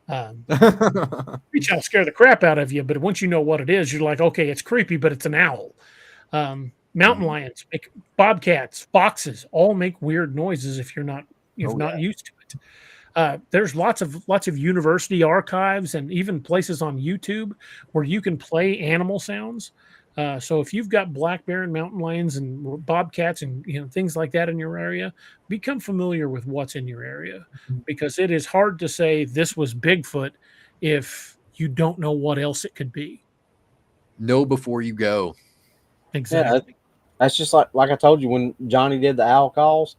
Screech owl scare the crap out of you, but once you know what it is, you're like, okay, it's creepy, but it's an owl. Mountain lions, bobcats, foxes, all make weird noises if you're not used to it. There's lots of university archives and even places on YouTube where you can play animal sounds. So if you've got black bear and mountain lions and bobcats and things like that in your area, become familiar with what's in your area, because it is hard to say this was Bigfoot if you don't know what else it could be. Know before you go. Exactly. Yeah, that's just like I told you when Johnny did the owl calls.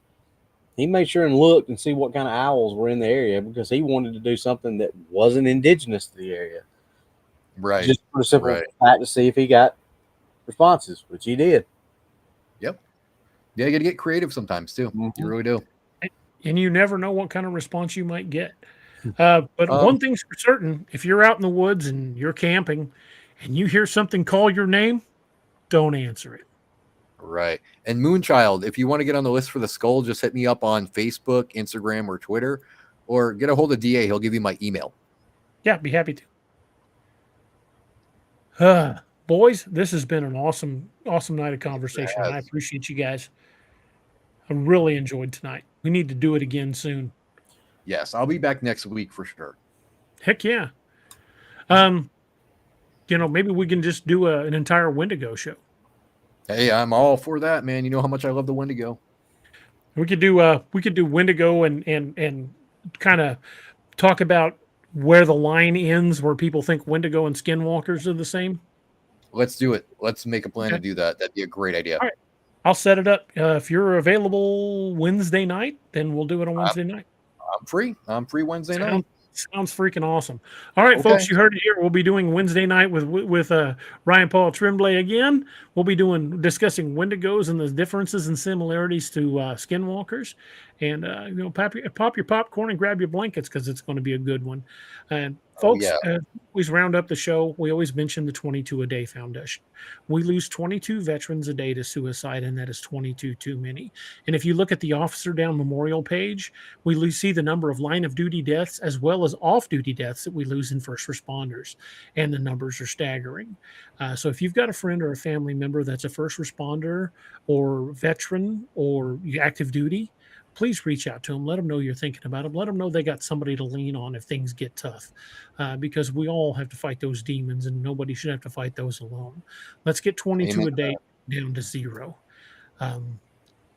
He made sure and looked and see what kind of owls were in the area because he wanted to do something that wasn't indigenous to the area. Right. Just for a simple fact to see if he got responses, which he did. Yep. Yeah, you got to get creative sometimes too. You really do. And you never know what kind of response you might get. But one thing's for certain, if you're out in the woods and you're camping and you hear something call your name, don't answer it. Right. And Moonchild, if you want to get on the list for the skull, just hit me up on Facebook, Instagram, or Twitter, or get a hold of DA. He'll give you my email. Yeah, be happy to. Boys, this has been an awesome night of conversation. I appreciate you guys. I really enjoyed tonight. We need to do it again soon. Yes, I'll be back next week for sure. Heck yeah. Maybe we can just do an entire Wendigo show. Hey, I'm all for that, man. You know how much I love the Wendigo. We could do Wendigo and kind of talk about where the line ends, where people think Wendigo and Skinwalkers are the same. Let's do it. Let's make a plan to do that. That'd be a great idea. All right. I'll set it up. If you're available Wednesday night, then we'll do it on Wednesday night. I'm free. I'm free Wednesday night. Sounds freaking awesome. All right, folks, you heard it here. We'll be doing Wednesday night with Ryan Paul Tremblay again. We'll be discussing Wendigos and the differences and similarities to Skinwalkers. And pop your popcorn and grab your blankets because it's going to be a good one. And folks, always round up the show. We always mention the 22 a Day Foundation. We lose 22 veterans a day to suicide, and that is 22 too many. And if you look at the Officer Down Memorial page, we see the number of line of duty deaths as well as off-duty deaths that we lose in first responders, and the numbers are staggering. So if you've got a friend or a family member that's a first responder or veteran or active duty, please reach out to them. Let them know you're thinking about them. Let them know they got somebody to lean on if things get tough, because we all have to fight those demons, and nobody should have to fight those alone. Let's get 22 a day down to 0.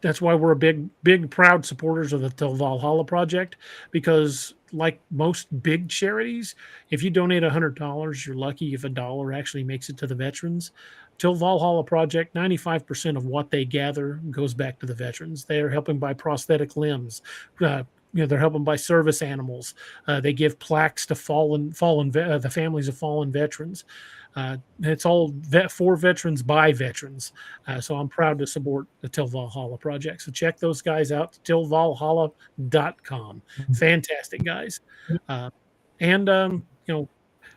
That's why we're big, proud supporters of the Till Valhalla project, because like most big charities, if you donate $100, you're lucky if $1 actually makes it to the veterans. Till Valhalla project, 95% of what they gather goes back to the veterans. They are helping buy prosthetic limbs. They're helping buy service animals. They give plaques to the families of fallen veterans. It's all for veterans by veterans. So I'm proud to support the Till Valhalla project. So check those guys out, tillvalhalla.com. Fantastic guys.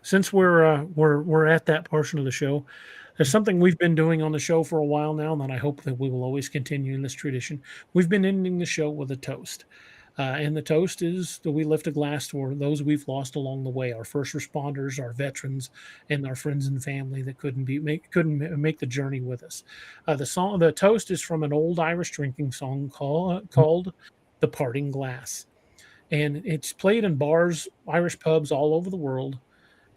Since we're at that portion of the show, there's something we've been doing on the show for a while now, and I hope that we will always continue in this tradition. We've been ending the show with a toast. And the toast is that we lift a glass for those we've lost along the way, our first responders, our veterans, and our friends and family that couldn't make the journey with us. The toast is from an old Irish drinking song called "The Parting Glass," and it's played in bars, Irish pubs all over the world.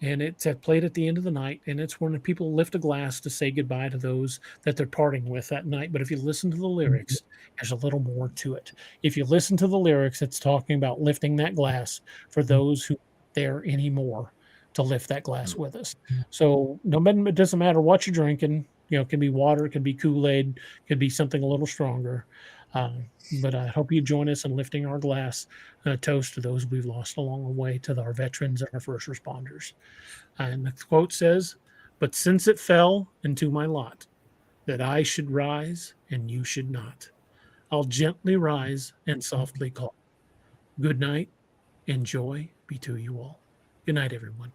And it's played at the end of the night, and it's when people lift a glass to say goodbye to those that they're parting with that night. But if you listen to the lyrics, there's a little more to it. If you listen to the lyrics, it's talking about lifting that glass for those who aren't there anymore to lift that glass with us. So it doesn't matter what you're drinking. It can be water, it can be Kool-Aid, it could be something a little stronger. But I hope you join us in lifting our glass and a toast to those we've lost along the way, to our veterans and our first responders. And the quote says, "But since it fell into my lot that I should rise and you should not, I'll gently rise and softly call. Good night and joy be to you all." Good night, everyone.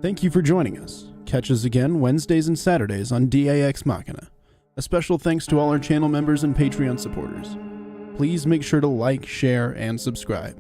Thank you for joining us. Catch us again Wednesdays and Saturdays on Ex Machina. A special thanks to all our channel members and Patreon supporters. Please make sure to like, share, and subscribe.